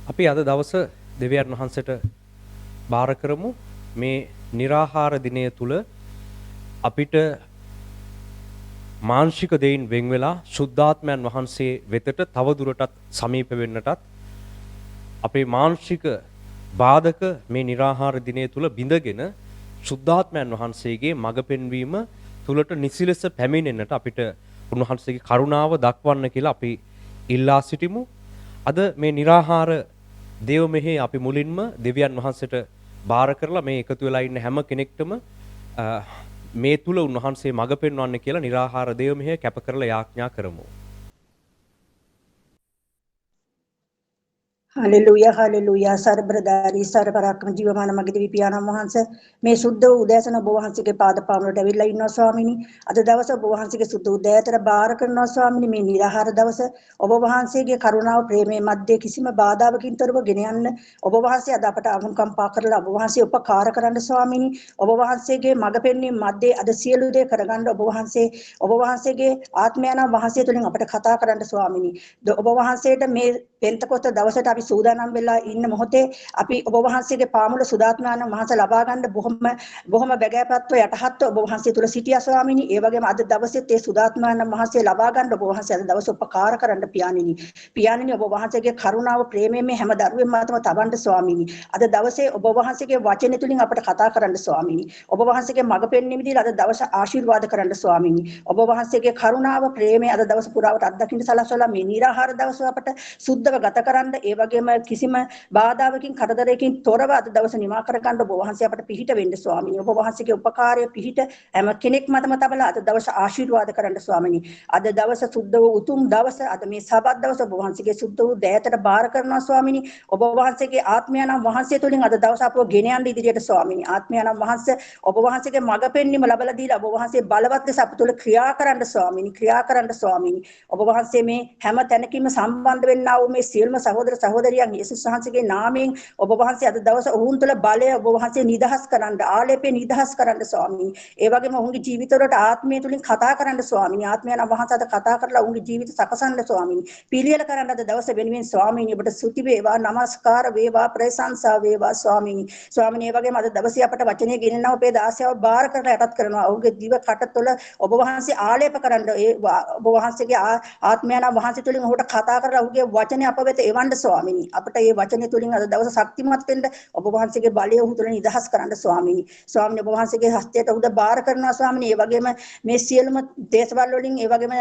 අපි අද දවස දෙවියන් වහන්සේට බාර කරමු මේ निराහාර දිනය තුල අපිට මානසික දෙයින් වෙන් වෙලා සුද්ධාත්මයන් වහන්සේ වෙතට තව දුරටත් සමීප වෙන්නටත් අපේ මානසික බාධක මේ निराහාර දිනය තුල බිඳගෙන සුද්ධාත්මයන් වහන්සේගේ මඟ පෙන්වීම තුලට නිසිලෙස පැමිණෙන්නට අපිට උන්වහන්සේගේ කරුණාව දක්වන්න කියලා අපි ඉල්ලා සිටිමු. අද මේ निराහාර දේව මෙහි අපි මුලින්ම දෙවියන් වහන්සේට බාර කරලා මේ එකතු වෙලා ඉන්න හැම කෙනෙක්ටම මේ තුල උන්වහන්සේ මඟ පෙන්වන්න කියලා निराහාර දේව මෙහි කැප කරලා යාඥා කරමු. हालेलुया हालेलुया सर्वप्रदारी सर्वपराक्रम जीवमान मगदी पियाना वහන්ස මේ සුද්ධ උදෑසන ඔබ වහන්සේගේ පාද පාමුලට ඇවිල්ලා ඉන්නවා ස්වාමිනී. අද දවස ඔබ වහන්සේගේ සුද්ධ උදෑතර බාර කරනවා ස්වාමිනී. මේ නිරාහාර දවස ඔබ වහන්සේගේ කරුණාව ප්‍රේමයේ මැද්දේ කිසිම බාධාවකින් තොරව ගෙන යන්න ඔබ වහන්සේ අද අපට අනුකම්පා කරලා ඔබ වහන්සේ උපකාර කරන්න ස්වාමිනී. ඔබ වහන්සේගේ මඟ පෙන්වීම මැද්දේ අද සියලු දේ කරගන්න ඔබ වහන්සේගේ ආත්මයන් වහන්සේ තුලින් අපට කතා කරන්න ස්වාමිනී. ඔබ වහන්සේට මේ පෙන්තකොස්ත දවසට අපි සූදානම් වෙලා ඉන්න මොහොතේ අපි ඔබ වහන්සේගේ පාමුල සුදාත්මයන් වහන්සේ ලබා ගන්න බොහොම බැගෑපත්ව යටහත්ව ඔබ වහන්සේ තුල සිටියා ස්වාමිනී. ඒ වගේම අද දවසෙත් ඒ සුදාත්මයන් වහන්සේ ලබා ගන්න ඔබ වහන්සේ අද දවසේ උපකාර කරන්න පියාණෙනි ඔබ වහන්සේගේ කරුණාව ප්‍රේමයෙන් මේ හැම දරුවෙන් මාතම තබන්න ස්වාමිනී. අද දවසේ ඔබ වහන්සේගේ වචන තුලින් අපට කතා කරන්න ස්වාමිනී. ඔබ වහන්සේගේ මඟ පෙන්වීම දීලා අද දවස ආශිර්වාද කරන්න ස්වාමිනී. ඔබ වහන්සේගේ කරුණාව ප්‍රේමය අද දවස පුරාවට අත්දකින්න සලස්වලා මේ නිරාහාර දවස අපට සුද්ධව ගත කරන්න ඒ වගේම කිසිම බාධාවකින් කරදරයකින් තොරව අද දවස නිමා කරගන්න ඔබ වහන්සේ අපට පිහිට වෙන්න ස්වාමිනී. ඔබ වහන්සේගේ උපකාරය පිහිට හැම කෙනෙක් මතම තබලා අද දවස ආශිර්වාද කරන්න ස්වාමිනී. අද දවස සුද්ධ වූ උතුම් දවස අද මේ සබත් දවස ඔබ වහන්සේගේ සුද්ධ වූ දෑතට බාර කරනවා ස්වාමිනී. ඔබ වහන්සේගේ ආත්මයන් වහන්සේ තුලින් අද දවස අපව ගෙන යන්න ඉදිරියට ස්වාමිනී. ආත්මයන් වහන්සේ ඔබ වහන්සේගේ මඟ පෙන්වීම ලැබලා දීලා ඔබ වහන්සේ බලවත් ලෙස අප තුල ක්‍රියා කරන්න ස්වාමිනී. ඔබ වහන්සේ මේ හැම තැනකින්ම සම්බන්ධ වෙන්නා වූ මේ සියලුම සහෝදර සහෝදරියන් යේසුස් වහන්සේගේ නාමයෙන් ඔබ වහන්සේ අද දවස ඔවුන් තුළ බලය ඔබ වහන්සේ නිදහස් කරන්න ආලේපේ නිදහස් කරන්න ස්වාමීනි. ඒ වගේම ඔවුන්ගේ ජීවිතවලට ආත්මය තුලින් කතා කරන්න ස්වාමීනි. ආත්මයන් වහන්සේ අද කතා කරලා ඔවුන්ගේ ජීවිත සකසන්න ස්වාමීනි. පිළියෙල කරන්න අද දවස වෙනුවෙන් ස්වාමීනි ඔබට ස්තුති වේවා, නමස්කාර වේවා, ප්‍රශංසා වේවා ස්වාමීනි. ස්වාමීනි ඒ වගේම අද දවසේ අපට වචනේ ගෙනෙනව අපේ දාසයව බාර කරලා යටත් කරනවා. ඔවුන්ගේ දිව කට තුළ ඔබ වහන්සේ ආලේප කරන්න ඔබ වහන්සේගේ ආත්මයන් වහන්සේ තුලින් ඔහුට කතා කරලා ඔහුගේ වචනේ අප වෙත එවන්න ස්වාමීනි. අපට මේ වචනේ තුලින් අද දවස ශක්තිමත් වෙන්න ඔබ වහන්සේගේ බලය ඔහු තුළ නිදහස් කරන්න ස්වාමීනි. ස්වාමීනි ඔබ වහන්සේගේ හස්තයට ඔහුද බාර කරනවා ස්වාමීනි. ඒ වගේම මේ සියලුම දේශවල වලින් ඒ වගේම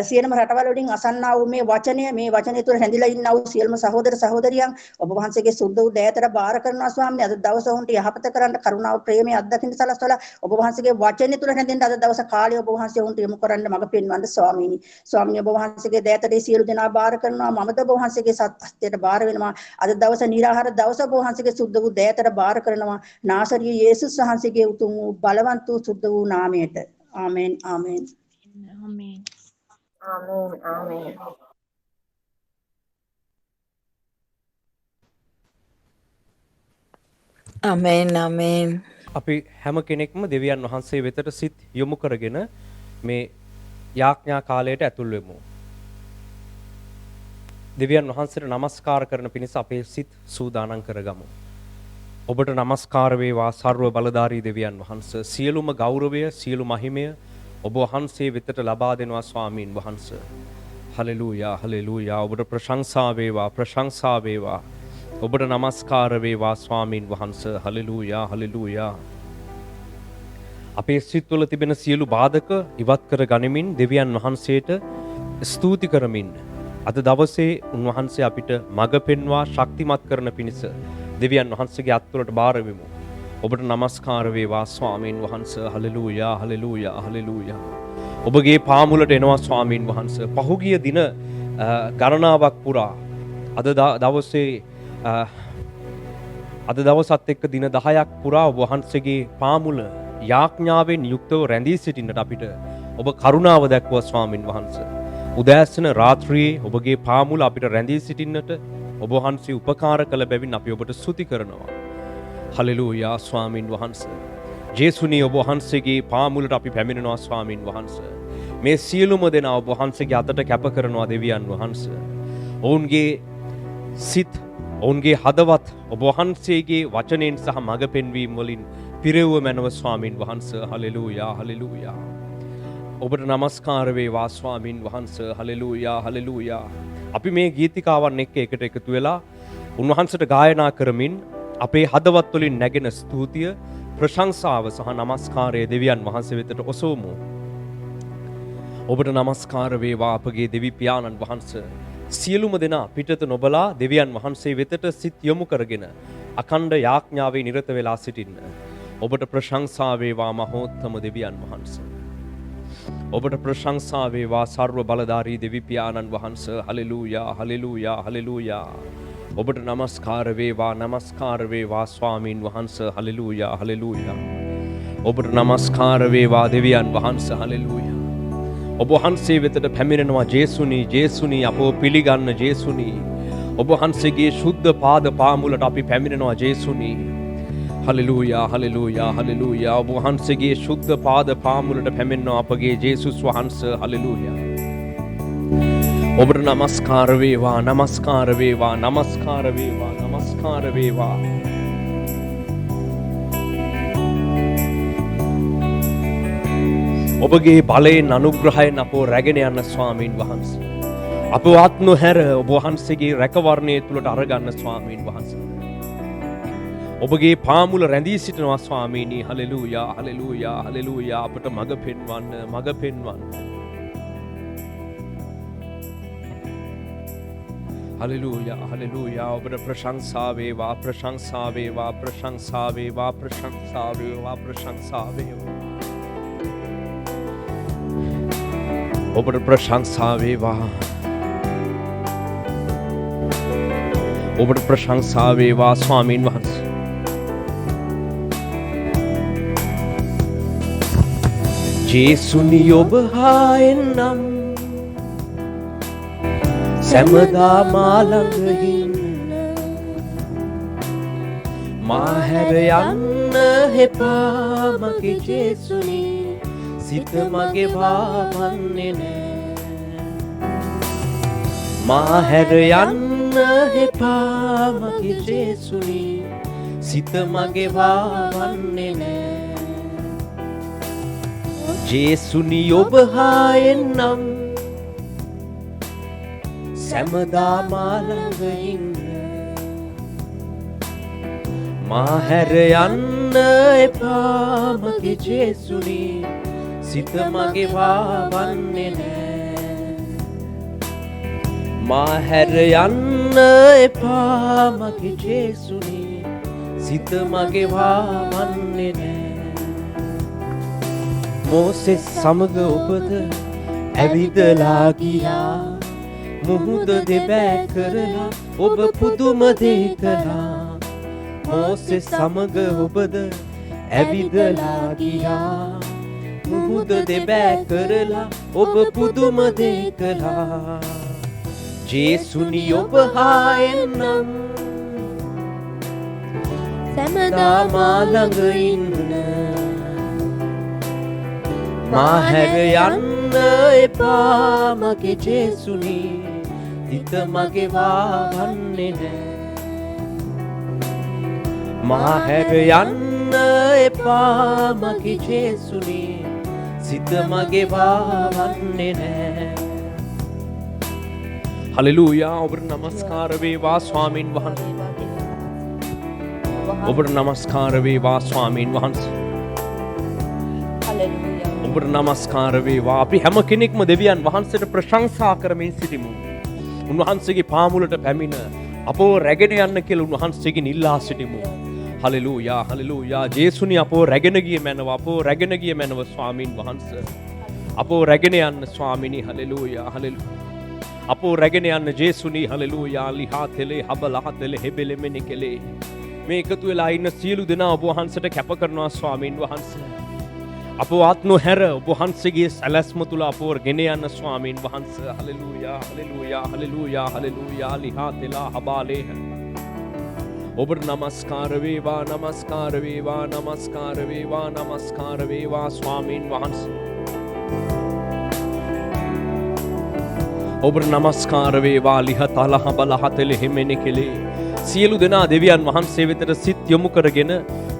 සියලුම රටවල වලින් අසන්නා වූ මේ වචනේ තුළ හැඳිලා ඉන්නා වූ සියලුම සහෝදර සහෝදරියන් ඔබ වහන්සේගේ සුද්ධ වූ දෑතට බාර කරනවා ස්වාමීනි. අද දවස ඔවුන්ට යහපත කරන්න කරුණාව ප්‍රේමය අත්දකින්න සලස්වලා ඔබ වහන්සේගේ වචනේ තුළ හැඳින්න අද දවස කාලය ඔබ වහන්සේ ඔවුන්ට යොමු කරන්න මඟ පෙන්වන්න ස්වාමීනි. ස්වාමීනි ඔබ වහන්සේගේ දෑතට සියලු දෙනා බාර කරනවා. මමද ඔබ වහන්සේගේ හස්තයට බාර වෙනවා. අද දවස නිරාහාර දවස ඔබ වහන්සේගේ සුද්ධ වූ දෑතට බාර කරනවා. නාසරිය යේසුස් වහන්සේගේ උතුම් වූ බලවන්ත වූ සුද්ධ වූ නාමයට. ආමෙන් ආමෙන්. ආමෙන්. ආමෙන් ආමෙන්. ආමෙන් ආමෙන්. අපි හැම කෙනෙක්ම දෙවියන් වහන්සේ වෙතට සිත් යොමු කරගෙන මේ යාඥා කාලයට ඇතුල් වෙමු. දෙවියන් වහන්සේට නමස්කාර කරන පිණිස අපේ සිත් සූදානම් කරගමු. ඔබට නමස්කාර වේවා සර්ව බලධාරී දෙවියන් වහන්සේ. සියලුම ගෞරවය, සියලු මහිමය ඔබ වහන්සේ වෙතට ලබා දෙනවා ස්වාමීන් වහන්සේ. හලෙලූයා හලෙලූයා. ඔබට ප්‍රශංසා වේවා, ප්‍රශංසා වේවා. ඔබට නමස්කාර වේවා ස්වාමීන් වහන්සේ. හලෙලූයා හලෙලූයා. අපේ සිත්වල තිබෙන සියලු බාධක ඉවත් කර ගනිමින් දෙවියන් වහන්සේට ස්තුති කරමින් අද දවසේ උන්වහන්සේ අපිට මඟ පෙන්වා ශක්තිමත් කරන පිණිස දෙවියන් වහන්සේගේ අත්වලට බාර වෙමු. ඔබට නමස්කාර වේවා ස්වාමීන් වහන්සේ. හලෙලූයා හලෙලූයා හලෙලූයා. ඔබගේ පාමුලට එනවා ස්වාමීන් වහන්සේ. පහුගිය දින ගණනාවක් පුරා අද දවසත් එක්ක දින 10ක් පුරා ඔබ වහන්සේගේ පාමුල යාඥාවෙන් යුක්තව රැඳී සිටින්නට අපිට ඔබ කරුණාව දැක්වුවා ස්වාමින් වහන්සේ. උදෑසන රාත්‍රියේ ඔබගේ පාමුල අපිට රැඳී සිටින්නට ඔබ වහන්සේ උපකාර කළ බැවින් අපි ඔබට ස්තුති කරනවා. හලෙලූයා ස්වාමින් වහන්සේ. ජේසුනි ඔබ වහන්සේගේ පාමුලට අපි පැමිණෙනවා ස්වාමින් වහන්සේ. මේ සියලුම දෙනා ඔබ වහන්සේගේ අතට කැප කරනවා දෙවියන් වහන්සේ. ඔවුන්ගේ සිත් ඔවුන්ගේ හදවත් ඔබ වහන්සේගේ වචනයෙන් සහ මඟ පෙන්වීම වලින් පිරෙව්ව මැනව ස්වාමින් වහන්සේ. හලෙලූයා හලෙලූයා. ඔබට නමස්කාර වේවා ස්වාමින් වහන්සේ. හලෙලූයා හලෙලූයා. අපි මේ ගීතිකාවන් එක්ක එකට එකතු වෙලා උන්වහන්සේට ගායනා කරමින් අපේ හදවත් වලින් නැගෙන ස්තුතිය, ප්‍රශංසාව සහ නමස්කාරය දෙවියන් වහන්සේ වෙතට ඔසවමු. ඔබට නමස්කාර වේවා අපගේ දෙවි පියාණන් වහන්සේ. සියලුම දෙනා පිටත නොබලා දෙවියන් වහන්සේ වෙතට සිත් යොමු කරගෙන අඛණ්ඩ යාඥාවේ නිරත වෙලා සිටින්න. ඔබට ප්‍රශංසා වේවා මහෝත්තම දෙවියන් වහන්සේ. ඔබට ප්‍රශංසා වේවා සර්ව බලධාරී දෙවි පියාණන් වහන්සේ. හලෙලූයා හලෙලූයා හලෙලූයා. ඔබට නමස්කාර වේවා ස්වාමින් වහන්සේ. හලෙලූයා හලෙලූයා. ඔබට නමස්කාර වේවා දෙවියන් වහන්සේ. හලෙලූයා. ඔබ වහන්සේ වෙතට පැමිණෙනවා ජේසුනි ජේසුනි අපව පිළිගන්න ජේසුනි. ඔබ වහන්සේගේ ශුද්ධ පාද පාමුලට අපි පැමිණෙනවා ජේසුනි. හලෙලූයා හලෙලූයා හලෙලූයා. ඔබ වහන්සේගේ ශුද්ධ පාද පාමුලට පැමිණෙනවා අපගේ ජේසුස් වහන්සේ. හලෙලූයා. ඔබට නමස්කාර වේවා නමස්කාර වේවා නමස්කාර වේවා නමස්කාර වේවා. ඔබගේ බලයෙන් අනුග්‍රහයෙන් අපව රැගෙන යන්න ස්වාමීන් වහන්සේ. අපවත් නොහැර ඔබ වහන්සේගේ රැකවරණය තුලට අරගන්න ස්වාමීන් වහන්සේ. ඔබගේ පාමුල රැඳී සිටිනවා ස්වාමීනි. හලෙලූයා හලෙලූයා හලෙලූයා. අපට මඟ පෙන්වන්න මඟ පෙන්වන්න. හලෙලූයා හලෙලූයා. ඔබට ප්‍රශංසා වේවා ප්‍රශංසා වේවා ප්‍රශංසා වේවා ප්‍රශංසා වේවා ප්‍රශංසා වේවා. ඔබට ප්‍රශංසා වේවා. ඔබට ප්‍රශංසා වේවා ස්වාමීන් වහන්සේ. ජේසුනි ඔබ හා එන්නම් සැමදා මා ළඟ ඉන්න. මා හැර යන්න එපා මගේ ජේසුනි. සිත මගේ වාවන්නේ නෑ. මා හැර යන්න එපා මගේ ජේසුනි. සිත මගේ වාවන්නේ නෑ. ජේසුනි ඔබ හා එන්නම් සැමදා මා ළඟ ඉන්න. මා හැර යන්න එපා මගේ ජේසුනි. සිත මගේ වාවන්නේ නෑ. මා හැර යන්න එපා මගේ ජේසුනි. සිත මගේ වාවන්නේ නෑ. මෝසෙස් සමග ඔබද ඇවිදලා ගියා. මුහුද දෙබෑ කරලා ඔබ පුදුම දේ කළා. මෝසෙස් සමග ඔබද ඇවිදලා ගියා. මුහුද දෙබෑ කරලා ඔබ පුදුම දේ කළා. ජේසුනි ඔබ හා එන්නම් සැමදා මා ළඟ ඉන්න. මා හැර යන්න එපා මගේ ජේසුනි. සිත මගේ වාවන්නේ නෑ. මා හැර යන්න එපා මගේ ජේසුනි. සිත මගේ වාවන්නේ නෑ. හලෙලූයා. ඔබට නමස්කාර වේවා ස්වාමින් වහන්සේ. ඔබට නමස්කාර වේවා ස්වාමින් වහන්සේ. Hallelujah. ඔබට නමස්කාර වේවා. අපි හැම කෙනෙක්ම දෙවියන් වහන්සේට ප්‍රශංසා කරමින් සිටිමු. උන්වහන්සේගේ පාමුලට පැමිණ අපව රැගෙන යන්න කියලා උන්වහන්සේගෙන් ඉල්ලා සිටිමු. Hallelujah hallelujah. ජේසුනි අපව රැගෙන ගිය මැනව අපව රැගෙන ගිය මැනව ස්වාමින් වහන්සේ. අපව රැගෙන යන්න ස්වාමිනී. Hallelujah hallelujah. අපව රැගෙන යන්න ජේසුනි. හලෙලූයා. ලිහා තෙලේ හබලා තෙලේ හෙබෙලෙ මෙනි කෙලේ. මේ එකතු වෙලා ඉන්න සියලු දෙනා ඔබ වහන්සේට කැප කරනවා ස්වාමින් වහන්සේ. අපවත් නොහැර ඔබ වහන්සේගේ සැලැස්ම තුල අපව ගෙන යන්න ස්වාමින් වහන්සේ. හලෙලූයා හලෙලූයා හලෙලූයා හලෙලූයා. ලිහා තෙලා හබාලේ. ඔබට නමස්කාර වේවා නමස්කාර වේවා නමස්කාර වේවා නමස්කාර වේවා ස්වාමින් වහන්සේ. ඔබට නමස්කාර වේවා. ලිහතලහ බලහතෙල හිමෙනි කෙලේ. සියලු දෙනා දෙවියන් වහන්සේ වෙතට සිත් යොමු කරගෙන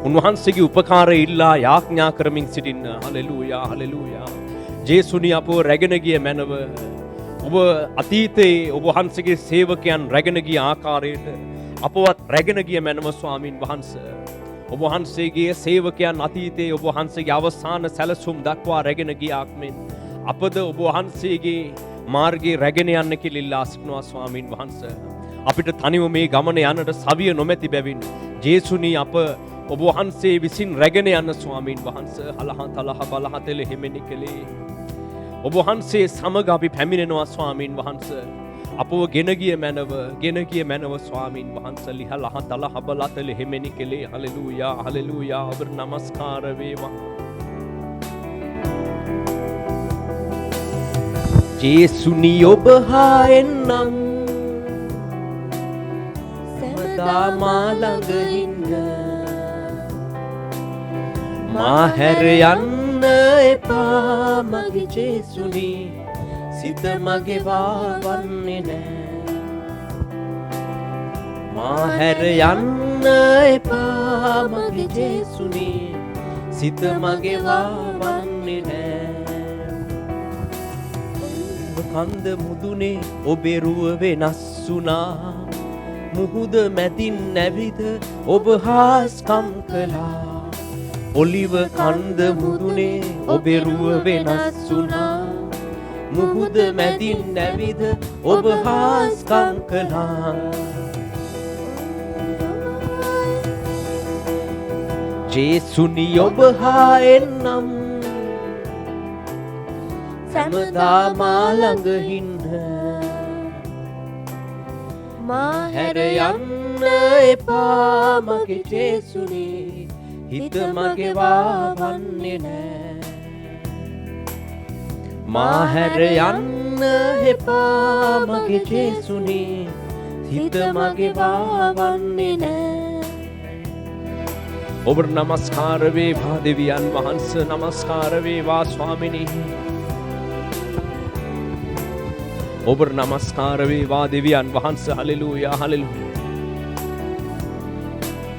උන්වහන්සේගේ උපකාරය ඉල්ලා යාඥා කරමින් සිටින්න. Hallelujah hallelujah. ජේසුනි අපව රැගෙන ගිය මැනව ඔබ අතීතයේ ඔබ වහන්සේගේ සේවකයන් රැගෙන ගිය ආකාරයට අපවත් රැගෙන ගිය මැනව ස්වාමින් වහන්සේ. ඔබ වහන්සේගේ සේවකයන් අතීතයේ ඔබ වහන්සේගේ අවසාන සැලසුම් දක්වා රැගෙන ගියාක් මෙන් අපද ඔබ වහන්සේගේ මාර්ගයේ රැගෙන යන්න කියලා ඉල්ලා සිටිනවා ස්වාමින් වහන්සේ. අපිට තනිව මේ ගමන යන්නට සවිය නොමැති බැවින් ජේසුනි අප ඔබ වහන්සේ විසින් රැගෙන යන්න ස්වාමින් වහන්සේ හලහ තලහ බලහ තෙල හිමෙනි කලේ. ඔබ වහන්සේ සමග අපි පැමිණෙනවා ස්වාමින් වහන්සේ. අපව ගෙන ගිය මැනව ස්වාමින් වහන්සේ ලිහලහ තලහ බලහ තෙල හිමෙනි කලේ. Hallelujah hallelujah. ඔබ නමස්කාර වේවා. ජේසුනි ඔබ හා එන්නම් සැමදා මා ළඟ ඉන්න. මා හැර යන්න එපා මගේ ජේසුනි සිත මගේ වාවන්නේ නෑ. මා හැර යන්න එපා මගේ ජේසුනි සිත මගේ වාවන්නේ නෑ. කන්ද මුදුනේ ඔබේ රුව වෙනස් වුණා. මුහුද මැදින් නැවිද ඔබ හාස්කම් කළා. ඔලිව කන්ද මුදුනේ ඔබේ රුව වෙනස් වුණා. මුහුද මැදින් නැවිද ඔබ හාස්කම් කළා. ජේසුනි ඔබ හා එන්නම් සැමදා මා ළඟ ඉන්න. මා හැර යන්න එපා මගේ ජේසුනි හිත මගේ වාවන්නේ නෑ. මා හැර යන්න එපා මගේ ජේසුනි හිත මගේ වාවන්නේ නෑ. ඔබට නමස්කාර වේවා දෙවියන් වහන්සේ. නමස්කාර වේවා ස්වාමිනී. ඔබට නමස්කාර වේවා දෙවියන් වහන්සේ. හලෙලූයා හලෙලූයා.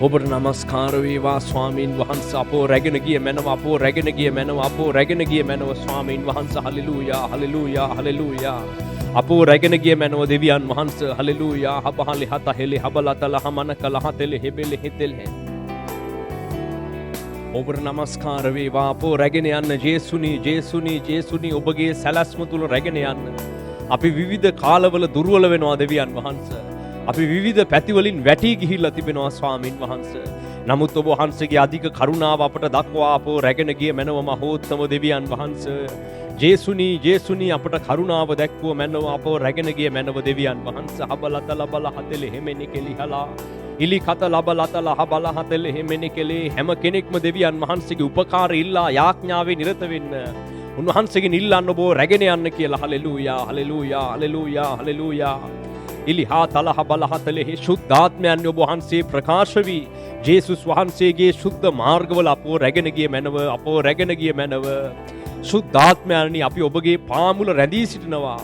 ඔබට නමස්කාර වේවා ස්වාමීන් වහන්සේ. අපෝ රැගෙන ගිය මැනව අපෝ රැගෙන ගිය මැනව අපෝ රැගෙන ගිය මැනව ස්වාමීන් වහන්සේ. හලෙලූයා හලෙලූයා හලෙලූයා. අපෝ රැගෙන ගිය මැනව දෙවියන් වහන්සේ. හලෙලූයා. හබහලි හත හෙලි හබලතල හමනකල හතෙලි හෙබෙලි හිතෙලි. ඔබට නමස්කාර වේවා. අපෝ රැගෙන යන්න ජේසුනි ජේසුනි ජේසුනි ඔබගේ සැලැස්ම තුල රැගෙන යන්න. අපි විවිධ කාලවල දුර්වල වෙනවා දෙවියන් වහන්සේ. අපි විවිධ පැතිවලින් වැටී ගිහිල්ලා තිබෙනවා ස්වාමින් වහන්සේ. නමුත් ඔබ වහන්සේගේ අධික කරුණාව අපට දක්වා අපෝ රැගෙන ගිය මැනව මහෝත්තම දෙවියන් වහන්සේ. ජේසුනි ජේසුනි අපට කරුණාව දැක්වුව මැනව අපෝ රැගෙන ගිය මැනව දෙවියන් වහන්සේ. හබලත ලබල හතෙල හිමෙනි කෙලිහලා ඉලි කත ලබලතල හබල හතෙල හිමෙනි කෙලේ. හැම කෙනෙක්ම දෙවියන් වහන්සේගේ උපකාරය ඉල්ලා යාඥාවේ නිරත වෙන්න. උන්වහන්සේගෙන් ඉල්ලන්න ඔබ රැගෙන යන්න කියලා. හලෙලූයා හලෙලූයා හලෙලූයා හලෙලූයා. ඉලිහා තලහ බලහතලෙහි ශුද්ධාත්මයන් ඔබ වහන්සේ ප්‍රකාශ වී ජේසුස් වහන්සේගේ ශුද්ධ මාර්ගවල අපෝ රැගෙන ගිය මැනව අපෝ රැගෙන ගිය මැනව. ශුද්ධාත්මයන්නි අපි ඔබගේ පාමුල රැඳී සිටිනවා.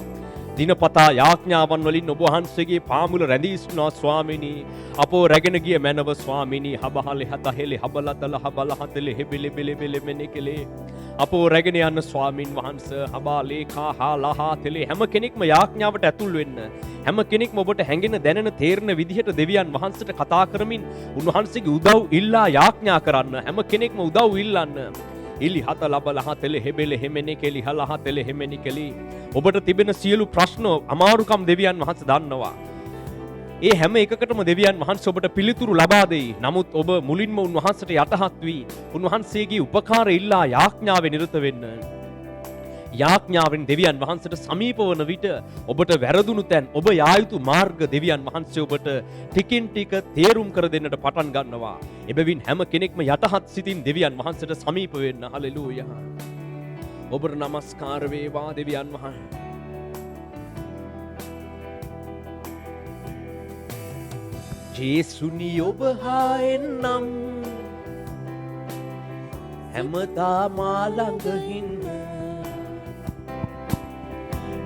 දිනපතා යාඥාවන් වලින් ඔබ වහන්සේගේ පාමුල රැඳී සිටිනවා ස්වාමිනී. අපෝ රැගෙන ගිය මැනව ස්වාමිනී. හබහලෙ හතහෙලෙ හබලතල හබලහතලෙ හෙබෙලෙ බෙලෙ බෙලෙ මෙනෙකලේ. අපෝ රැගෙන යන්න ස්වාමින් වහන්සේ. හබා ලේඛා හා ලහා තෙලේ. හැම කෙනෙක්ම යාඥාවට ඇතුල් වෙන්න. හැම කෙනෙක්ම ඔබට හැඟෙන දැනෙන තේරෙන විදිහට දෙවියන් වහන්සේට කතා කරමින් උන්වහන්සේගේ උදව් ඉල්ලා යාඥා කරන්න. හැම කෙනෙක්ම උදව් ඉල්ලන්න. ඉලි හත ලබල හතෙලෙ හෙබෙලෙ හෙමෙනි කෙලි හලහ තෙලෙ හෙමෙනි කෙලි. ඔබට තිබෙන සියලු ප්‍රශ්න අමාරුකම් දෙවියන් වහන්සේ දන්නවා. ඒ හැම එකකටම දෙවියන් වහන්සේ ඔබට පිළිතුරු ලබා දෙයි. නමුත් ඔබ මුලින්ම උන්වහන්සේට යටහත් වී උන්වහන්සේගේ උපකාරය ඉල්ලා යාඥාවේ නිරත වෙන්න. යාඥාවෙන් දෙවියන් වහන්සේට සමීප වන විට ඔබට වැරදුණු තැන් ඔබ යා යුතු මාර්ග දෙවියන් වහන්සේ ඔබට ටිකින් ටික තේරුම් කර දෙන්නට පටන් ගන්නවා. එබැවින් හැම කෙනෙක්ම යටහත් සිතින් දෙවියන් වහන්සේට සමීප වෙන්න. හලෙලූයා. ඔබට නමස්කාර වේවා දෙවියන් වහන්සේ. ජේසුනි ඔබ හා එන්නම් හැමදා මා ළඟ ඉන්න.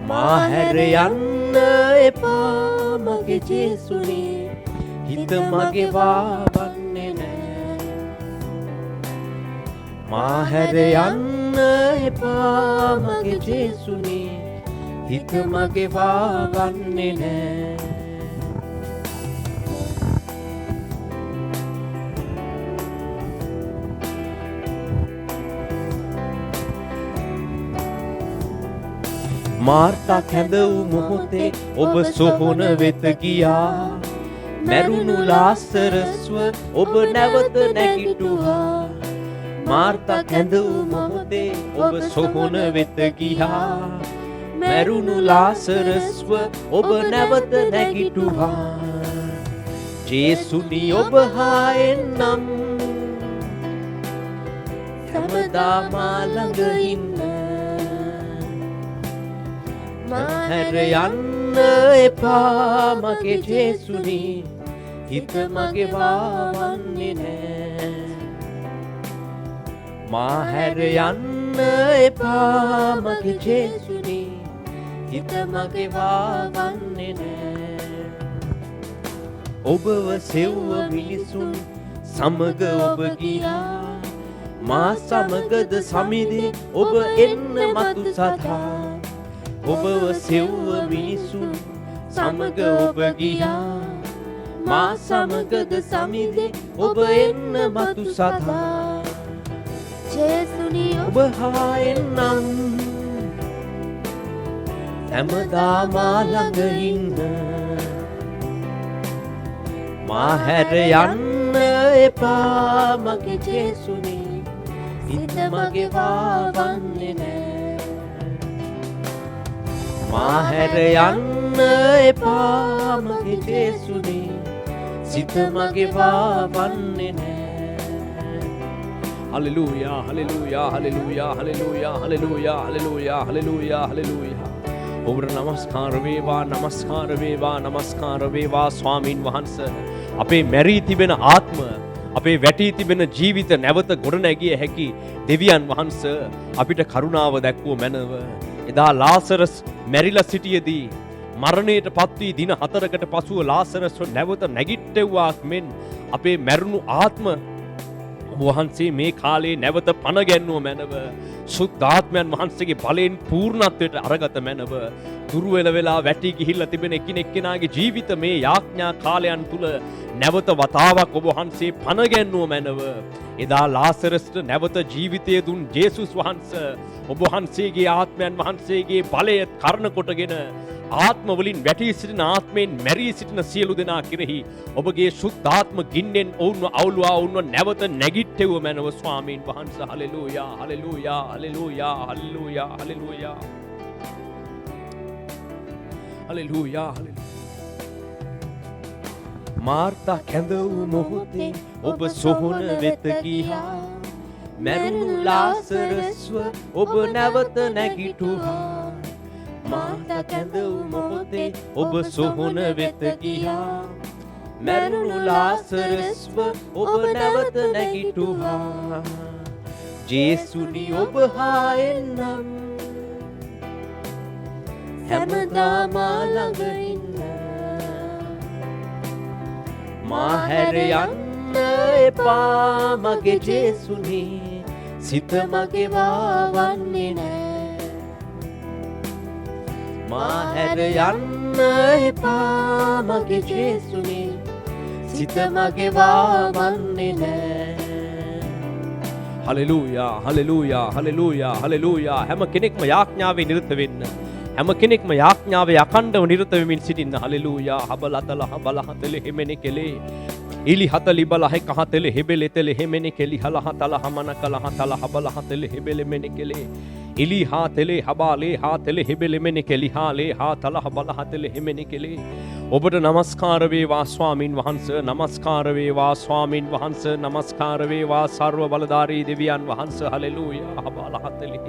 මා හැර යන්න එපා මගේ ජේසුනි හිත මගේ වාවන්නේ නෑ මා හැර යන්න එපා මගේ ජේසුනේ හිත මගේ වාවන්නේ නෑ මාර්තා කැඳ වූ මොහොතේ ඔබ සොහොන වෙත ගියා මැරුණු ලාසරස්ව ඔබ නැවත නැගිටුවා මාර්තා කැඳ වූ මොහොතේ ඔබ සොහොන වෙත ගියා මැරුණු ලාසරස්ව ඔබ නැවත නැගිටුවා ජේසුනි ඔබ හා එන්නම් හැමදා මා ළඟ ඉන්න මා හැර යන්න එපා මගේ ජේසුනි හිත මගේ වාවන්නේ නෑ මා හැර යන්න එපා මගේ ජේසුනි හිත මගේ වාවන්නේ නෑ ඔබව සෙව්ව මිනිසුන් සමග ඔබ ගියා මා සමගද සමිදේ ඔබ එන්න මතු සතා ඔබව සෙව්ව මිනිසුන් සමග ඔබ ගියා මා සමගද සමිදේ ඔබ එන්න මතු සතා ජේසුනි ඔබ හා එන්නම් හැමදා මා ළඟ ඉන්න මා හැර යන්න එපා මගේ ජේසුනි හිත මගේ වාවන්නේ නෑ මා හැර යන්න එපා මගේ ජේසුනි සිත මගේ වාවන්නේ නෑ හලෙලූයා හලෙලූයා හලෙලූයා හලෙලූයා හලෙලූයා හලෙලූයා හලෙලූයා හලෙලූයා ඔබට නමස්කාර වේවා නමස්කාර වේවා නමස්කාර වේවා ස්වාමින් වහන්සේ අපේ මැරී තිබෙන ආත්ම අපේ වැටී තිබෙන ජීවිත නැවත ගොඩනැගිය හැකි දෙවියන් වහන්සේ අපිට කරුණාව දැක්වුව මැනව එදා ලාසරස් මැරිලා සිටියේදී මරණයට පත් වී දින 4කට පසුව ලාසරස් නැවත නැගිට්ටෙව්වා මෙන් අපේ මැරුණු ආත්ම වහන්සේ මේ කාලේ නැවත පණ ගැන්වුව මැනව සුද්ධාත්මයන් වහන්සේගේ බලයෙන් පූර්ණත්වයට අරගත මැනව දුර්වල වෙලා වැටි ගිහිල්ලා තිබෙන එකිනෙකනාගේ ජීවිත මේ යාඥා කාලයන් තුල නැවත වතාවක් ඔබ වහන්සේ පණ ගැන්වුව මැනව එදා ලාසරස්ට නැවත ජීවිතය දුන් ජේසුස් වහන්සේ ඔබ වහන්සේගේ ආත්මයන් වහන්සේගේ බලය කරන කොටගෙන ආත්ම වලින් වැටි සිටින ආත්මෙන් මැරී සිටින සියලු දෙනා කෙරෙහි ඔබගේ සුද්ධාත්ම ගින්නෙන් ඔවුන්ව අවුලුවා ඔවුන්ව නැවත නැගිට්ටෙව මැනව ස්වාමීන් වහන්සේ හලෙලූයා හලෙලූයා හලෙලූයා හලෙලූයා හලෙලූයා හලෙලූයා හලෙලූයා මාර්තා කැඳ වූ මොහොතේ ඔබ සොහොන වෙත ගියා මැරුණු ලාසරස්ව ඔබ නැවත නැගිටුවා මාර්තා කැඳ වූ මොහොතේ ඔබ සොහොන වෙත ගියා මැරුණු ලාසරස්ව ඔබ නැවත නැගිටුවා ජේසුනි ඔබ හා එන්නම් හැමදා මා ළඟ ඉන්න මා හැර යන්න එපා මගේ ජේසුනි සිත මගේ වාවන්නේ නෑ මා හැර යන්න එපා මගේ ජේසුනි සිත මගේ වාවන්නේ නෑ හලෙලූයා හලෙලූයා හලෙලූයා හලෙලූයා හැම කෙනෙක්ම යාඥාවේ නිරත වෙන්න හැම කෙනෙක්ම යාඥාවේ අඛණ්ඩව නිරත වෙමින් සිටින්න හලෙලූයා හබලතල හබලහතල හිමෙනි කෙලේ ඉලි හතලි බලහ කහතල හෙබෙල තෙල හිමෙනි කෙලි හලහතල හමනකල හතල හබලහතල හෙබෙල මෙනි කෙලේ ඉලි හා තෙලේ හබාලේ හා තෙල හෙබෙල මෙනි කෙලි හාලේ හා තල හබලහතල හිමෙනි කෙලේ ඔබට නමස්කාර වේවා ස්වාමින් වහන්සේ නමස්කාර වේවා ස්වාමින් වහන්සේ නමස්කාර වේවා සර්ව බලධාරී දෙවියන් වහන්සේ හලෙලූයා හබලහතලි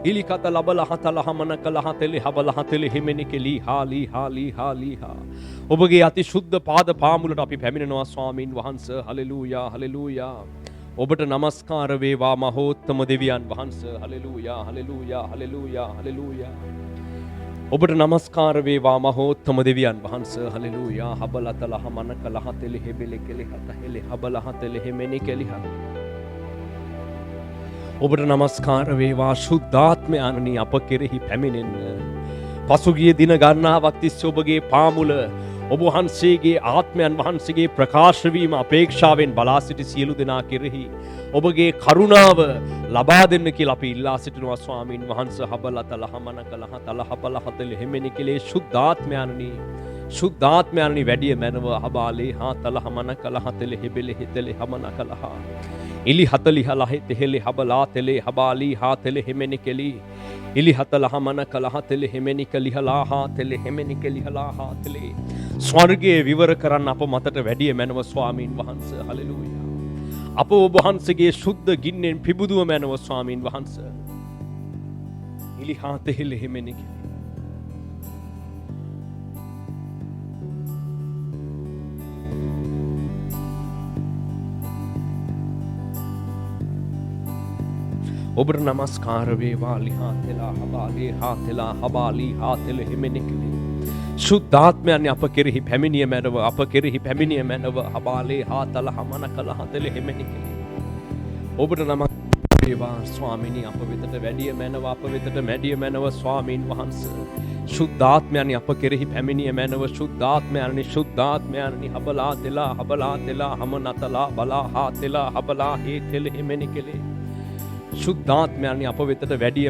ඉලි කත ලබල හතල හමනකල හතලි හබලහතලි හිමෙනි කෙලි හාලි හාලි හාලි හා ඔබගේ අති ශුද්ධ පාද පාමුලට අපි පැමිණෙනවා ස්වාමින් වහන්සේ හලෙලූයා හලෙලූයා ඔබට නමස්කාර වේවා මහෝත්තම දෙවියන් වහන්සේ හලෙලූයා හලෙලූයා හලෙලූයා හලෙලූයා ඔබට නමස්කාර වේවා මහෝත්තම දෙවියන් වහන්සේ. හලෙලූයා. හබලතල හමනකල හතෙලි හෙබෙලි කෙලි හතහෙලි හබල හතෙලි හෙමෙනි කෙලි හත. ඔබට නමස්කාර වේවා ශුද්ධාත්මයන්නි අප කෙරෙහි පැමිණෙන්න. පසුගිය දින ගණනාවක් තිස්සේ ඔබගේ පාමුල ඔබ වහන්සේගේ ආත්මයන් වහන්සේගේ ප්‍රකාශ වීම අපේක්ෂාවෙන් බලා සිටි සියලු දෙනා කෙරෙහි ඔබගේ කරුණාව ලබා දෙන්න කියලා අපි ඉල්ලා සිටිනවා ස්වාමීන් වහන්සේ. හබලතල හමනකල හතල හබල හතෙලි හෙමෙනි කෙලේ ශුද්ධාත්මයන්නි ශුද්ධාත්මයන්නි වැඩිය මැනව හබාලේ හතල හමනකල හතෙලි හෙබෙලි හිතෙලි හමනකලහා ඉලි හතලි හලහෙ තෙහෙලි හබලා තෙලේ හබාලී හාතෙලි හෙමෙනි කෙලි ඉලි හතල හමනකල හතෙලි හෙමෙනි කලිහලා හාතෙලි හෙමෙනි කලිහලා හාතෙලි ස්වර්ගයේ විවර කරන්න අප මතට වැඩිය මැනව ස්වාමීන් වහන්සේ. හලෙලූයා. අප ඔබ වහන්සේගේ ශුද්ධ ගින්නෙන් පිබුදුව මැනව ස්වාමීන් වහන්සේ. ඉලි හාතෙලි හෙමෙනි කෙලි ඔබට නමස්කාර වේවා ලිහාතෙලා හබාලේ හාතෙලා හබාලී හාතෙල හෙමෙනි කෙලි ශුද්ධාත්මයන් අප කෙරෙහි පැමිණිය මැනව අප කෙරෙහි පැමිණිය මැනව හබාලේ හාතල හමනකල හතෙල හෙමෙනි කෙලි ඔබට නමස්කාර වේවා ස්වාමිනී අප වෙතට වැඩිය මැනව අප වෙතට වැඩිය මැනව ස්වාමීන් වහන්සේ. ශුද්ධාත්මයන් අප කෙරෙහි පැමිණිය මැනව ශුද්ධාත්මයන් හබලා තෙලා හමනතලා බලා හාතෙලා හබලා හේතෙල හෙමෙනි කෙලි ශුද්ධාත්මයන් අප වෙතට වැඩිය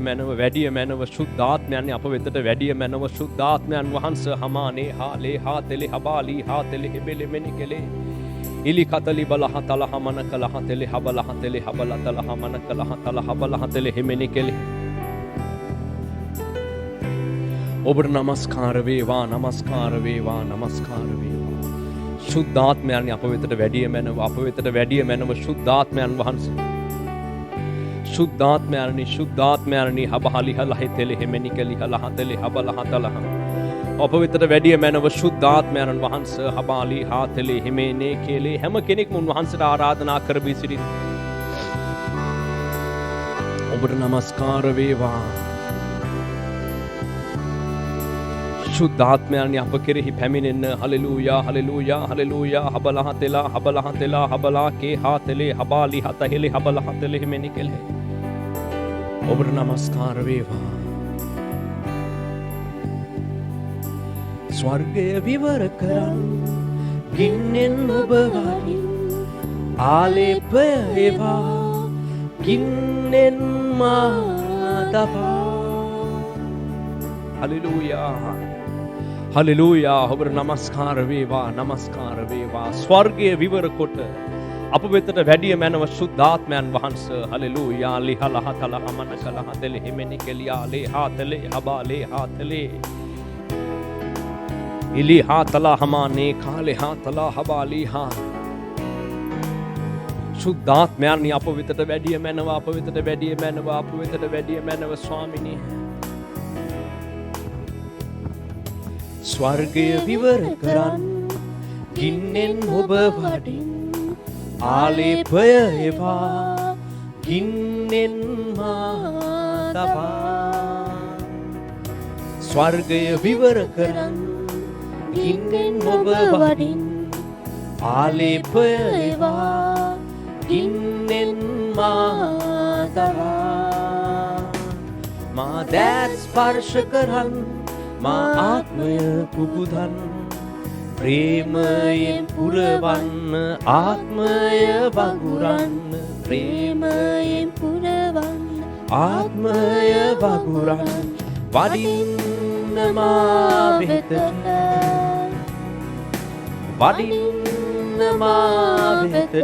මැනව ශුද්ධාත්මයන් අප වෙතට වැඩිය මැනව ශුද්ධාත්මයන් වහන්සේ. හමානේ හාලේ හාතෙලි හබාලී හාතෙලි හෙබෙලි මෙනි කෙලේ ඉලි කතලි බලහ තල හමන කල හතෙලි හබල හතෙලි හබල තල හමන කල හතල හබල හතෙලි හෙමෙනි කෙලි ඔබට නමස්කාර වේවා නමස්කාර වේවා නමස්කාර වේවා. ශුද්ධාත්මයන් අප වෙතට වැඩිය මැනව අප වෙතට වැඩිය මැනව ශුද්ධාත්මයන් වහන්සේ. ශුද්ධාත්මයන්නි හබහලි හලහෙ තෙලි හෙමෙනි කෙලි හලහතෙලි හබල හතලහ අප වෙතට වැඩිය මැනව ශුද්ධාත්මයන් වහන්සේ. හබාලි හාතෙලි හෙමෙනේ කෙලි හැම කෙනෙක්ම උන්වහන්සේට ආරාධනා කරවි සිටින්. ඔබට නමස්කාර වේවා. ශුද්ධාත්මයන්නි අප කෙරෙහි පැමිණෙන්න. හලෙලූයා හලෙලූයා හලෙලූයා. හබලහ තෙලා හබලා කේ හාතෙලි හබාලි හතහෙලි හබල හතෙලි හෙමෙනි කෙලි ඔබට නමස්කාර වේවා. ස්වර්ගය විවර කරන් ගින්නෙන් ඔබ වරින් ආලේපය වේවා ගින්නෙන් මා දබා. හලෙලූයා හලෙලූයා. ඔබට නමස්කාර වේවා නමස්කාර වේවා. ස්වර්ගය විවර කොට අප වෙතට වැඩිය මැනව ශුද්ධාත්මයන් වහන්සේ. හලෙලූයා. ලිහලහ තල හමන කල හතෙලි හෙමෙනි කෙලියාලේ හාතලේ හබාලේ හාතලේ ඉලි හාතලා හමානේ කාලේ හාතලා හබාලී හා ශුද්ධාත්මයන් අප වෙතට වැඩිය මැනව අප වෙතට වැඩිය මැනව අප වෙතට වැඩිය මැනව ස්වාමිනී. ස්වර්ගය විවර කරන් ගින්නෙන් ඔබ වඩින් ආලේපය එවා ගින්නෙන් මා දබා. ස්වර්ගය විවර කරන් ගින්නෙන් ඔබ වඩින් ආලේපය එවා ගින්නෙන් මා දබා. මා දෑත් ස්පර්ශ කරන් මා ආත්මය පුබුදන් ප්‍රේමයෙන් පුරවන්න ආත්මය වගුරන්න ප්‍රේමයෙන් පුරවන්න ආත්මය වගුරන්න වඩින්න මා වෙතට වඩින්න මා වෙතට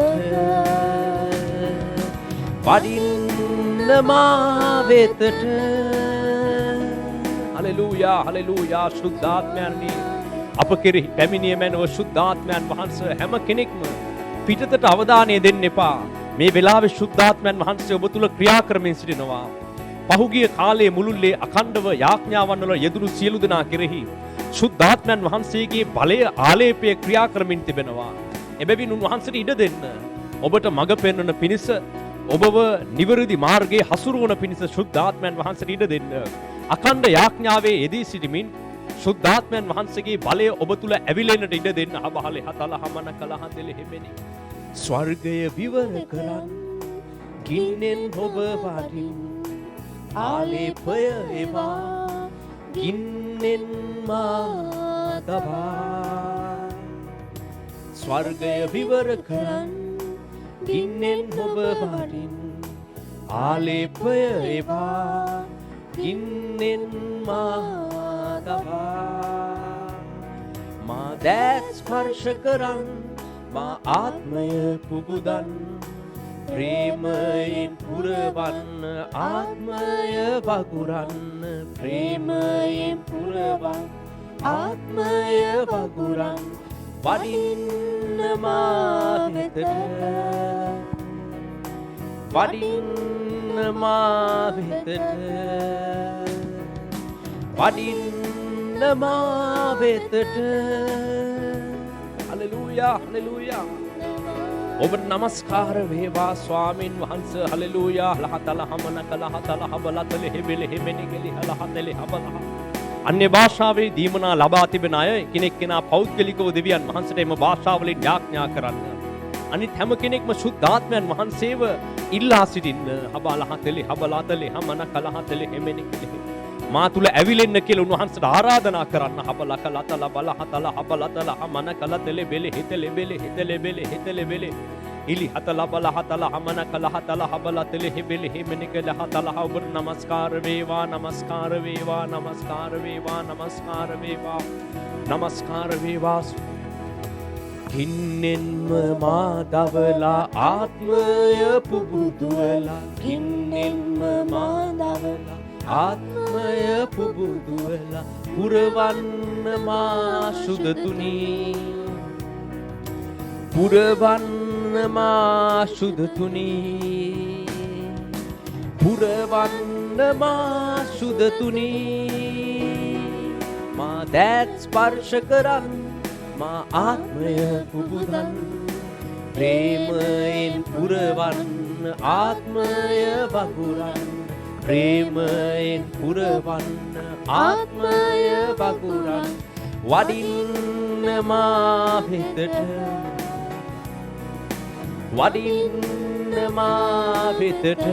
වඩින්න මා වෙතට. හලෙලූයා හලෙලූයා. ශුද්ධාත්මයන්නි අප කෙරෙහි පැමිණිය මැනව ශුද්ධාත්මයන් වහන්සේ. හැම කෙනෙක්ම පිටතට අවධානය දෙන්න එපා. මේ වෙලාවේ ශුද්ධාත්මයන් වහන්සේ ඔබ තුල ක්‍රියා කරමින් සිටිනවා. පහුගිය කාලයේ මුළුල්ලේ අඛණ්ඩව යාඥාවන් වල යෙදුණු සියලු දෙනා කෙරෙහි ශුද්ධාත්මයන් වහන්සේගේ බලය ආලේපය ක්‍රියා කරමින් තිබෙනවා. එබැවින් උන්වහන්සේට ඉඩ දෙන්න. ඔබට මඟ පෙන්වන පිණිස ඔබව නිවැරදි මාර්ගයේ හසුරුවන පිණිස ශුද්ධාත්මයන් වහන්සේට ඉඩ දෙන්න. අඛණ්ඩ යාඥාවේ යෙදී සිටමින් සුද්ධාත්මයන් වහන්සේගේ බලය ඔබ තුල ඇවිලෙන්නට ඉඩ දෙන්න. හබහලේ හතල හමන කල හදලේ හිමෙනි. ස්වර්ගය විවර කරන් ගින්නෙන් ඔබ වඩින් ආලේපය ඒවා ගින්නෙන් මා දබා. ස්වර්ගය විවර කරන් ගින්නෙන් ඔබ වඩින් ආලේපය ඒවා ගින්නෙන් මා දබා. මා දැස් ස්පර්ශ කරන් මා ආත්මය පුබුදන් ප්‍රේමයෙන් පුරවන්න ආත්මය වගුරන්න ප්‍රේමයෙන් පුරවන්න ආත්මය වගුරන් වඩින්න මා වෙතට වඩින්න මා වෙතට වඩින්න මා වෙතට. හලෙලූයා හලෙලූයා. ඔබට නමස්කාර වේවා ස්වාමින් වහන්සේ. හලෙලූයා. ලහතල හමන කලහතල හබලතල හෙබෙල හෙමෙනිගලි හලහතල හබලහ. අන්‍ය භාෂාවේ දීමනා ලබා තිබෙන අය කෙනෙක් කෙනා පෞද්ගලිකව දෙවියන් වහන්සේට එම භාෂාවලින් යාඥා කරන්න. අනිත් හැම කෙනෙක්ම සුද්ධාත්මයන් වහන්සේව ඉල්ලා සිටින්න. හබලහතල හබලතල හමන කලහතල හෙමෙනිගලි මා තුල ඇවිලෙන්න කියලා උන්වහන්සේට ආරාධනා කරන්න. හබලක ලතල බලහතල හබලතල හමන කලතල බෙල හිතල බෙල හිතල බෙල හිතල බෙල ඉලි හතල බලහතල හමන කලහතල හබලතල හිබෙල හිමනික ලහතල ඔබට නමස්කාර වේවා නමස්කාර වේවා නමස්කාර වේවා නමස්කාර වේවා නමස්කාර වේවා. ගින්නෙන්ම මා දවලා ආත්මය පුබුදුවලා ගින්නෙන්ම මා දවලා ආත්මය පුබුදුවලා පුරවන්න මා සුදතුනි පුරවන්න මා සුදතුනි පුරවන්න මා සුදතුනි. මා දැත් ස්පර්ශ කරන් මා ආත්මය පුබුදන් ප්‍රේමයෙන් පුරවන්න ආත්මය වගුරන් ප්‍රේමයෙන් පුරවන්න ආත්මය වගුරන් වඩින්න මා වෙතට වඩින්න මා වෙතට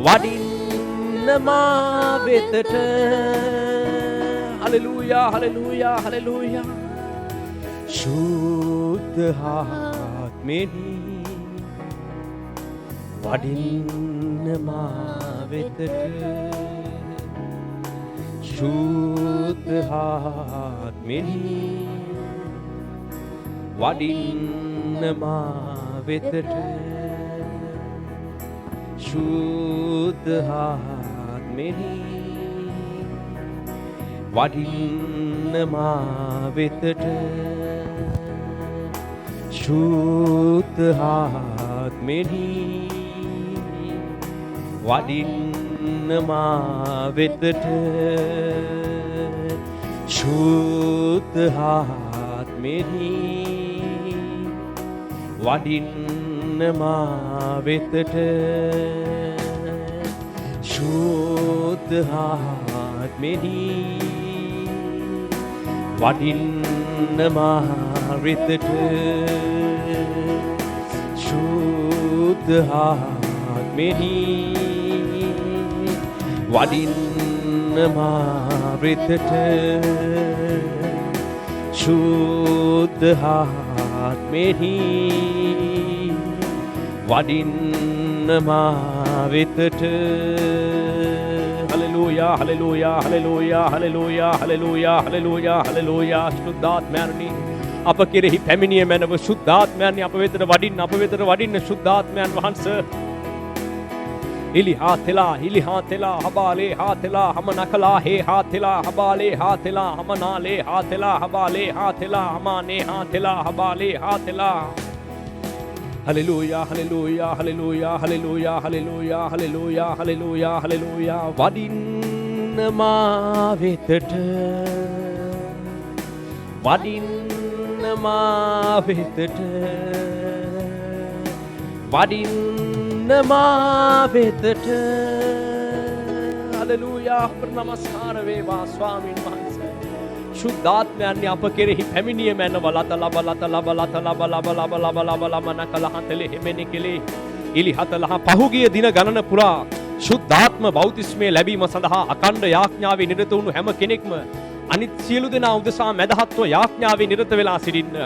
වඩින්න මා වෙතට. හලෙලූයා හලෙලූයා හලෙලූයා. සුද්ධ ආත්මෙනි වඩින්න මා වෙතට සුද්ධ ආත්මෙනි වඩින්න මා වෙතට සුද්ධ ආත්මෙනි වඩින්න මා වෙතට සුද්ධ ආත්මෙනි වඩින්න මා වෙතට සුද්ධ ආත්මෙනි වඩින්න මා වෙතට සුද්ධ ආත්මෙනි වඩින්න මා වෙතට සුද්ධ ආත්මෙනි වඩින්න මා වෙතට සුද්ධ ආත්මෙනි වඩින්න මා වෙතට. හලෙලූයා හලෙලූයා හලෙලූයා හලෙලූයා හලෙලූයා හලෙලූයා හලෙලූයා. සුද්ධාත්මයනි අප කෙරෙහි පැමිණිය මැනව සුද්ධාත්මයන් අප වෙතට වඩින්න සුද්ධාත්මයන් වහන්සේ. ඉලි හාතෙලා හබාලේ හාතෙලා හම නකලා හේ හාතෙලා හබාලේ හාතෙලා හම නාලේ හාතෙලා හබාලේ හාතෙලා හමානේ හාතෙලා හබාලේ හාතෙලා. හලෙලූයා හලෙලූයා හලෙලූයා හලෙලූයා හලෙලූයා හලෙලූයා හලෙලූයා හලෙලූයා. වඩින්න මා වෙතට වඩින්න මා වෙතට වඩින්න මා වෙතට හලෙලූයා අපට නමස්කාර වේවා ස්වාමීන් වහන්සේ. ශුද්ධාත්මයන් අප කෙරෙහි පැමිණිය මැනව ලත ලබ ලත ලබ ලත ලබ ලබ ලබ ලබ ලබ ලබන කලහතලෙ හිමෙනි කෙලේ ඉලිහතලහ පහුගිය දින ගණන පුරා ශුද්ධාත්ම බෞතිස්මය ලැබීම සඳහා අකණ්ඩ යාඥාවේ නිරත වුණු හැම කෙනෙක්ම අනිත් සියලු දෙනා උදෙසා මැදහත්ව යාඥාවේ නිරත වෙලා සිටින්න.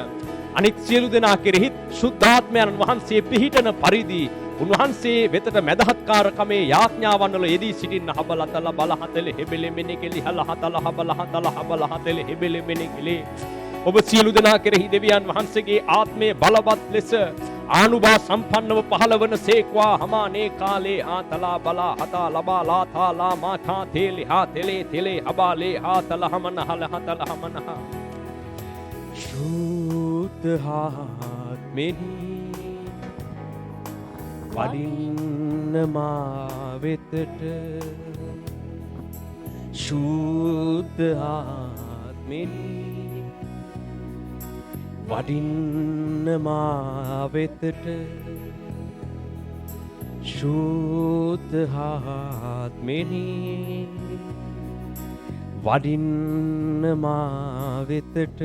අනිත් සියලු දෙනා කෙරෙහි ශුද්ධාත්මයන් වහන්සේ පිහිටන පරිදි උන්වහන්සේ වෙතට මැදහත්කාරකමේ යාඥාවන් වල යෙදී සිටින්න. හබලතල බලහතල හෙබෙලෙ මෙනෙකෙලි හලහතල හබලහතල හබලහතල හෙබෙලෙ මෙනෙකෙලි. ඔබ සියලු දෙනා කෙරෙහි දෙවියන් වහන්සේගේ ආත්මය බලවත් ලෙස ආනුභාව සම්පන්නව පහළවන සේක්වා හමානේ කාලේ ආතලා බලා හතා ලබා ලාතා ලා මාඛා තේලි හා තෙලේ තෙලේ හබාලේ ආතල හමන හල හතල හමනහ ශුද්ධාත්මෙහි වඩින්න මා වෙතට ශුද්ධාත්මෙහි වඩින්න මා වෙතට ශුද්ධාත්මෙහි වඩින්න මා වෙතට.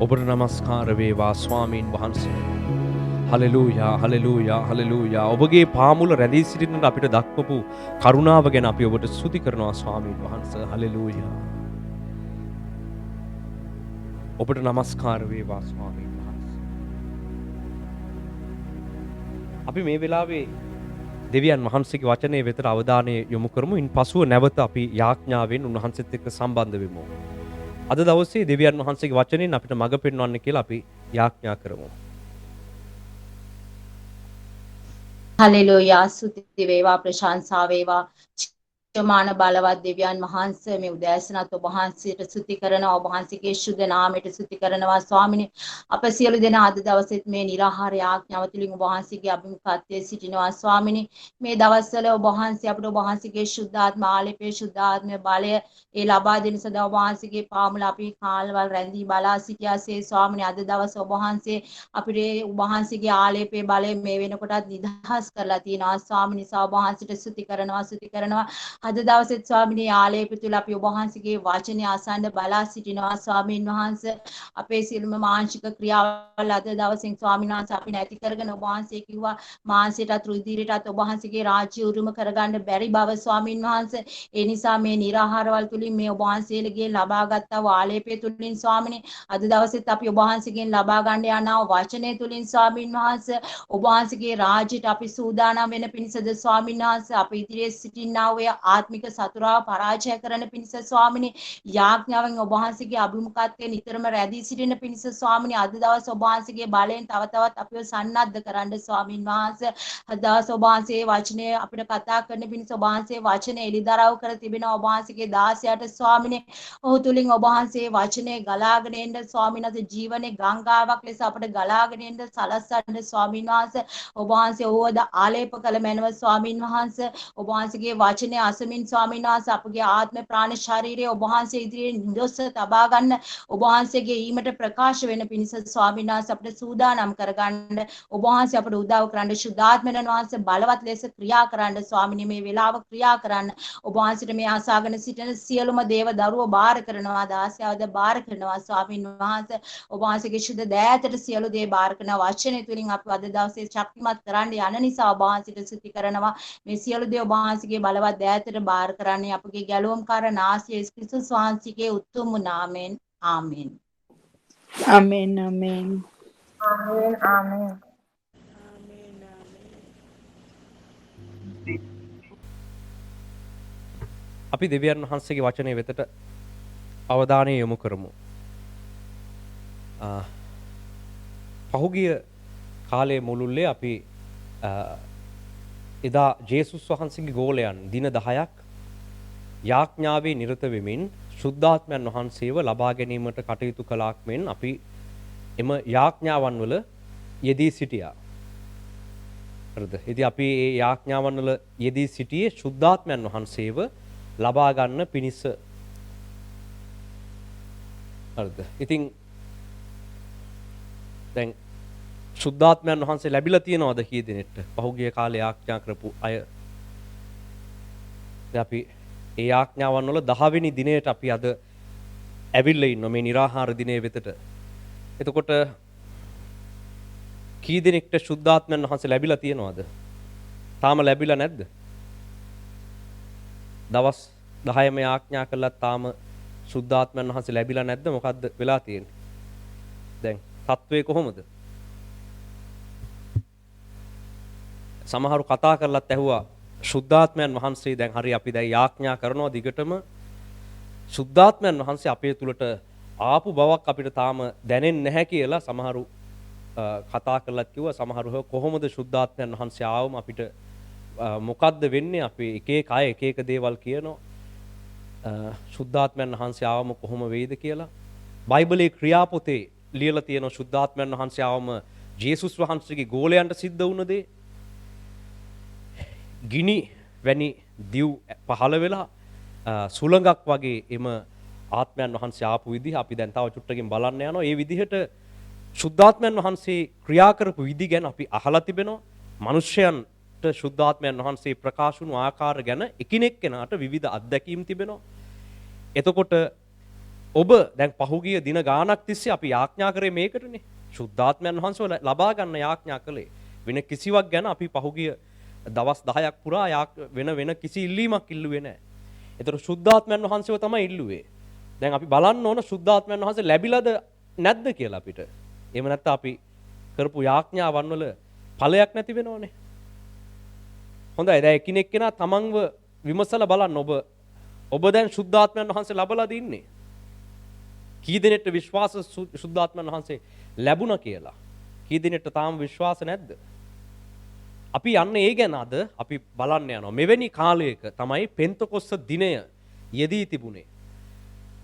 ඔබට නමස්කාර වේවා ස්වාමීන් වහන්සේ. හලෙලූයා හලෙලූයා හලෙලූයා. ඔබගේ පාමුල රැඳී සිටින්නට අපිට දක්වපු කරුණාව ගැන අපි ඔබට ස්තුති කරනවා ස්වාමීන් වහන්සේ. හලෙලූයා. ඔබට නමස්කාර වේවා ස්වාමීන් වහන්සේ. අපි මේ වෙලාවේ දෙවියන් වහන්සේගේ වචනේ වෙතට අවධානය යොමු කරමු. ඉන්පසුව නැවත අපි යාඥාවෙන් උන්වහන්සේත් එක්ක සම්බන්ධ වෙමු. අද දවසේ දෙවියන් වහන්සේගේ වචනෙන් අපිට මඟ පෙන්වන්න කියලා අපි යාඥා කරමු. හලෙලූයා ස්තුති වේවා ප්‍රශංසා වේවා මාන බලවත් දෙවියන් වහන්සේ මේ උදෑසනත් ඔබ වහන්සේට ස්තුති කරනවා. ඔබ වහන්සේගේ ශුද්ධ නාමයට ස්තුති කරනවා ස්වාමිනේ. අප සියලු දෙනා අද දවසේත් මේ නිරාහාර යාඥාව තුළින් ඔබ වහන්සේගේ අභිමුඛත්වයේ සිටිනවා ස්වාමිනේ. මේ දවස්වල ඔබ වහන්සේ අපිට ඔබ වහන්සේගේ ශුද්ධාත්ම ආලේපයේ ශුද්ධාත්ම බලය ඒ ලබා දෙන සදා ඔබ වහන්සේගේ පාමුල අපි කාලවල රැඳී බලා සිටියාසේ ස්වාමිනේ. අද දවසේ ඔබ වහන්සේ අපිට ඔබ වහන්සේගේ ආලේපයේ බලය මේ වෙනකොටත් නිදහස් කරලා තියෙනවා ස්වාමිනේ. ඔබ වහන්සේට ස්තුති කරනවා. අද දවසේත් ස්වාමිනේ ආලේප තුල අපි ඔබ වහන්සේගේ වචනේ අසන්න බලා සිටිනවා ස්වාමීන් වහන්සේ. අපේ සියලුම මානසික ක්‍රියාවල් අද දවසින් ස්වාමීන් වහන්සේ අපි නැති කරගෙන ඔබ වහන්සේ කිව්වා මානසිකටත් රුධිරයටත් ඔබ වහන්සේගේ රාජ්‍ය උරුම කරගන්න බැරි බව ස්වාමීන් වහන්සේ. ඒ නිසා මේ නිරාහාරවල තුලින් මේ ඔබ වහන්සේලගේ ලබාගත් ආලේපය තුලින් ස්වාමිනේ අද දවසෙත් අපි ඔබ වහන්සේගෙන් ලබා ගන්න යනා වචනේ තුලින් ස්වාමීන් වහන්සේ ඔබ වහන්සේගේ රාජ්‍යයට අපි සූදානම් වෙන පිණිසද ස්වාමීන් වහන්සේ අපි ඉදිරියේ සිටිනා වූ ආත්මික සතුරාව පරාජය කරන පිණිස ස්වාමිනේ යාඥාවෙන් ඔබ වහන්සේගේ අභිමුඛත්වයේ නිතරම රැඳී සිටින පිණිස ස්වාමිනේ අද දවස් ඔබ වහන්සේගේ බලයෙන් තව තවත් අපිව සන්නද්ධ කරන්න ස්වාමින් වහන්සේ. අද දවස් ඔබ වහන්සේ වචනේ අපිට කතා කරන පිණිස ඔබ වහන්සේ වචනේ එලිදරව් කර තිබෙන ඔබ වහන්සේගේ දාසයාට ස්වාමිනේ ඔහු තුලින් ඔබ වහන්සේ වචනේ ගලාගෙන එන්න ස්වාමින් වහන්සේ ජීවනේ ගංගාවක් ලෙස අපිට ගලාගෙන එන්න සලස්සන්න ස්වාමින් වහන්සේ. ඔබ වහන්සේ ඕවද ආලේප කළ මැනව ස්වාමින් වහන්සේ. ඔබ වහන්සේගේ වචනේ අසමින් ස්වාමීන් වහන්සේ අපගේ ආත්ම ප්‍රාණ ශරීරය ඔබ වහන්සේ ඉදිරියේ නිදොස්ස තබා ගන්න ඔබ වහන්සේගේ ඊමට ප්‍රකාශ වෙන පිණිස ස්වාමීන් වහන්සේ අපිට සූදානම් කරගන්න ඔබ වහන්සේ අපිට උදව් කරන්න ශුද්ධාත්මයන් වහන්සේ බලවත් ලෙස ක්‍රියා කරන්න ස්වාමීනි මේ වෙලාව ක්‍රියා කරන්න ඔබ වහන්සේට මේ ආසාගෙන සිටින සියලුම දේව දරුවෝ බාර කරනවා දාසයාවද බාර කරනවා ස්වාමීන් වහන්සේ. ඔබ වහන්සේගේ ශුද්ධ දෑතට සියලු දේ බාර කරන වචනේ තුලින් අපි අද දවසේ ශක්තිමත් කරන්න යන නිසා ඔබ වහන්සේට ස්තුති කරනවා. මේ සියලු දේ ඔබ වහන්සේගේ බලවත් දෑතට බාර කරන්නේ අපගේ ගැලවුම්කාර නාසය යේසුස් ක්‍රිස්තුස් වහන්සේගේ උතුම් නාමයෙන් ආමෙන්. Amen. Amen. ආමෙන් ආමෙන්. අපි දෙවියන් වහන්සේගේ වචනේ වෙතට අවධානය යොමු කරමු. පහුගිය කාලයේ මුළුල්ලේ අපි එදා ජේසුස් වහන්සේගේ ගෝලයන් දින 10ක් යාඥාවේ නිරත වෙමින් ශුද්ධාත්මයන් වහන්සේව ලබා ගැනීමට කටයුතු කළාක් මෙන් අපි එම යාඥාවන් වල යෙදී සිටියා. හරිද? ඉතින් අපි මේ යාඥාවන් වල යෙදී සිටියේ සුද්ධාත්මයන් වහන්සේව ලබා ගන්න පිණිස. හරිද? ඉතින් දැන් සුද්ධාත්මයන් වහන්සේ ලැබිලා තියෙනවද කී දෙනෙක්ට? පහුගිය කාලේ යාඥා කරපු අය. දැන් අපි ඒ යාඥාවන් වල 10 වෙනි දිනේට අපි අද ඇවිල්ලා ඉන්නවා මේ निराහාර දිනේ වෙතට. එතකොට කී දෙනෙක්ට සුද්ධාත්මයන් වහන්සේ ලැබිලා තියෙනවද? තාම ලැබිලා නැද්ද? දවස් 10ම යාඥා කළා තාම සුද්ධාත්මයන් වහන්සේ ලැබිලා නැද්ද? මොකද්ද වෙලා තියෙන්නේ? දැන් තත්ත්වය කොහොමද? සමහරු කතා කරලත් ඇහුවා සුද්ධාත්මයන් වහන්සේ දැන් හරි අපි දැන් යාඥා කරනවා දිගටම සුද්ධාත්මයන් වහන්සේ අපේ තුලට ආපු බවක් අපිට තාම දැනෙන්නේ නැහැ කියලා සමහරු කතා කරලත් කිව්වා. සමහරු කොහොමද සුද්ධාත්මයන් වහන්සේ ආවම අපිට මොකද්ද වෙන්නේ? අපි එක එක අය එක එක දේවල් කියනවා. සුද්ධාත්මයන් වහන්සේ ආවම කොහොම වෙයිද කියලා. බයිබලයේ ක්‍රියාපොතේ ලියලා තියෙන සුද්ධාත්මයන් වහන්සේ ආවම ජේසුස් වහන්සේගේ ගෝලයන්ට සිද්ධ වුණ දේ. ගිනි වැනි දිව් පහළ වෙලා සුළඟක් වගේ එම ආත්මයන් වහන්සේ ආපු විදිහ අපි දැන් තව චුට්ටකින් බලන්න යනවා. ඒ විදිහට සුද්ධාත්මයන් වහන්සේ ක්‍රියා කරපු විදි ගැන අපි අහලා තිබෙනවා. මිනිස්යන්ට සුද්ධාත්මයන් වහන්සේ ප්‍රකාශ වුණු ආකාර ගැන එකිනෙක කෙනාට විවිධ අත්දැකීම් තිබෙනවා. එතකොට ඔබ දැන් පහුගිය දින ගාණක් තිස්සේ අපි යාඥා කරේ මේකටනේ. සුද්ධාත්මයන් වහන්සේව ලබා ගන්න යාඥා කළේ. වෙන කිසිවක් ගැන අපි පහුගිය දවස් 10ක් පුරා වෙන කිසි ඉල්ලීමක් ඉල්ලුවේ නැහැ. ඒතර සුද්ධාත්මයන් වහන්සේව තමයි ඉල්ලුවේ. දැන් අපි බලන්න ඕන සුද්ධාත්මයන් වහන්සේ ලැබිලාද නැද්ද කියලා අපිට. එහෙම නැත්නම් අපි කරපු යාඥාවන් වල ඵලයක් නැති වෙනවනේ. හොඳයි. දැන් එකිනෙක කෙනා තමන්ව විමසලා බලන්න ඔබ දැන් සුද්ධාත්මයන් වහන්සේ ලබලාද ඉන්නේ? කී දෙනෙක්ට විශ්වාස සුද්ධාත්මයන් වහන්සේ ලැබුණා කියලා? කී දෙනෙක්ට තාම විශ්වාස නැද්ද? අපි යන්නේ ඒ ගැන අද අපි බලන්න යනවා. මෙවැනි කාලයක තමයි පෙන්තකොස්ස දිනය යෙදී තිබුණේ.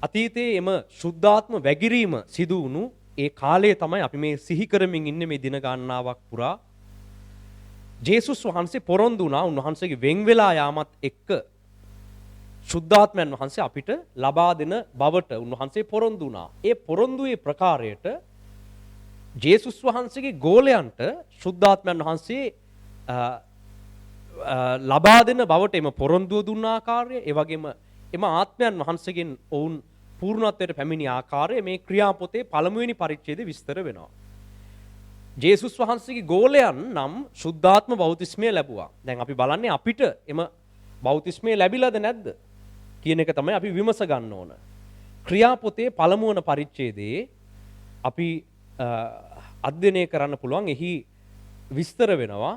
අතීතයේ එම සුද්ධාත්ම වැගිරීම සිදු වුණු ඒ කාලය තමයි අපි මේ සිහි කරමින් ඉන්නේ මේ දින ගණනාවක් පුරා. ජේසුස් වහන්සේ පොරොන්දු වුණා උන්වහන්සේගේ වෙන් වෙලා යාමත් එක්ක සුද්ධාත්මයන් වහන්සේ අපිට ලබා දෙන බවට උන්වහන්සේ පොරොන්දු වුණා. ඒ පොරොන්දුවේ ප්‍රකාරයට ජේසුස් වහන්සේගේ ගෝලයන්ට සුද්ධාත්මයන් වහන්සේ ලබා දෙන බවට එම පොරොන්දුව දුන්න ආකාරය, ඒ වගේම එම ආත්මයන් වහන්සේගෙන් ඔවුන් පූර්ණත්වයට පැමිණි ආකාරය මේ ක්‍රියාපොතේ පළමුවෙනි පරිච්ඡේදයේ විස්තර වෙනවා. ජේසුස් වහන්සේගේ ගෝලයන් නම් සුද්ධාත්ම බෞතිස්මය ලැබුවා. දැන් අපි බලන්නේ අපිට එම බෞතිස්මය ලැබිලාද නැද්ද කියන එක තමයි අපි විමස ගන්න ඕන. ක්‍රියාපොතේ පළමුවන පරිච්ඡේදයේ අපි අධ්‍යයනය කරන්න පුළුවන්. එහි විස්තර වෙනවා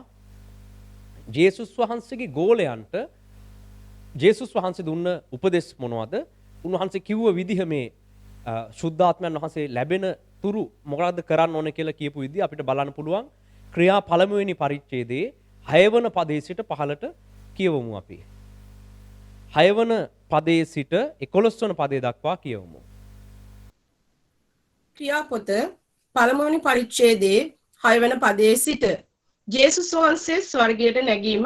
ජේසුස් වහන්සේගේ ගෝලයන්ට ජේසුස් වහන්සේ දුන්න උපදෙස් මොනවද? උන්වහන්සේ කිව්ව විදිහ මේ සුද්ධාත්මයන් වහන්සේ ලැබෙන තුරු මොකක්ද කරන්න ඕන කියලා කියපු විදිහ අපිට බලන්න පුළුවන්. ක්‍රියා පළමුවෙනි පරිච්ඡේදයේ 6 වන පදයේ සිට 15ට කියවමු අපි. 6 වන පදයේ සිට 11 වන පදයේ දක්වා කියවමු. ක්‍රියාපොත පළමුවනි පරිච්ඡේදයේ 6 වන පදයේ සිට ජේසුස් වහන්සේ ස්වර්ගයට නැගීම.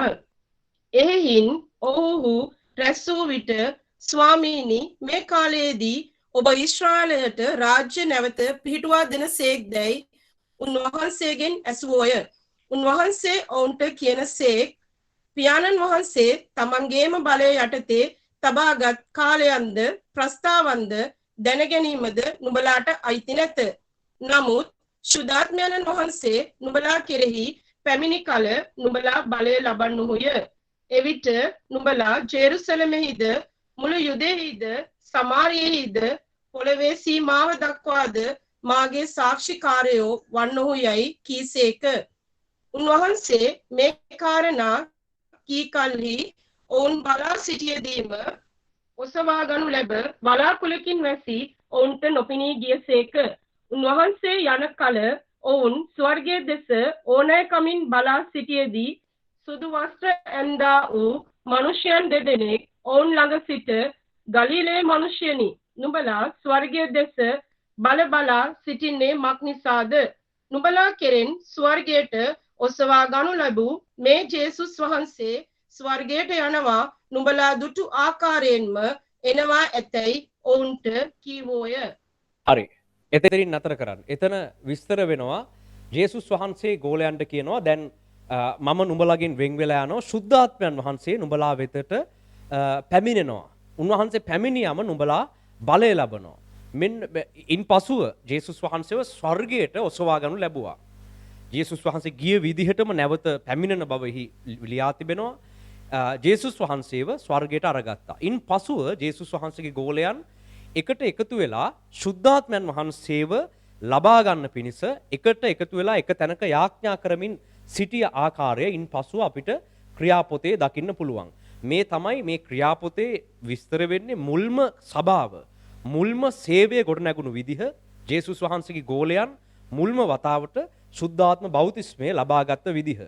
එහෙයින් ඔහු රැස් වූ විට ස්වාමීනි මේ කාලයේදී ඔබ ඊශ්‍රායලයට රාජ්‍ය නැවත පිහිටුවා දෙන සේක්දැයි උන්වහන්සේගෙන් ඇසුවෝය. උන්වහන්සේ ඔවුන්ට කියන සේක් පියාණන් වහන්සේ තමන්ගේම බලය යටතේ තබාගත් කාලයන්ද ප්‍රස්තාවන්ද දැනගැනීමද නුඹලාට අයිති නැත. නමුත් ශුද්ධාත්මයන් වහන්සේ නුඹලා කෙරෙහි පැමිණි කල නුඹලා බලය ලබන්නහුය. එවිට නුඹලා ජෙරුසලමෙහිද මුළු යුදෙහිද සමාරියෙහිද පොළවේ සීමාව දක්වාද මාගේ සාක්ෂිකාරයෝ වන්නහු යයි කීසේක. උන්වහන්සේ මේ කාරණා කී කල්හි ඔවුන් බලා සිටියදීම ඔසවා ගනු ලැබ වලාකුළකින් වැසී ඔවුන්ට නොපෙනී ගියසේක. උන්වහන්සේ යන කල ඔවුන් ස්වර්ගයේ දෙස ඕනෑකමින් බලා සිටියේදී සුදු වස්ත්‍ර ඇඳා වූ මනුෂ්‍යයන් දෙදෙනෙක් ඔවුන් ළඟ සිට ගලිලේ මනුෂ්‍යනි නුඹලා ස්වර්ගයේ දෙස බල බලා සිටින්නේ මක් නිසාද? නුඹලා කෙරෙන් ස්වර්ගයට ඔසවා ගනු ලැබූ මේ ජේසුස් වහන්සේ ස්වර්ගයට යනවා නුඹලා දුටු ආකාරයෙන්ම එනවා ඇතැයි ඔවුන්ට කීවෝය. හරි. එතනින් නතර කරන්න. එතන විස්තර වෙනවා ජේසුස් වහන්සේ ගෝලයන්ට කියනවා දැන් මම නුඹලගෙන් වෙන් වෙලා යනවා සුද්ධාත්මයන් වහන්සේ නුඹලා වෙතට පැමිණෙනවා. උන්වහන්සේ පැමිණියම නුඹලා බලය ලබනවා. මෙන්න ඉන්පසුව ජේසුස් වහන්සේව ස්වර්ගයට ඔසවා ගනු ලැබුවා. ජේසුස් වහන්සේ ගිය විදිහටම නැවත පැමිණෙන බවෙහි ලියා තිබෙනවා. ජේසුස් වහන්සේව ස්වර්ගයට අරගත්තා. ඉන්පසුව ජේසුස් වහන්සේගේ ගෝලයන් එකට එකතු වෙලා ශුද්ධාත්මයන් වහන්සේව ලබා ගන්න පිණිස එකට එකතු වෙලා එක තැනක යාඥා කරමින් සිටිය ආකාරය ඉන්පසුව අපිට ක්‍රියාපොතේ දකින්න පුළුවන්. මේ තමයි මේ ක්‍රියාපොතේ විස්තර වෙන්නේ මුල්ම සභාව. මුල්ම සේවය ගොඩනැගුණු විදිහ ජේසුස් වහන්සේගේ ගෝලයන් මුල්ම වතාවට ශුද්ධාත්ම බෞතිස්මය ලබාගත් විදිහ.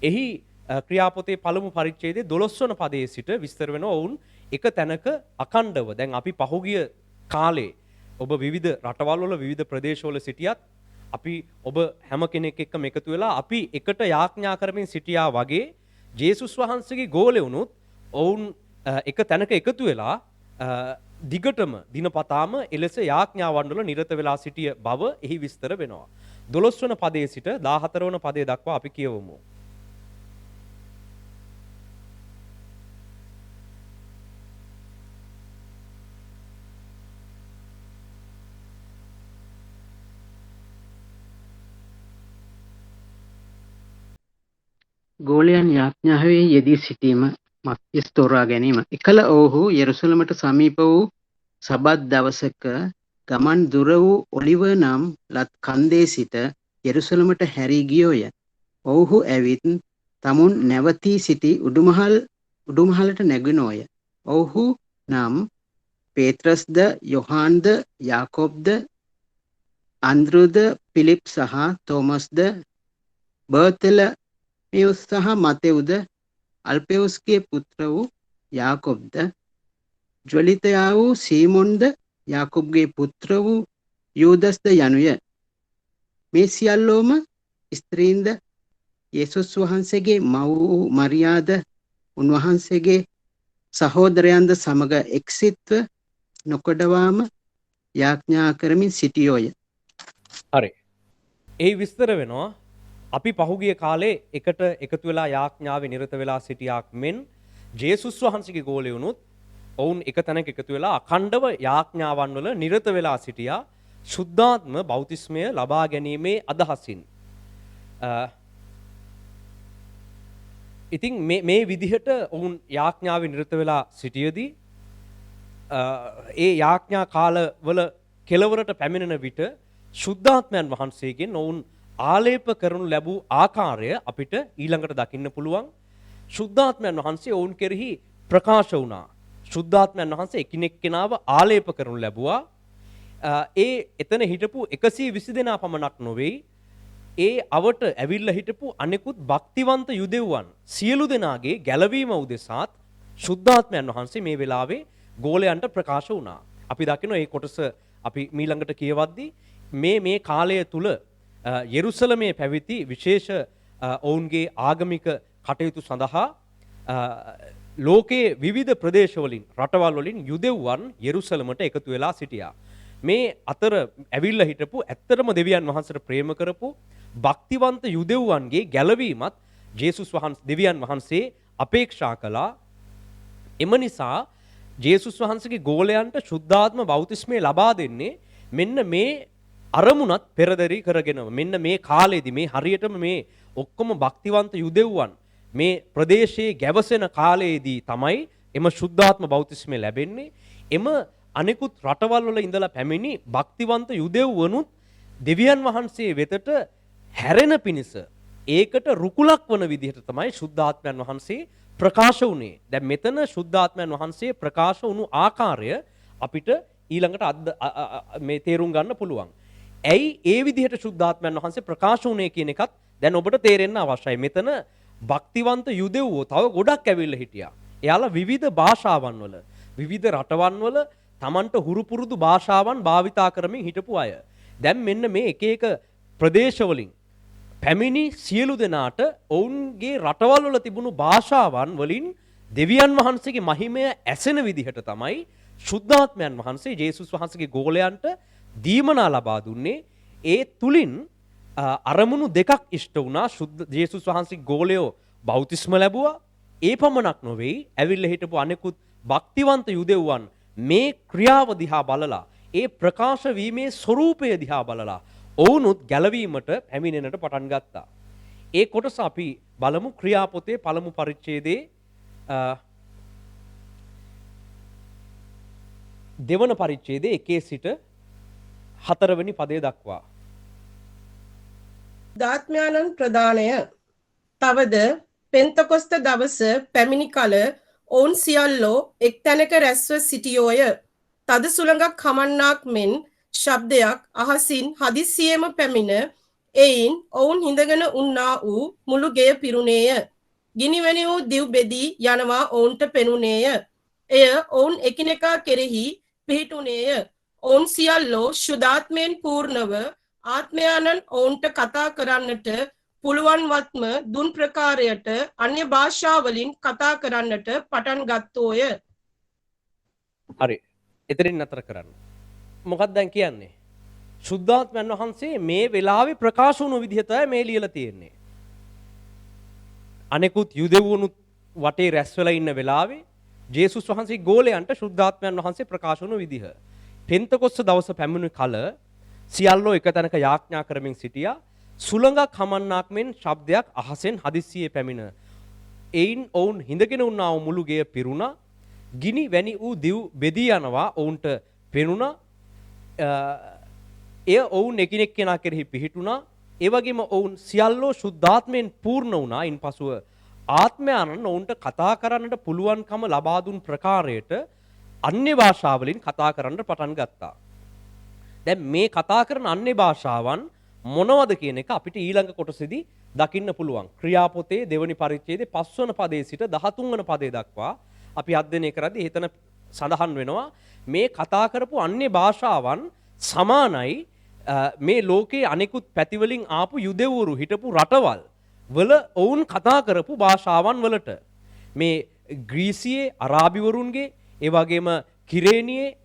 එහි ක්‍රියාපොතේ පළමු පරිච්ඡේදයේ 12 වන පදයේ සිට විස්තර වෙනවා ඔවුන් එක තැනක අඛණ්ඩව දැන් අපි පහුගිය කාලේ ඔබ විවිධ රටවල් වල විවිධ ප්‍රදේශවල සිටියත් අපි ඔබ හැම කෙනෙක් එක්කම එකතු වෙලා අපි එකට යාඥා කරමින් සිටියා වගේ ජේසුස් වහන්සේගේ ගෝලෙවුනුත් ඔවුන් එක තැනක එකතු වෙලා දිගටම දිනපතාම එලෙස යාඥාවන් වල නිරත වෙලා සිටිය බව එහි විස්තර වෙනවා. 12 වන පදයේ සිට 14 වන පදයේ දක්වා අපි කියවමු. ගෝලයන් යාඥාවේ යෙදී සිටීම මත්තිස් තෝරා ගැනීම. එකල ඔවුහු යෙරුසලමට සමීප වූ සබත් දවසක ගමන් දුර වූ ඔලිව නම් ලත් කන්දේ සිට යෙරුසලමට හැරී ගියෝය. ඔවුහු ඇවිත් තමුන් නැවතී සිටි උඩුමහලට නැගිනෝය. ඔවුහු නම් පේත්‍රස්ද යොහාන්ද යාකොබ්ද අන්ද්‍රුද පිලිප් සහ තෝමස්ද බර්තලමියුස් සහ මතෙව්ද අල්පෙවුස්ගේ පුත්‍ර වූ යාකොබ්ද ජ්වලිතයා වූ සීමොන්ද යාකොබ්ගේ පුත්‍ර වූ යූදස්ද යනුය. මේ සියල්ලෝම ස්ත්‍රීන්ද යේසුස් වහන්සේගේ මව් වූ මරියාද උන්වහන්සේගේ සහෝදරයන්ද සමග එක්සිත්ව නොකඩවාම යාඥා කරමින් සිටියෝය. හරි. ඒ විස්තර වෙනවා අපි පහුගිය කාලේ එකට එකතු වෙලා යාඥාවේ නිරත වෙලා සිටියාක් මෙන් ජේසුස් වහන්සේගේ ගෝලෙවුනුත් ඔවුන් එක තැනක එකතු වෙලා අඛණ්ඩව යාඥාවන් වල නිරත වෙලා සිටියා ශුද්ධාත්ම බෞතිස්මය ලබා ගැනීමේ අදහසින්. ඉතින් මේ විදිහට ඔවුන් යාඥාවේ නිරත වෙලා සිටියදී ඒ යාඥා කාලවල කෙලවරට පැමිණෙන විට ශුද්ධාත්මයන් වහන්සේගෙන් ඔවුන් ආලේප කරනු ලැබූ ආකාරය අපිට ඊළඟට දකින්න පුළුවන්. ශුද්ධාත්මයන් වහන්සේ ඔවුන් කෙරෙහි ප්‍රකාශ වුණා. ශුද්ධාත්මයන් වහන්සේ එකිනෙක කෙනාව ආලේප කරනු ලැබුවා. ඒ එතන හිටපු 120 දෙනා පමණක් නොවේ. ඒ අවට ඇවිල්ලා හිටපු අනෙකුත් භක්තිවන්ත යුදෙව්වන් සියලු දෙනාගේ ගැලවීම උදෙසාත් ශුද්ධාත්මයන් වහන්සේ මේ වෙලාවේ ගෝලයන්ට ප්‍රකාශ වුණා. අපි දකිනවා මේ කොටස අපි ඊළඟට කියවද්දී මේ කාලය තුල යෙරුසලමේ පැවිදි විශේෂ ඔවුන්ගේ ආගමික කටයුතු සඳහා ලෝකයේ විවිධ ප්‍රදේශවලින් රටවල් වලින් යුදෙව්වන් යෙරුසලමට එකතු වෙලා සිටියා. මේ අතර ඇවිල්ලා හිටපු ඇත්තටම දෙවියන් වහන්සේට ප්‍රේම කරපු භක්තිවන්ත යුදෙව්වන්ගේ ගැලවීමත් ජේසුස් වහන්සේ දෙවියන් වහන්සේ අපේක්ෂා කළා. එම නිසා ජේසුස් වහන්සේගේ ගෝලයන්ට ශුද්ධාත්ම බෞතිස්මය ලබා දෙන්නේ මෙන්න මේ අරමුණත් පෙරදරි කරගෙනම. මෙන්න මේ කාලේදී මේ හරියටම මේ ඔක්කොම භක්තිවන්ත යුදෙව්වන් මේ ප්‍රදේශයේ ගැවසෙන කාලයේදී තමයි එම ශුද්ධාත්ම බෞතිස්මය ලැබෙන්නේ. එම අනෙකුත් රටවල් වල ඉඳලා පැමිණි භක්තිවන්ත යුදෙව්වනුත් දෙවියන් වහන්සේ වෙතට හැරෙන පිණිස ඒකට රුකුලක් වන විදිහට තමයි ශුද්ධාත්මයන් වහන්සේ ප්‍රකාශ වුණේ. දැන් මෙතන ශුද්ධාත්මයන් වහන්සේ ප්‍රකාශ වුණු ආකාරය අපිට ඊළඟට මේ තේරුම් ගන්න පුළුවන්. ඇයි ඒ විදිහට ශුද්ධාත්මයන් වහන්සේ ප්‍රකාශ වුණේ කියන එකත් දැන් ඔබට තේරෙන්න අවශ්‍යයි. මෙතන භක්තිවන්ත යුදෙව්වෝ තව ගොඩක් ඇවිල්ලා හිටියා. එයාලා විවිධ භාෂාවන් වල විවිධ රටවන් වල Tamanට හුරු පුරුදු භාෂාවන් භාවිතා කරමින් හිටපු අය. දැන් මෙන්න මේ එක එක ප්‍රදේශවලින් පැමිණි සියලු දෙනාට ඔවුන්ගේ රටවල් වල තිබුණු භාෂාවන් වලින් දෙවියන් වහන්සේගේ මහිමය ඇසෙන විදිහට තමයි ශුද්ධාත්මයන් වහන්සේ ජේසුස් වහන්සේගේ ගෝලයන්ට දීමනා ලබා දුන්නේ. ඒ තුලින් අරමුණු දෙකක් ඉෂ්ට වුණා. ජේසුස් වහන්සේගේ ගෝලයෝ බෞතිස්ම ලැබුවා. ඒ පමණක් නොවේ, ඇවිල්ලා හිටපු අනෙකුත් භක්තිවන්ත යුදෙව්වන් මේ ක්‍රියාව දිහා බලලා, ඒ ප්‍රකාශ වීමේ ස්වરૂපය දිහා බලලා ඔවුනුත් ගැලවීමට පැමිණෙන්නට පටන් ගත්තා. ඒ කොටස අපි බලමු ක්‍රියාපොතේ පළමු පරිච්ඡේදයේ දෙවන පරිච්ඡේදයේ 1 සිට 4 වෙනි පදය දක්වා. දාත්මයන්න් ප්‍රදානය. තවද පෙන්තකොස්ත දවස පැමිණි කල ඔවුන් සියල්ලෝ එක් තැනක රැස්ව සිටියෝය. තද සුළඟක් හමන්නාක් මෙන් ශබ්දයක් අහසින් හදිස්සියේම පැමිණ එයින් ඔවුන් හිඳගෙන උන්නා වූ මුළු ගෙය පිරුණේය. ගිනිවැනි වූ දිව් බෙදී යනවා ඔවුන්ට පෙනුනේය. එය ඔවුන් එකිනෙකා කෙරෙහි පිහිටුනේය. ඔවුන් සියල්ලෝ ශුද්ධාත්මයෙන් පූර්ණව ආත්මයාණන් ඔවුන්ට කතා කරන්නට පුළුවන්වත්ම දුන් ප්‍රකාරයට අන්‍ය භාෂාවලින් කතා කරන්නට පටන් ගත්තෝය. හරි. එතනින් නතර කරන්න. මොකක්ද දැන් කියන්නේ? ශුද්ධාත්මයන් වහන්සේ මේ වෙලාවේ ප්‍රකාශ වුණු විදිහ තමයි මේ ලියලා තියෙන්නේ. අනෙකුත් යුදෙවුණුත් වටේ රැස් වෙලා ඉන්න වෙලාවේ ජේසුස් වහන්සේ ගෝලයන්ට ශුද්ධාත්මයන් වහන්සේ ප්‍රකාශ වුණු විදිහ. පෙන්තකොස්ත දවස පැමිණි කල සියල්ලෝ එක තැනක යාඥා කරමින් සිටියා. සුළඟක් හමන්නාක් මෙන් ශබ්දයක් අහසෙන් හදිස්සියේ පැමිණ එයින් ඔවුන් හිඳගෙන උන්නා වූ මුළු ගෙය පිරුණා. ගිනි වැනි වූ දිව් බෙදී යනවා ඔවුන්ට පෙනුණා. එය ඔවුන් එකිනෙක කෙනා කෙරෙහි පිහිටුණා. ඒ වගේම ඔවුන් සියල්ලෝ ශුද්ධාත්මයෙන් පූර්ණ වුණා. ඉන්පසුව ආත්මයන්න් ඔවුන්ට කතා කරන්නට පුළුවන්කම ලබා දුන් ප්‍රකාරයට අන්‍ය භාෂාවලින් කතා කරන්න පටන් ගත්තා. දැන් මේ කතා කරන අන්‍ය භාෂාවන් මොනවද කියන එක අපිට ඊළඟ කොටසේදී දකින්න පුළුවන්. ක්‍රියාපොතේ දෙවනි පරිච්ඡේදයේ 5 වන පදයේ සිට 13 වන පදයේ දක්වා අපි අධ්‍යයනය කරද්දී එතන සඳහන් වෙනවා මේ කතා කරපු අන්‍ය භාෂාවන් සමානයි මේ ලෝකයේ අනෙකුත් පැතිවලින් ආපු යුදෙව්වරු හිටපු රටවල් වල ඔවුන් කතා කරපු භාෂාවන් වලට. මේ ග්‍රීසියේ අරාබිවරුන්ගේ, ඒ වගේම කිරේනියේ,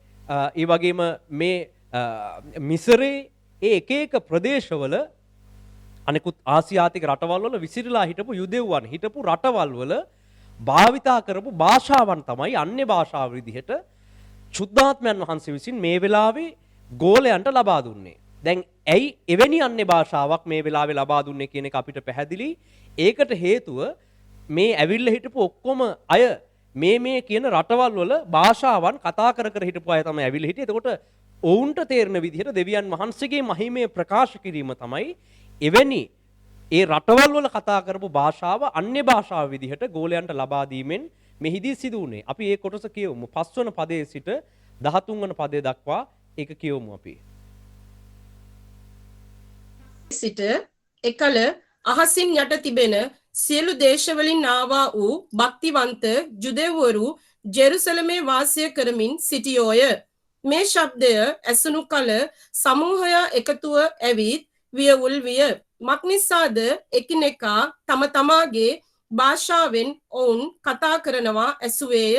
ඒ වගේම මේ මිසරේ ඒ එක එක ප්‍රදේශවල අනෙකුත් ආසියාතික රටවල් වල විසිරලා හිටපු යුදෙව්වන් හිටපු රටවල් වල භාවිතා කරපු භාෂාවන් තමයි අන්‍ය භාෂාව විදිහට ශුද්ධාත්මයන් වහන්සේ විසින් මේ වෙලාවේ ගෝලයන්ට ලබා දුන්නේ. දැන් ඇයි එවැනි අන්‍ය භාෂාවක් මේ වෙලාවේ ලබා දුන්නේ කියන එක අපිට පැහැදිලි. ඒකට හේතුව මේ ඇවිල්ලා හිටපු ඔක්කොම අය මේ කියන රටවල් වල භාෂාවන් කතා කර කර හිටපු අය තමයි ඇවිල්ලා හිටියේ. එතකොට ඔවුන්ට තේරෙන විදිහට දෙවියන් වහන්සේගේ මහිමය ප්‍රකාශ කිරීම තමයි එවැනි ඒ රටවල් වල කතා කරපු භාෂාව අන්‍ය භාෂාව විදිහට ගෝලයන්ට ලබා දීමෙන් මෙහිදී සිදු වුණේ. අපි මේ කොටස කියවමු. 5 වන පදයේ සිට 13 වන පදය දක්වා ඒක කියවමු අපි. සිට එකල අහසින් යට තිබෙන සියලු දේශවලින් ආවා වූ භක්තිවන්ත ජුදෙව්වරු ජෙරුසලමේ වාසය කරමින් සිටියෝය. මේ ශබ්දය ඇසුණු කල සමූහය එකතුව ඇවිත් වියවුල් විය. මක්නිසාද එකිනෙකා තම තමාගේ භාෂාවෙන් ඔවුන් කතා කරනවා ඇසුවේය.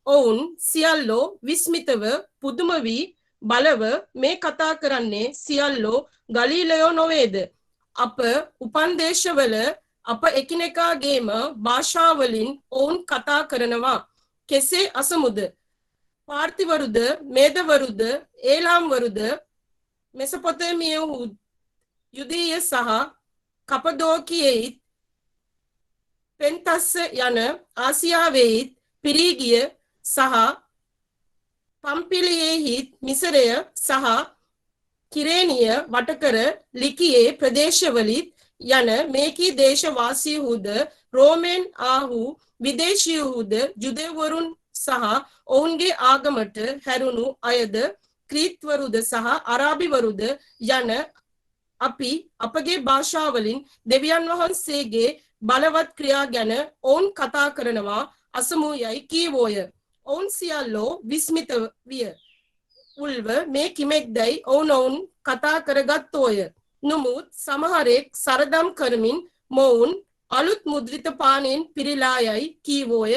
ඔවුන් සියල්ලෝ විස්මිතව පුදුම වී බලව මේ කතා කරන්නේ සියල්ලෝ ගලීලයෝ නොවේද? අප උපන් දේශවල අප එකිනෙකාගේම භාෂාවලින් ඔවුන් කතා කරනවා. කෙසේ අසමුද? පාර්තිවරුද, මේදවරුද, ඒලාම්වරුද, මෙසොපොතේමියහු, යුදීය සහ කපදෝකියෙහිත්, පෙන්තස්ස යන ආසියාවෙහිත්, පිරීගිය සහ පම්පිලියෙහිත්, මිසරය සහ කිරේනිය වටකර ලිකියේ ප්‍රදේශවලිත් යන මේකී දේශවාසීහුද, රෝමෙන් ආහු විදේශීහුද, ජුදෙව්වරුන් සහ ඔවුන්ගේ ආගමට හැරුණු අයද, ක්‍රීත්වරුද සහ අරාබිවරුද යන අපි අපගේ භාෂාවලින් දෙවියන් වහන්සේගේ බලවත් ක්‍රියා ගැන ඔවුන් කතා කරනවා අසමු යයි කීවෝය. ඔවුන් සියල්ලෝ විස්මිත විය. උල්ව මේ කිමෙක්දයි ඔවුන් කතා කරගත්තෝය. නමුත් සමහරෙක් සරදම් කරමින් මොවුන් අලුත් මුද්‍රිත පානෙන් පිරීලා යයි කීවෝය.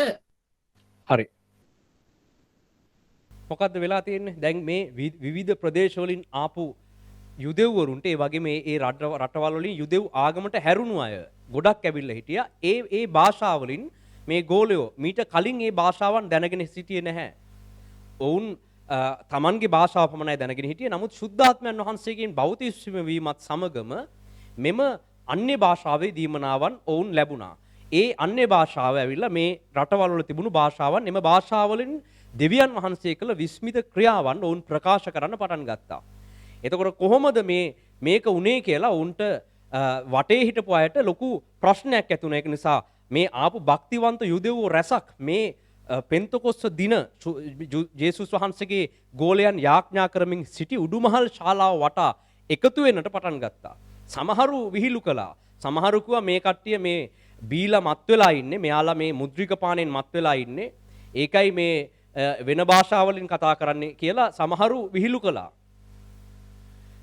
හරි. මොකද්ද වෙලා තියෙන්නේ? දැන් මේ විවිධ ප්‍රදේශ වලින් ආපු යුදෙව්වරුන්ට ඒ වගේ මේ ඒ රටවල් වලින් යුදෙව් ආගමට හැරුණු අය ගොඩක් ඇවිල්ලා හිටියා. ඒ භාෂාවලින් මේ ගෝලයෝ මීට කලින් ඒ භාෂාවන් දැනගෙන සිටියේ නැහැ. ඔවුන් තමන්ගේ භාෂාව පමණයි දැනගෙන හිටියේ. නමුත් ශුද්ධාත්මයන් වහන්සේගෙන් බෞතිස්ම වීමත් සමගම මෙම අන්‍ය භාෂාවේ දීමනාවන් ඔවුන් ලැබුණා. ඒ අන්‍ය භාෂාව ඇවිල්ලා මේ රටවල් වල තිබුණු භාෂාවන් එම භාෂාවලින් දෙවියන් වහන්සේ කළ විස්මිත ක්‍රියාවන් ඔවුන් ප්‍රකාශ කරන්න පටන් ගත්තා. එතකොට කොහොමද මේක උනේ කියලා උන්ට වටේ හිටපු අයට ලොකු ප්‍රශ්නයක් ඇති වුණා. ඒක නිසා මේ ආපු භක්තිවන්ත යුදෙව්වෝ රැසක් මේ පෙන්තකොස්ස දින ජේසුස් වහන්සේගේ ගෝලයන් යාඥා කරමින් සිටි උඩුමහල් ශාලාව වටා එකතු වෙන්නට පටන් ගත්තා. සමහරු විහිළු කළා. සමහරු කිව්වා මේ කට්ටිය මේ බීලා මත් වෙලා ඉන්නේ. මෙයාලා මේ මුද්‍රික පානෙන් මත් වෙලා ඉන්නේ. ඒකයි මේ වෙන භාෂාවලින් කතා කරන්නේ කියලා සමහරු විහිළු කළා.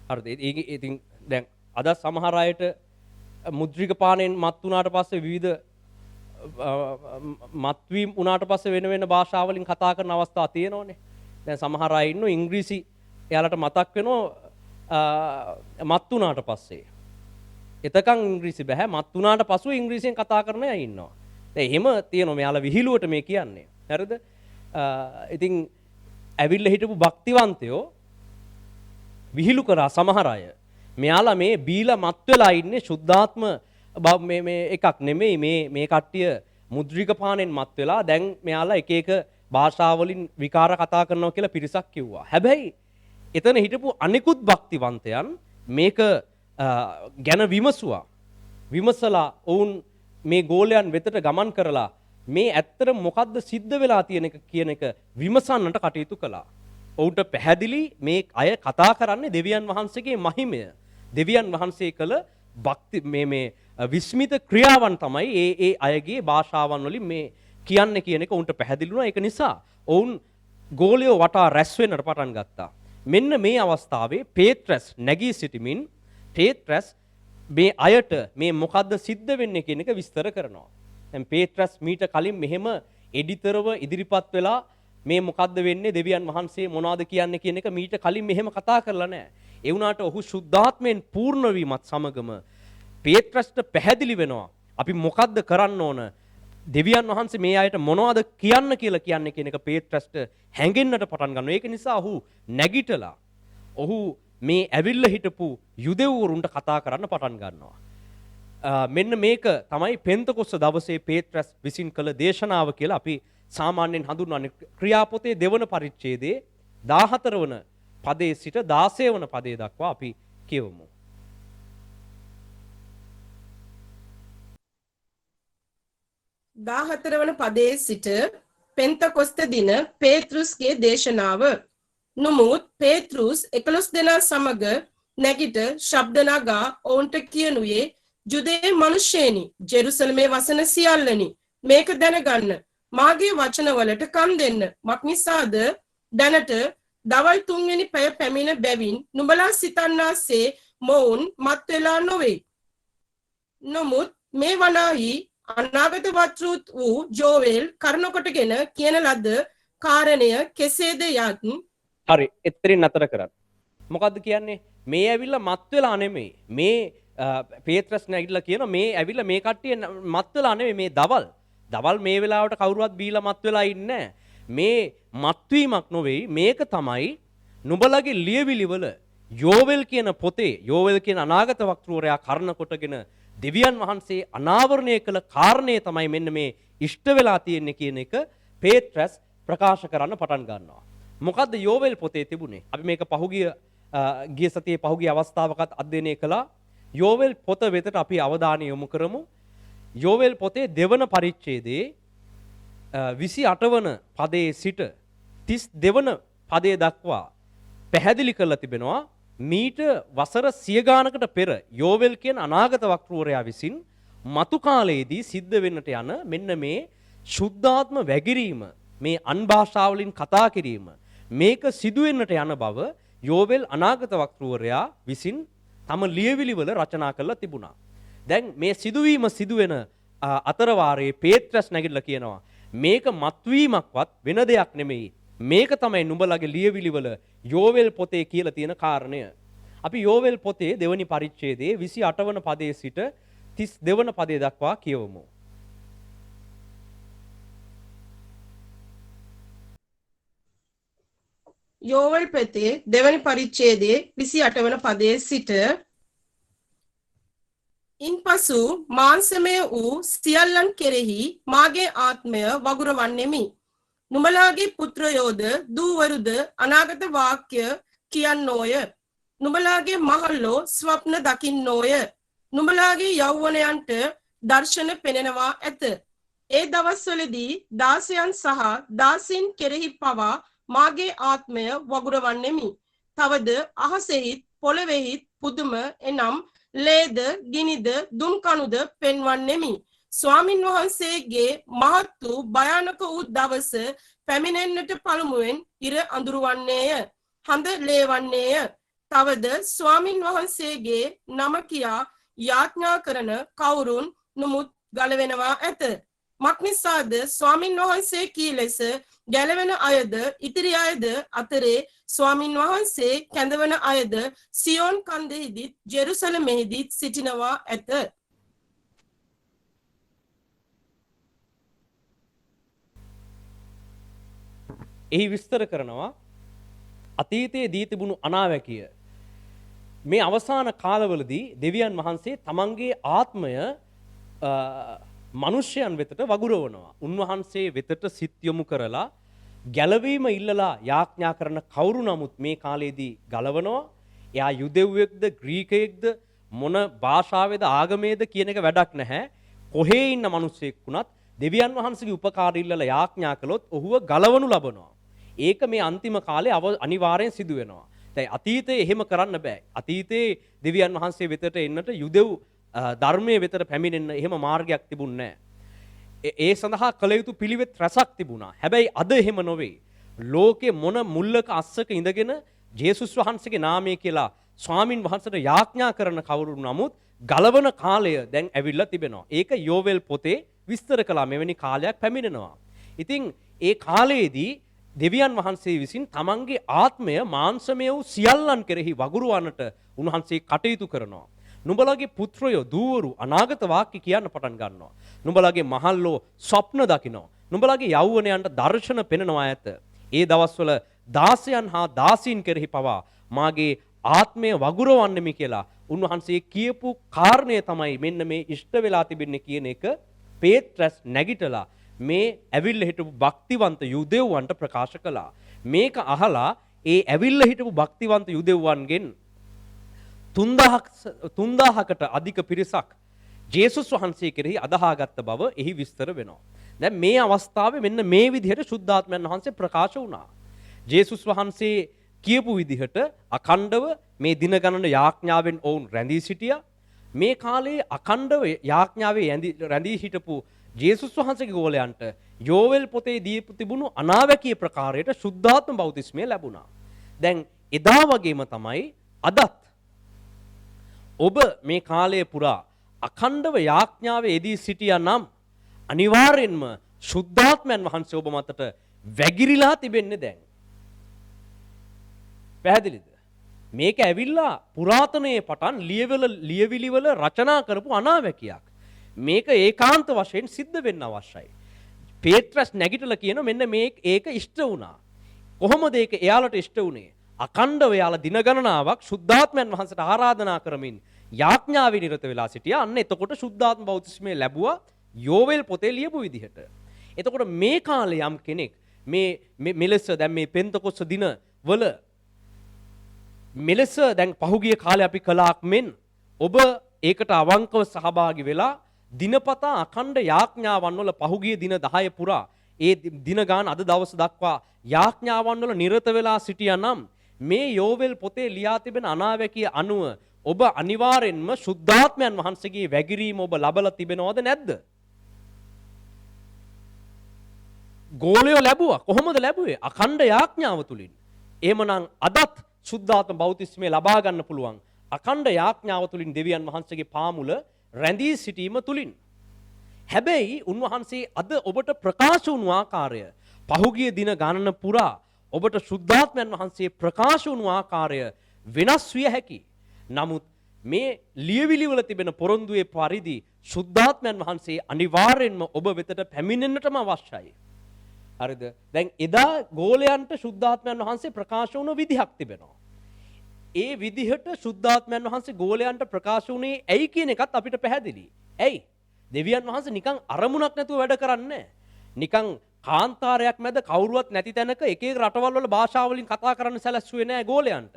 හරිද? ඉතින් දැන් අද සමහර අයට මුද්‍රික පානෙන් මත් වුණාට පස්සේ විවිධ මත්වීම් වුණාට පස්සේ වෙන වෙන භාෂාවලින් කතා කරන අවස්ථා තියෙනවනේ. දැන් සමහර අය ඉන්නෝ ඉංග්‍රීසි එයාලට මතක් වෙනවා මත් වුණාට පස්සේ. එතකන් ඉංග්‍රීසි බෑ, මත් වුණාට පසු ඉංග්‍රීසියෙන් කතා කරන අය ඉන්නවා. දැන් එහෙම තියෙනවා මෙයාලා විහිළුවට මේ කියන්නේ. හරිද? ඉතින් ඇවිල්ලා හිටපු භක්තිවන්තයෝ විහිළු කරා සමහර අය. මෙයාලා මේ බීලා මත් වෙලා ඉන්නේ සුද්ධාත්ම මේ එකක් නෙමෙයි මේ කට්ටිය මුද්‍රික පානෙන් මත් වෙලා දැන් මෙයාලා එක එක භාෂාවලින් විකාර කතා කරනවා කියලා පිරිසක් කිව්වා. හැබැයි එතන හිටපු අනිකුත් භක්තිවන්තයන් මේක ගැන විමසුවා. විමසලා ඔවුන් මේ ගෝලයන් වෙතට ගමන් කරලා මේ ඇත්තට මොකද්ද සිද්ධ වෙලා තියෙන එක කියන එක විමසන්නට කටයුතු කළා. ඔවුන්ට පැහැදිලි මේ අය කතා කරන්නේ දෙවියන් වහන්සේගේ මහිමය. දෙවියන් වහන්සේ කළ භක්ති මේ විස්මිත ක්‍රියාවන් තමයි ඒ අයගේ භාෂාවන් වලින් මේ කියන්නේ කියන එක උන්ට පැහැදිලි වුණා. ඒක නිසා ඔවුන් ගෝලියෝ වටා රැස් වෙන්නට පටන් ගත්තා. මෙන්න මේ අවස්ථාවේ පේත්‍රස් නැගී සිටමින් පේත්‍රස් මේ අයට මේ මොකද්ද සිද්ධ වෙන්නේ කියන එක විස්තර කරනවා. දැන් පේත්‍රස් මීට කලින් මෙහෙම එඩිතරව ඉදිරිපත් වෙලා මේ මොකද්ද වෙන්නේ දෙවියන් වහන්සේ මොනවද කියන්නේ කියන එක මීට කලින් මෙහෙම කතා කරලා නැහැ. ඒ වුණාට ඔහු ශුද්ධාත්මයෙන් පූර්ණ වීමත් සමගම පේත්‍රස්ට පැහැදිලි වෙනවා අපි මොකද්ද කරන්න ඕන, දෙවියන් වහන්සේ මේ අයට මොනවද කියන්න කියලා කියන්නේ කියන එක පේත්‍රස්ට හැඟෙන්නට පටන් ගන්නවා. ඒක නිසා ඔහු නැගිටලා ඔහු මේ ඇවිල්ලා හිටපු යුදෙව්වරුන්ට කතා කරන්න පටන් ගන්නවා. මෙන්න මේක තමයි පෙන්තකොස්ත දවසේ පේත්‍රස් විසින් කළ දේශනාව කියලා අපි සාමාන්‍යයෙන් හඳුන්වන්නේ. ක්‍රියාපොතේ දෙවන පරිච්ඡේදයේ 14 වන පදයේ සිට 16 වන පදයේ දක්වා අපි කියවමු. දාහතරවන පදයේ සිට පෙන්තකොස්ත දින පේතෘස්ගේ දේශනාව. නමුත් පේතෘස් 11 දෙනා සමග නැගිට ශබ්ද නගා ඔවුන්ට කියනුයේ ජුදේ මනුෂ්‍යයනි, ජෙරුසලමේ වසන සියල්ලනි, මේක දැනගන්න, මාගේ වචනවලට කන් දෙන්න. මක්නිසාද දැනට දවල් 3 වෙනි පැය පැමිණ බැවින් නුඹලා සිතන්නාසේ මොවුන් මත් වෙලා නොවේ. නමුත් මේ වනාහි අනාගත වත්රුත් වූ ජෝවෙල් කරනකොටගෙන කියන ලද කාරණය කෙසේද යත්. හරි, එතරින් අතර කරන්න. මොකද්ද කියන්නේ? මේ ඇවිල්ලා මත් වෙලා නෙමෙයි. මේ පේත්‍රස් නැගිටලා කියන මේ ඇවිල්ලා මේ කට්ටිය මත් වෙලා නෙමෙයි. මේ දවල් මේ වෙලාවට කවුරුවත් බීලා මත් වෙලා ඉන්නේ නැහැ. මේ මත්වීමක් නොවේ. මේක තමයි නුඹලගේ ලියවිලිවල යෝවෙල් කියන පොතේ යෝවෙල් කියන අනාගත වක්තෘවරයා කරන කොටගෙන දෙවියන් වහන්සේ අනාවරණය කළ කාරණේ තමයි මෙන්න මේ ඉෂ්ට වෙලා තියෙන්නේ කියන එක පේත්‍රස් ප්‍රකාශ කරන්න පටන් ගන්නවා. මොකද්ද යෝවෙල් පොතේ තිබුණේ? අපි මේක ගිය සතියේ පහුගිය අවස්ථාවකත් අධ්‍යයනය කළා. යෝවෙල් පොත වෙතට අපි අවධානය යොමු කරමු. යෝවෙල් පොතේ දෙවන පරිච්ඡේදයේ 28 වන පදයේ සිට 32 වන පදයේ දක්වා පැහැදිලි කරලා තිබෙනවා මීට වසර 100 ගානකට පෙර යෝවෙල් කියන අනාගත වක්තෘවරයා විසින් මතු කාලයේදී සිද්ධ වෙන්නට යන මෙන්න මේ ශුද්ධාත්ම වැගිරීම, මේ අන් භාෂාවලින් කතා කිරීම, මේක සිදු වෙන්නට යන බව යෝවෙල් අනාගත වක්තෘවරයා විසින් තම ලියවිලි වල රචනා කරලා තිබුණා. දැන් මේ සිදුවීම සිදුවෙන අතරවාරයේ පේත්‍රස් නැගිටලා කියනවා මේක මත්වීමක්වත් වෙන දෙයක් නෙමෙයි. මේක තමයි නුඹලගේ ලියවිලි වල යෝවෙල් පොතේ කියලා තියෙන කාරණය. අපි යෝවෙල් පොතේ දෙවනි පරිච්ඡේදයේ 28 වන පදයේ සිට 32 වන පදය දක්වා කියවමු. යෝවල් පෙතේ දෙවැනි පරිච්ඡේදයේ 28 වන පදයේ සිට ඉන්පසු මාංශමය වූ සියල්ලන් කෙරෙහි මාගේ ආත්මය වගුරවන්නෙමි. නුඹලාගේ පුත්‍රයෝද දූවරුද අනාගත වාක්‍ය කියන්නෝය. නුඹලාගේ මහල්ලෝ ස්වප්න දකින්නෝය. නුඹලාගේ යෞවනයන්ට දර්ශන පෙනෙනවා ඇත. ඒ දවස්වලදී දාසයන් සහ දාසීන් කෙරෙහි පවා මාගේ ආත්මය වගුරවන්නෙමි. තවද අහසෙහිත් පොළොවෙහිත් පුදුම එනම් ලේද ගිනිද දුම්කණුද පෙන්වන්නෙමි. ස්වාමින් වහන්සේගේ මහත් වූ භයානක වූ දවස පැමිණෙන්නට පළමුවෙන් ඉර අඳුරවන්නේය. හඳ ලේවන්නේය. තවද ස්වාමින් වහන්සේගේ නම කියා යාඥා කරන කවුරුන් නුමුත් ගලවෙනවා ඇත. මක්නිසාද ස්වාමින් වහන්සේ කී ලෙස ගැලවෙන අයද ඉතිරි අයද අතරේ ස්වාමින් වහන්සේ කැඳවන අයද සියෝන් කන්දෙහිදීත් ජෙරුසලමෙහිදීත් සිටිනවා ඇත. එහි විස්තර කරනවා අතීතයේ දී තිබුණු අනාවැකිය මේ අවසාන කාලවලදී දෙවියන් වහන්සේ තමන්ගේ ආත්මය මනුෂ්‍යයන් වෙතට වගුරවනවා. උන්වහන්සේ වෙතට සිත් යොමු කරලා ගැලවීම ඉල්ලලා යාඥා කරන කවුරු නමුත් මේ කාලේදී ගලවනවා. එයා යුදෙව්වෙක්ද ග්‍රීකයෙක්ද මොන භාෂාවේද ආගමේද කියන එක වැඩක් නැහැ. කොහේ ඉන්න මිනිස්සෙක් වුණත් දෙවියන් වහන්සේගේ උපකාර ඉල්ලලා යාඥා කළොත් ඔහුව ගලවනු ලබනවා. ඒක මේ අන්තිම කාලේ අනිවාර්යෙන් සිදු වෙනවා. දැන් අතීතයේ එහෙම කරන්න බෑ. අතීතයේ දෙවියන් වහන්සේ වෙතට එන්නට යුදෙව් ධර්මයේ වෙතට පැමිණෙන්න එහෙම මාර්ගයක් තිබුණේ නැහැ. ඒ සඳහා කළ යුතු පිළිවෙත් රැසක් තිබුණා. හැබැයි අද එහෙම නොවේ. ලෝකේ මොන මුල්ලක අස්සක ඉඳගෙන ජේසුස් වහන්සේගේ නාමය කියලා ස්වාමින් වහන්සේට යාඥා කරන කවුරු නමුත් ගලවන කාලය දැන් ඇවිල්ලා තිබෙනවා. ඒක යෝවෙල් පොතේ විස්තර කළා මෙවැනි කාලයක් පැමිණෙනවා. ඉතින් ඒ කාලයේදී දෙවියන් වහන්සේ විසින් තමන්ගේ ආත්මය මාංශමය වූ සියල්ලන් කෙරෙහි වගුරුවන්නට උන්වහන්සේ කටයුතු කරනවා. නුඹලගේ පුත්‍රයෝ දූවරු අනාගත වාක්‍ය කියන්න පටන් ගන්නවා. නුඹලගේ මහල්ලෝ ස්වප්න දකිනවා. නුඹලගේ යෞවනයන්ට දර්ශන පෙනෙනවා ඇත. ඒ දවස්වල දාසයන් හා දාසීන් කෙරෙහි පවා මාගේ ආත්මය වගුරවන්නෙමි කියලා උන්වහන්සේ කියපු කාරණය තමයි මෙන්න මේ ඉෂ්ට වෙලා තිබෙන්නේ කියන එක පේත්‍රස් නැගිටලා මේ ඇවිල්ලා හිටපු භක්තිවන්ත යුදෙව්වන්ට ප්‍රකාශ කළා. මේක අහලා ඒ ඇවිල්ලා හිටපු භක්තිවන්ත යුදෙව්වන්ගෙන් 3000කට අධික පිරිසක් ජේසුස් වහන්සේ කෙරෙහි අදහාගත්ත බව එහි විස්තර වෙනවා. දැන් මේ අවස්ථාවේ මෙන්න මේ විදිහට සුද්ධාත්මයන් වහන්සේ ප්‍රකාශ වුණා. ජේසුස් වහන්සේ කියපු විදිහට අඛණ්ඩව මේ දින ගණන යාඥාවෙන් ඔවුන් රැඳී සිටියා. මේ කාලේ අඛණ්ඩව යාඥාවේ රැඳී හිටපු ජේසුස් වහන්සේගේ ගෝලයන්ට යෝවෙල් පොතේ දීපු තිබුණු අනාවැකිය ප්‍රකාරයට සුද්ධාත්ම බෞතිස්මය ලැබුණා. දැන් එදා වගේම තමයි අදත් ඔබ මේ කාලය පුරා අඛණ්ඩව යාඥාවේ යෙදී සිටියා නම් අනිවාර්යෙන්ම සුද්ධාත්මයන් වහන්සේ ඔබ මතට වැగిරිලා තිබෙන්නේ දැන්. පැහැදිලිද? මේක ඇවිල්ලා පුරාතනයේ පටන් ලියවිලිවල රචනා කරපු අනාවැකියක්. මේක ඒකාන්ත වශයෙන් සිද්ධ වෙන්න අවශ්‍යයි. පේත්‍රස් නැගිටලා කියන මෙන්න මේක ඉෂ්ට වුණා. කොහොමද ඒක එයාලට ඉෂ්ට වුණේ? අඛණ්ඩව එයාලා දින ගණනාවක් සුද්ධාත්මයන් වහන්සේට ආරාධනා කරමින් යාඥාවේ නිරත වෙලා සිටියා. අන්න එතකොට සුද්ධාත්ම බෞතිස්මය ලැබුවා යෝවෙල් පොතේ ලියපු විදිහට. එතකොට මේ කාලේ යම් කෙනෙක් මේ මෙලෙස දැන් මේ පෙන්තකොස්ස දින වල මෙලෙස දැන් පහුගිය කාලේ අපි කළාක් මෙන් ඔබ ඒකට අවංකව සහභාගී වෙලා දිනපතා අඛණ්ඩ යාඥාවන් වල පහුගිය දින 10 පුරා ඒ දින ගාන අද දවස් දක්වා යාඥාවන් වල නිරත වෙලා සිටියා නම් මේ යෝවෙල් පොතේ ලියා තිබෙන අනාවැකිය අනුව ඔබ අනිවාර්යෙන්ම සුද්ධාත්මයන් වහන්සේගේ වැගිරීම ඔබ ලබලා තිබෙනවද නැද්ද? ගෝලය ලැබුවා. කොහොමද ලැබුවේ? අඛණ්ඩ යාඥාව තුලින්. එහෙමනම් අදත් සුද්ධාත්ම බෞතිස්මය ලබා ගන්න පුළුවන්. අඛණ්ඩ යාඥාව තුලින් දෙවියන් වහන්සේගේ පාමුල රැඳී සිටීම තුලින්. හැබැයි උන්වහන්සේ අද ඔබට ප්‍රකාශ වුණු ආකාරය පහුගිය දින ගණන පුරා ඔබට ශුද්ධාත්මයන් වහන්සේ ප්‍රකාශ වුණු ආකාරය වෙනස් විය හැකි. නමුත් මේ ලියවිලි වල තිබෙන පොරොන්දුවේ පරිදි ශුද්ධාත්මයන් වහන්සේ අනිවාර්යෙන්ම ඔබ වෙතට පැමිණෙන්නටම අවශ්‍යයි. හරිද? දැන් එදා ගෝලයන්ට ශුද්ධාත්මයන් වහන්සේ ප්‍රකාශ වුණ විදිහක් තිබෙනවා. ඒ විදිහට ශුද්ධාත්මයන් වහන්සේ ගෝලයන්ට ප්‍රකාශ වුණේ ඇයි කියන එකත් අපිට පැහැදිලි. ඇයි? දෙවියන් වහන්සේ නිකන් අරමුණක් නැතුව වැඩ කරන්නේ නිකන් කාන්තාරයක් මැද කවුරුවත් නැති තැනක එක එක රටවල් වල භාෂා වලින් කතා කරන්න සැලැස්සුවේ නැහැ ගෝලයන්ට.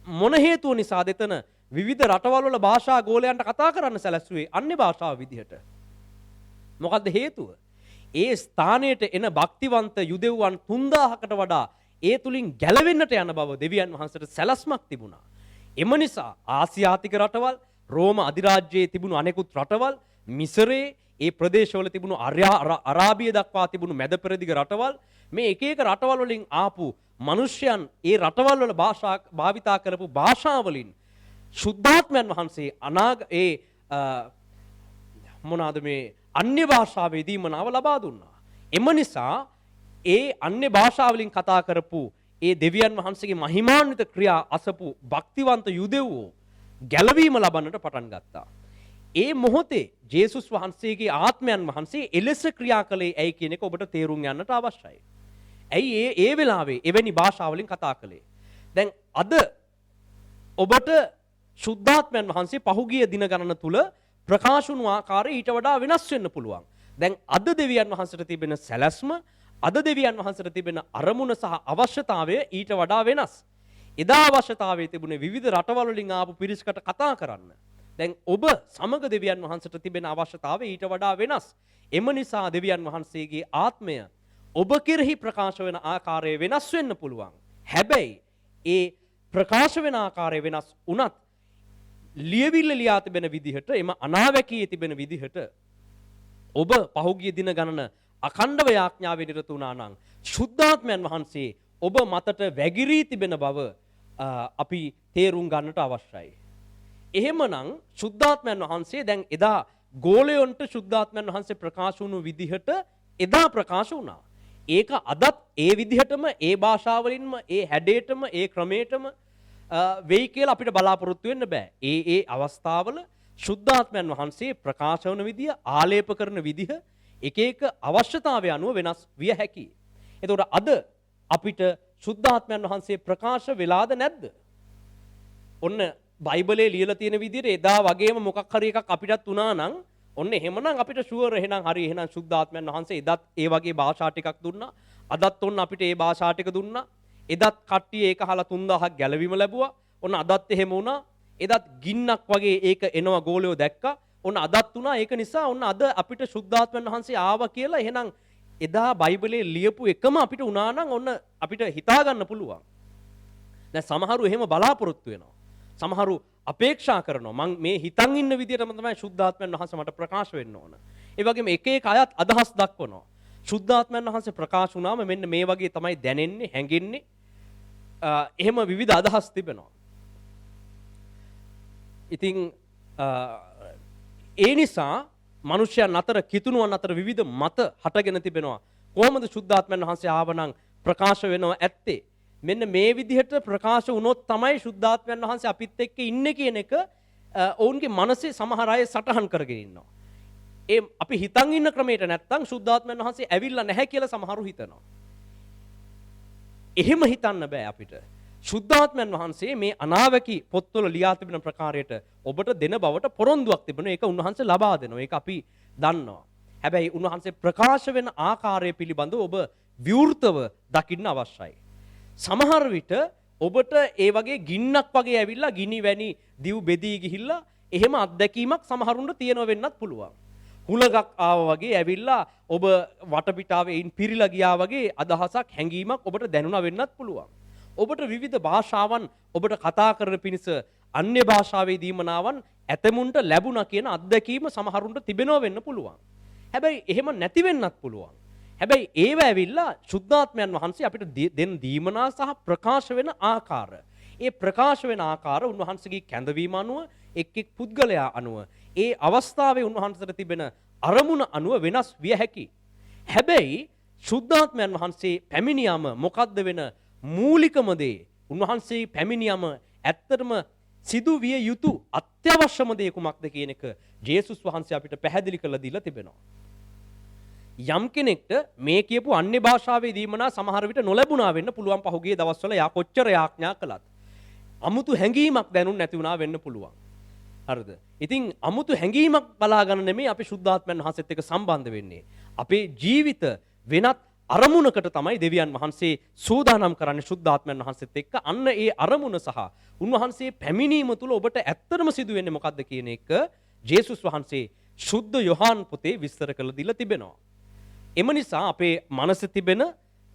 මොන හේතුව නිසාද එතන විවිධ රටවල් වල භාෂා ගෝලයන්ට කතා කරන්න සැලැස්සුවේ අන්‍ය භාෂාව විදිහට? මොකද්ද හේතුව? ඒ ස්ථානයට එන භක්තිවන්ත යුදෙව්වන් 3000කට වඩා ඒ තුලින් ගැලවෙන්නට යන බව දෙවියන් වහන්සේට සැලැස්මක් තිබුණා. එම නිසා ආසියාතික රටවල්, රෝම අධිරාජ්‍යයේ තිබුණු අනෙකුත් රටවල්, මිසරේ ඒ ප්‍රදේශවල තිබුණු අරාබිය දක්වා තිබුණු මැද පෙරදිග රටවල්, මේ එක එක රටවල් වලින් ආපු මිනිසයන් ඒ රටවල් වල භාෂා භාවිතා කරපු භාෂාවලින් ශුද්ධාත්මයන් වහන්සේ මොනවාද මේ අන්‍ය භාෂාවේ දීමනාව ලබා දුන්නා. එම නිසා ඒ අන්‍ය භාෂාවලින් කතා කරපු ඒ දෙවියන් වහන්සේගේ මහිමාන්විත ක්‍රියා අසපු භක්තිවන්ත යුදෙව්වෝ ගැලවීම ලබන්නට පටන් ගත්තා. ඒ මොහොතේ ජේසුස් වහන්සේගේ ආත්මයන් වහන්සේ එලෙස ක්‍රියා කළේ ඇයි කියන එක ඔබට තේරුම් ගන්නට අවශ්‍යයි. ඇයි ඒ වෙලාවේ එවැනි භාෂාවලින් කතා කළේ? දැන් අද ඔබට ශුද්ධාත්මයන් වහන්සේ පහුගිය දින ගණන තුල ප්‍රකාශ වුණු ආකාරය ඊට වඩා වෙනස් වෙන්න පුළුවන්. දැන් අද දෙවියන් වහන්සේට තිබෙන සැලැස්ම, අද දෙවියන් වහන්සේට තිබෙන අරමුණ සහ අවශ්‍යතාවය ඊට වඩා වෙනස්. එදා අවශ්‍යතාවයේ තිබුණේ විවිධ රටවල් වලින් ආපු පිරිසකට කතා කරන්න. දැන් ඔබ සමග දෙවියන් වහන්සේට තිබෙන අවශ්‍යතාවය ඊට වඩා වෙනස්. එම නිසා දෙවියන් වහන්සේගේ ආත්මය ඔබ කෙරෙහි ප්‍රකාශ වෙන ආකාරය වෙනස් වෙන්න පුළුවන්. හැබැයි ඒ ප්‍රකාශ වෙන ආකාරය වෙනස් වුණත් ලියවිල්ල ලියා තිබෙන විදිහට, එම අනාවැකියේ තිබෙන විදිහට ඔබ පහුගිය දින ගණන අඛණ්ඩව යාඥාවේ නිරත වුණා නම් ශුද්ධාත්මයන් වහන්සේ ඔබ මතට වැගිරී තිබෙන බව අපි තේරුම් ගන්නට අවශ්‍යයි. එහෙමනම් ශුද්ධාත්මයන් වහන්සේ දැන් එදා ගෝලයන්ට ශුද්ධාත්මයන් වහන්සේ ප්‍රකාශ වුණු විදිහට එදා ප්‍රකාශ වුණා. ඒක අදත් ඒ විදිහටම, ඒ භාෂාවලින්ම, ඒ හැඩයටම, ඒ ක්‍රමයටම වෙයි කියලා අපිට බලාපොරොත්තු වෙන්න බෑ. ඒ අවස්ථාවල ශුද්ධාත්මයන් වහන්සේ ප්‍රකාශ වන විදිය, ආලේප කරන විදිහ එක එක අවශ්‍යතාවය අනුව වෙනස් විය හැකියි. එතකොට අද අපිට ශුද්ධාත්මයන් වහන්සේ ප්‍රකාශ වෙලාද නැද්ද? ඔන්න බයිබලයේ ලියලා තියෙන විදිහට එදා වගේම මොකක් හරි එකක් අපිටත් වුණා නම් ඔන්න එහෙමනම් අපිට ෂුවර් එහෙනම් හරි එහෙනම් ශුද්ධාත්මයන් වහන්සේ එදත් ඒ වගේ භාෂා ටිකක් දුන්නා. අදත් ඔන්න අපිට ඒ භාෂා ටික දුන්නා. එදත් කට්ටිය ඒක අහලා 3000ක් ගැලවීම ලැබුවා. ඔන්න අදත් එහෙම වුණා. එදත් ගින්නක් වගේ ඒක එනවා ගෝලයෝ දැක්කා. ඔන්න අදත් වුණා. ඒක නිසා ඔන්න අද අපිට ශුද්ධාත්මයන් වහන්සේ ආවා කියලා එහෙනම් එදා බයිබලයේ ලියපු එකම අපිට වුණා නම් ඔන්න අපිට හිතා ගන්න පුළුවන්. දැන් සමහරු එහෙම බලාපොරොත්තු වෙනවා. සමහරු අපේක්ෂා කරනවා මං මේ හිතන් ඉන්න විදිහටම තමයි ශුද්ධාත්මයන් වහන්සේ මට ප්‍රකාශ වෙන්න ඕන. ඒ වගේම එක එක අයත් අදහස් දක්වනවා. ශුද්ධාත්මයන් වහන්සේ ප්‍රකාශ වුණාම මෙන්න මේ වගේ තමයි දැනෙන්නේ, හැඟෙන්නේ. එහෙම විවිධ අදහස් තිබෙනවා. ඉතින් ඒ නිසා මිනිසයන් අතර, කිතුණුවන් අතර විවිධ මත හටගෙන තිබෙනවා. කොහොමද ශුද්ධාත්මයන් වහන්සේ ආවනම් ප්‍රකාශ වෙනව ඇත්තේ? මෙන්න මේ විදිහට ප්‍රකාශ වුණොත් තමයි ශුද්ධාත්මයන් වහන්සේ අපිත් එක්ක ඉන්නේ කියන එක ඔවුන්ගේ මනසේ සමහර අය සටහන් කරගෙන ඉන්නවා. ඒ අපි හිතන් ඉන්න ක්‍රමයට නැත්තම් ශුද්ධාත්මයන් වහන්සේ ඇවිල්ලා නැහැ කියලා සමහරු හිතනවා. එහෙම හිතන්න බෑ අපිට. ශුද්ධාත්මයන් වහන්සේ මේ අනාවැකි පොත්වල ලියා තිබෙන ප්‍රකාරයට ඔබට දෙන බවට පොරොන්දුවක් තිබෙනවා. ඒක උන්වහන්සේ ලබා දෙනවා. ඒක අපි දන්නවා. හැබැයි උන්වහන්සේ ප්‍රකාශ වෙන ආකාරය පිළිබඳව ඔබ විවෘතව දකින්න අවශ්‍යයි. සමහර විට ඔබට ඒ වගේ ගින්නක් වගේ ඇවිල්ලා ගිනි වැනි දිව් බෙදී ගිහිල්ලා එහෙම අත්දැකීමක් සමහරුන්ට තියෙනව වෙන්නත් පුළුවන්. හුලඟක් ආවා වගේ ඇවිල්ලා ඔබ වටපිටාවේ ඉන් පිරීලා ගියා වගේ අදහසක්, හැඟීමක් ඔබට දැනුණා වෙන්නත් පුළුවන්. ඔබට විවිධ භාෂාවන් ඔබට කතා කරන පිණිස අන්‍ය භාෂාවේ දීමනාවන් ඇතමුන්ට ලැබුණා කියන අත්දැකීම සමහරුන්ට තිබෙනව වෙන්න පුළුවන්. හැබැයි එහෙම නැති වෙන්නත් පුළුවන්. හැබැයි ඒව ඇවිල්ලා ශුද්ධාත්මයන් වහන්සේ අපිට දෙන දීමනා සහ ප්‍රකාශ වෙන ආකාර. ඒ ප්‍රකාශ වෙන ආකාර උන්වහන්සේගේ කැඳවීම අනුව එක් එක් පුද්ගලයා අනුව ඒ අවස්ථාවේ උන්වහන්සේට තිබෙන අරමුණ අනුව වෙනස් විය හැකියි. හැබැයි ශුද්ධාත්මයන් වහන්සේ පැමිණියම මොකද්ද වෙන මූලිකම දේ? උන්වහන්සේ පැමිණියම ඇත්තටම සිදු විය යුතු අත්‍යවශ්‍යම දේ කුමක්ද කියන එක ජේසුස් වහන්සේ අපිට පැහැදිලි කරලා දීලා තිබෙනවා. යම් කෙනෙක්ට මේ කියපු අන්‍ය භාෂාවේ දීමනා සමහර විට නොලැබුණා වෙන්න පුළුවන් පහුගිය දවස්වල යා කොච්චර යාඥා කළත්. අමුතු හැඟීමක් දැනුන් නැති වුණා වෙන්න පුළුවන්. හරිද? ඉතින් අමුතු හැඟීමක් බලා ගන්න නෙමෙයි අපි ශුද්ධාත්මයන් වහන්සේත් එක්ක සම්බන්ධ වෙන්නේ. අපේ ජීවිත වෙනත් අරමුණකට තමයි දෙවියන් වහන්සේ සූදානම් කරන්නේ ශුද්ධාත්මයන් වහන්සේත් එක්ක. අන්න ඒ අරමුණ සහ උන්වහන්සේ පැමිණීම තුළ ඔබට ඇත්තටම සිදු වෙන්නේ මොකද්ද කියන එක ජේසුස් වහන්සේ ශුද්ධ යොහාන් පොතේ විස්තර කරලා දීලා තිබෙනවා. එම නිසා අපේ මනසේ තිබෙන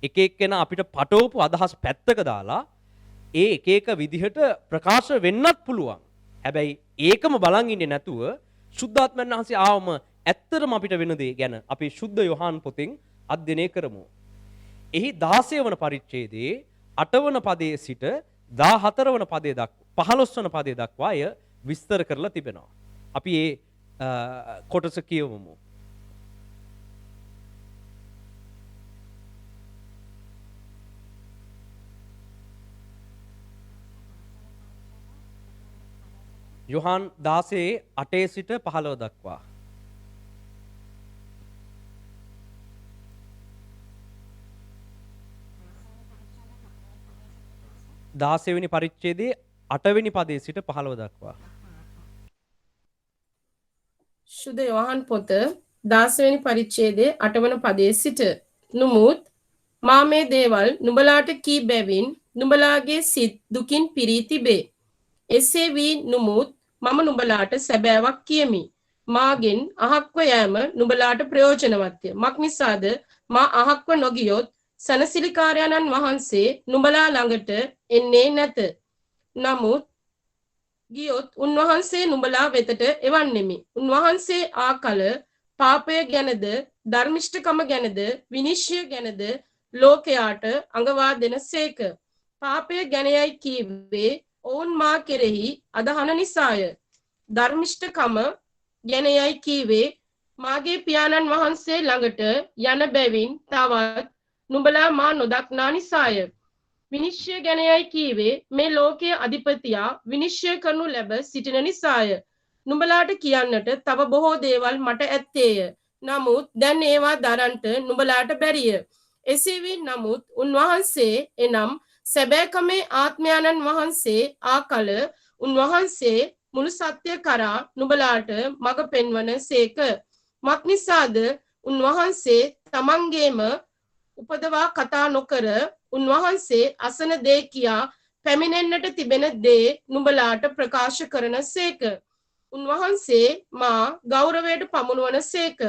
එක එක්කෙනා අපිට පටවපු අදහස් පැත්තක දාලා ඒ එක එක විදිහට ප්‍රකාශ වෙන්නත් පුළුවන්. හැබැයි ඒකම බලන් ඉන්නේ නැතුව ශුද්ධාත්මයන් වහන්සේ ආවම ඇත්තටම අපිට වෙන දේ ගැන අපි ශුද්ධ යොහාන් පොතෙන් අධ්‍යයනය කරමු. එහි 16 වන පරිච්ඡේදයේ 8 වන පදයේ සිට 14 වන පදයේ දක්වා 15 වන පදයේ දක්වා අය විස්තර කරලා තිබෙනවා. අපි ඒ කොටස කියවමු. යොහාන් 16:8 සිට 15 දක්වා. දාසෙවෙනි පරිච්ඡේදයේ 8 වෙනි පදයේ සිට 15 දක්වා. ශුද්ධ යොහන් පොත 16 වෙනි පරිච්ඡේදයේ 8 වන පදයේ සිට නුමුත් මා මේ දේවල් නුඹලාට කී බැවින් නුඹලාගේ සිත් දුකින් පිරී තිබේ. එසේ වී නුමුත් මම නුඹලාට සැබෑවක් කියමි. මාගෙන් අහක්ව යෑම නුඹලාට ප්‍රයෝජනවත්ය. මක් නිසාද මා අහක්ව නොගියොත් සනසිලිකාරයන්න් වහන්සේ නුඹලා ළඟට එන්නේ නැත. නමුත් ගියොත් උන්වහන්සේ නුඹලා වෙතට එවන්නෙමි. උන්වහන්සේ ආකල පාපය ගැනද ධර්මිෂ්ඨකම ගැනද විනිශ්චය ගැනද ලෝකයාට අඟවා දෙනසේක. පාපය ගැනයයි කීවේ ඔවුන් මා කෙරෙහි අදහන නිසාය. ධර්මිෂ්ඨකම ගැනයයි කීවේ මාගේ පියාණන් වහන්සේ ළඟට යන බැවින් තවත් නුඹලා මා නොදක්නා නිසාය. විනිශ්චය ගැනයයි කීවේ මේ ලෝකයේ අධිපතියා විනිශ්චය කරනු ලැබ සිටින නිසාය. නුඹලාට කියන්නට තව බොහෝ දේවල් මට ඇත්තේය. නමුත් දැන් ඒවා දරන්ට නුඹලාට බැරිය. එසේ වී නමුත් උන්වහන්සේ එනම් සැබෑකමේ ආත්මයන්න් වහන්සේ ආකල උන්වහන්සේ මුළු සත්‍ය කරා නුඹලාට මඟ පෙන්වන සේක. මක් නිසාද උන්වහන්සේ තමන්ගේම උපදවා කතා නොකර උන්වහන්සේ අසන දේ කියා පැමිණෙන්නට තිබෙන දේ නුඹලාට ප්‍රකාශ කරන සේක. උන්වහන්සේ මා ගෞරවයට පමුණුවන සේක.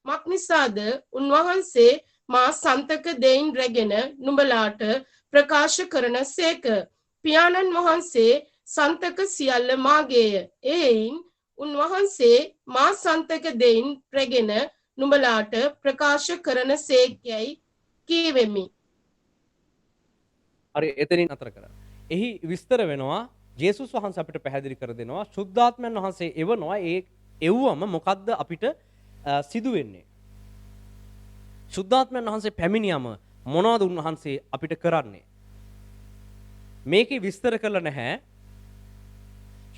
මක් නිසාද උන්වහන්සේ මා සන්තක දෙයින් රැගෙන නුඹලාට ප්‍රකාශ කරන සේක. පියාණන් වහන්සේ සන්තක සියල්ල මාගේය. එයින් උන්වහන්සේ මා සන්තක දෙයින් රැගෙන නුඹලාට ප්‍රකාශ කරන සේක්යයි කීවෙමි. හරි එතනින් අතර කරා. එහි විස්තර වෙනවා ජේසුස් වහන්සේ අපිට පැහැදිලි කර දෙනවා ශුද්ධාත්මයන් වහන්සේ එවනවා ඒ එව්වම මොකද්ද අපිට සිදු වෙන්නේ? ශුද්ධාත්මයන් වහන්සේ පැමිණියම මොනවද උන්වහන්සේ අපිට කරන්නේ? මේකේ විස්තර කළ නැහැ.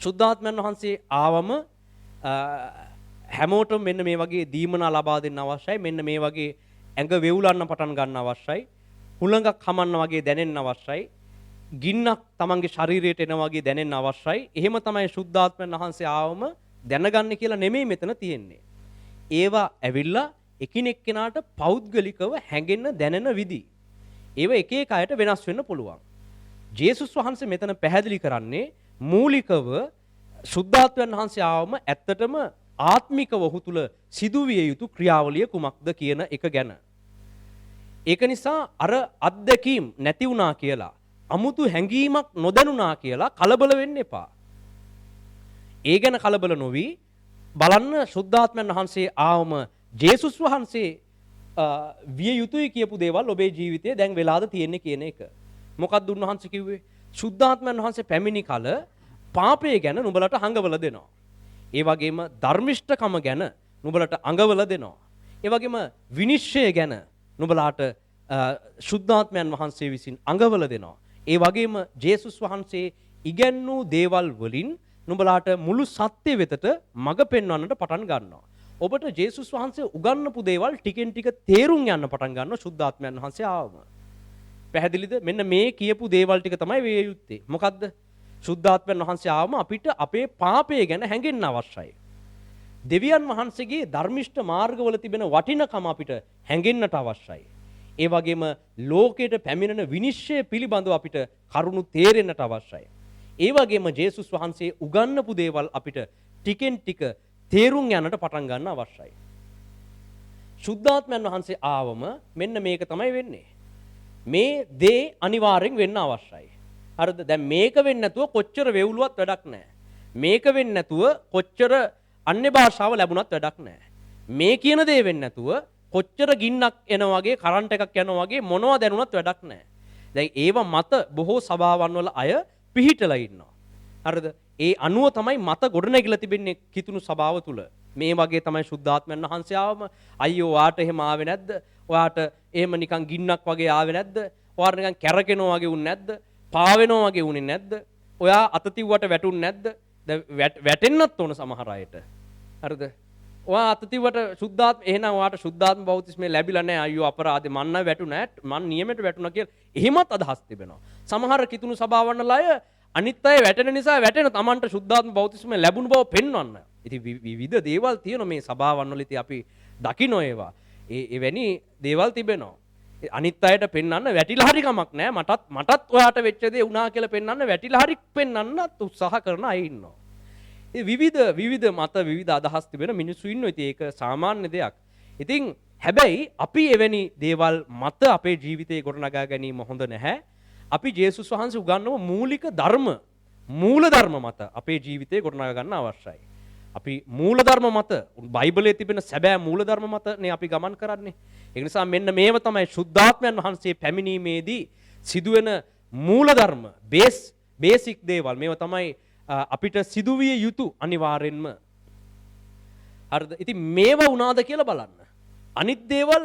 ශුද්ධාත්මයන් වහන්සේ ආවම හැමෝටම මෙන්න මේ වගේ දීමනා ලබා දෙන්න අවශ්‍යයි. මෙන්න මේ වගේ ඇඟ වෙවුලන්න පටන් ගන්න අවශ්‍යයි. හුළඟක් හමන්න වගේ දැනෙන්න අවශ්‍යයි. ගින්නක් තමන්ගේ ශරීරයට එන වගේ දැනෙන්න අවශ්‍යයි. එහෙම තමයි ශුද්ධාත්මයන් වහන්සේ ආවම දැනගන්න කියලා නෙමෙයි මෙතන තියෙන්නේ. ඒවා ඇවිල්ලා එකිනෙක කෙනාට පෞද්ගලිකව හැඟෙන්න දැනෙන විදි. ඒව එක එක අයට වෙනස් වෙන්න පුළුවන්. ජේසුස් වහන්සේ මෙතන පැහැදිලි කරන්නේ මූලිකව ශුද්ධාත්මයන් වහන්සේ ආවම ඇත්තටම ආත්මිකව ඔහු තුල සිදුවිය යුතු ක්‍රියාවලිය කුමක්ද කියන එක ගැන. ඒක නිසා අර අත්දැකීම් නැති වුණා කියලා අමුතු හැඟීමක් නොදැනුණා කියලා කලබල වෙන්න එපා. ඒ ගැන කලබල නොවි බලන්න ශුද්ධාත්මයන් වහන්සේ ආවම ජේසුස් වහන්සේ විය යුතුයි කියපු දේවල් ඔබේ ජීවිතයේ දැන් වෙලාද තියෙන්නේ කියන එක. මොකක්ද උන්වහන්සේ කිව්වේ? සුද්ධාත්මයන් වහන්සේ පැමිණි කල පාපය ගැන නුඹලට හංගවලා දෙනවා. ඒ වගේම ධර්මිෂ්ඨකම ගැන නුඹලට අඟවලා දෙනවා. ඒ වගේම විනිශ්චය ගැන නුඹලාට සුද්ධාත්මයන් වහන්සේ විසින් අඟවලා දෙනවා. ඒ වගේම ජේසුස් වහන්සේ ඉගැන්වූ දේවල් වලින් නුඹලාට මුළු සත්‍ය වෙතට මඟ පෙන්වන්නට පටන් ගන්නවා. ඔබට ජේසුස් වහන්සේ උගන්වපු දේවල් ටිකෙන් ටික තේරුම් යන්න පටන් ගන්නවා සුද්ධාත්මයන් වහන්සේ ආවම. පැහැදිලිද? මෙන්න මේ කියපු දේවල් ටික තමයි වේ යුත්තේ. මොකද්ද? සුද්ධාත්මයන් වහන්සේ ආවම අපිට අපේ පාපය ගැන හැඟෙන්න අවශ්‍යයි. දෙවියන් වහන්සේගේ ධර්මිෂ්ඨ මාර්ගවල තිබෙන වටිනකම අපිට හැඟෙන්නට අවශ්‍යයි. ඒ වගේම ලෝකයට පැමිණෙන විනිශ්චය පිළිබඳව අපිට කරුණු තේරෙන්නට අවශ්‍යයි. ඒ වගේම ජේසුස් වහන්සේ උගන්වපු දේවල් අපිට ටිකෙන් ටික තේරුම් යන්නට පටන් ගන්න අවශ්‍යයි. සුද්ධාත්මයන් වහන්සේ ආවම මෙන්න මේක තමයි වෙන්නේ. මේ දේ අනිවාර්යෙන් වෙන්න අවශ්‍යයි. හරිද? දැන් මේක වෙන්නේ නැතුව කොච්චර වේවුලුවත් වැඩක් නැහැ. මේක වෙන්නේ නැතුව කොච්චර අන්‍ය භාෂාව ලැබුණත් වැඩක් නැහැ. මේ කියන දේ වෙන්නේ නැතුව කොච්චර ගින්නක් එනවා වගේ කරන්ට් එකක් යනවා වගේ මොනවා දැනුණත් වැඩක් නැහැ. දැන් ඒව මත බොහෝ සභාවන් වල අය පිහිටලා ඉන්නවා. හරිද? ඒ අනුව තමයි මත ගොඩනැගිලා තිබෙන්නේ කිතුණු සභාව තුල. මේ වගේ තමයි සුද්ධාත්මයන් වහන්සේ ආවම අයියෝ ඔයාට එහෙම ආවේ නැද්ද? ඔයාට එහෙම නිකන් ගින්නක් වගේ ආවේ නැද්ද? ඔයාට නිකන් කැරකෙනවා වගේ වුනේ නැද්ද? පාවෙනවා වගේ වුනේ නැද්ද? ඔයා අත තිව්වට වැටුන්නේ නැද්ද? දැන් වැටෙන්නත් ඕන සමහර අයට. හරිද? ඔයා අත තිව්වට සුද්ධාත්ම එහෙනම් ඔයාට සුද්ධාත්ම බෞතිස්මේ ලැබිලා නැහැ අයියෝ අපරාධේ මන් නම් වැටුණා මන් නියමයට වැටුණා කියලා එහෙමත් අදහස් තිබෙනවා. සමහර කිතුණු සභාවන් වල අය අනිත් අය වැටෙන නිසා වැටෙන Tamanට සුද්ධාත්ම බෞතිස්මේ ලැබුණු බව පෙන්වන්න. ඉතින් විවිධ දේවල් තියෙනවා මේ සභාවන් වල ඉතින් අපි දකින්න ඒවා. එවැනි දේවල් තිබෙනවා. අනිත් අයට පෙන්වන්න වැටිලා හරි කමක් නැහැ. මටත් ඔයාට වෙච්ච දේ වුණා කියලා පෙන්වන්න වැටිලා හරි පෙන්වන්නත් උත්සාහ කරන අය ඉන්නවා. ඒ විවිධ මත විවිධ අදහස් තිබෙන මිනිස්සු ඉන්නවා. ඉතින් ඒක සාමාන්‍ය දෙයක්. ඉතින් හැබැයි අපි එවැනි දේවල් මත අපේ ජීවිතේ ගොඩනගා ගැනීම හොඳ නැහැ. අපි ජේසුස් වහන්සේ උගන්වන මූලික මූල ධර්ම මත අපේ ජීවිතේ ගොඩනගා ගන්න අවශ්‍යයි. අපි මූල ධර්ම මත බයිබලයේ තිබෙන සැබෑ මූල ධර්ම මතනේ අපි ගමන් කරන්නේ. ඒ නිසා මෙන්න මේව තමයි සුද්ධාත්මයන් වහන්සේ පැමිණීමේදී සිදුවෙන මූල ධර්ම බේසික් දේවල්. මේව තමයි අපිට සිදුවිය යුතු අනිවාර්යෙන්ම. හරිද? ඉතින් මේව වුණාද කියලා බලන්න. අනිත් දේවල්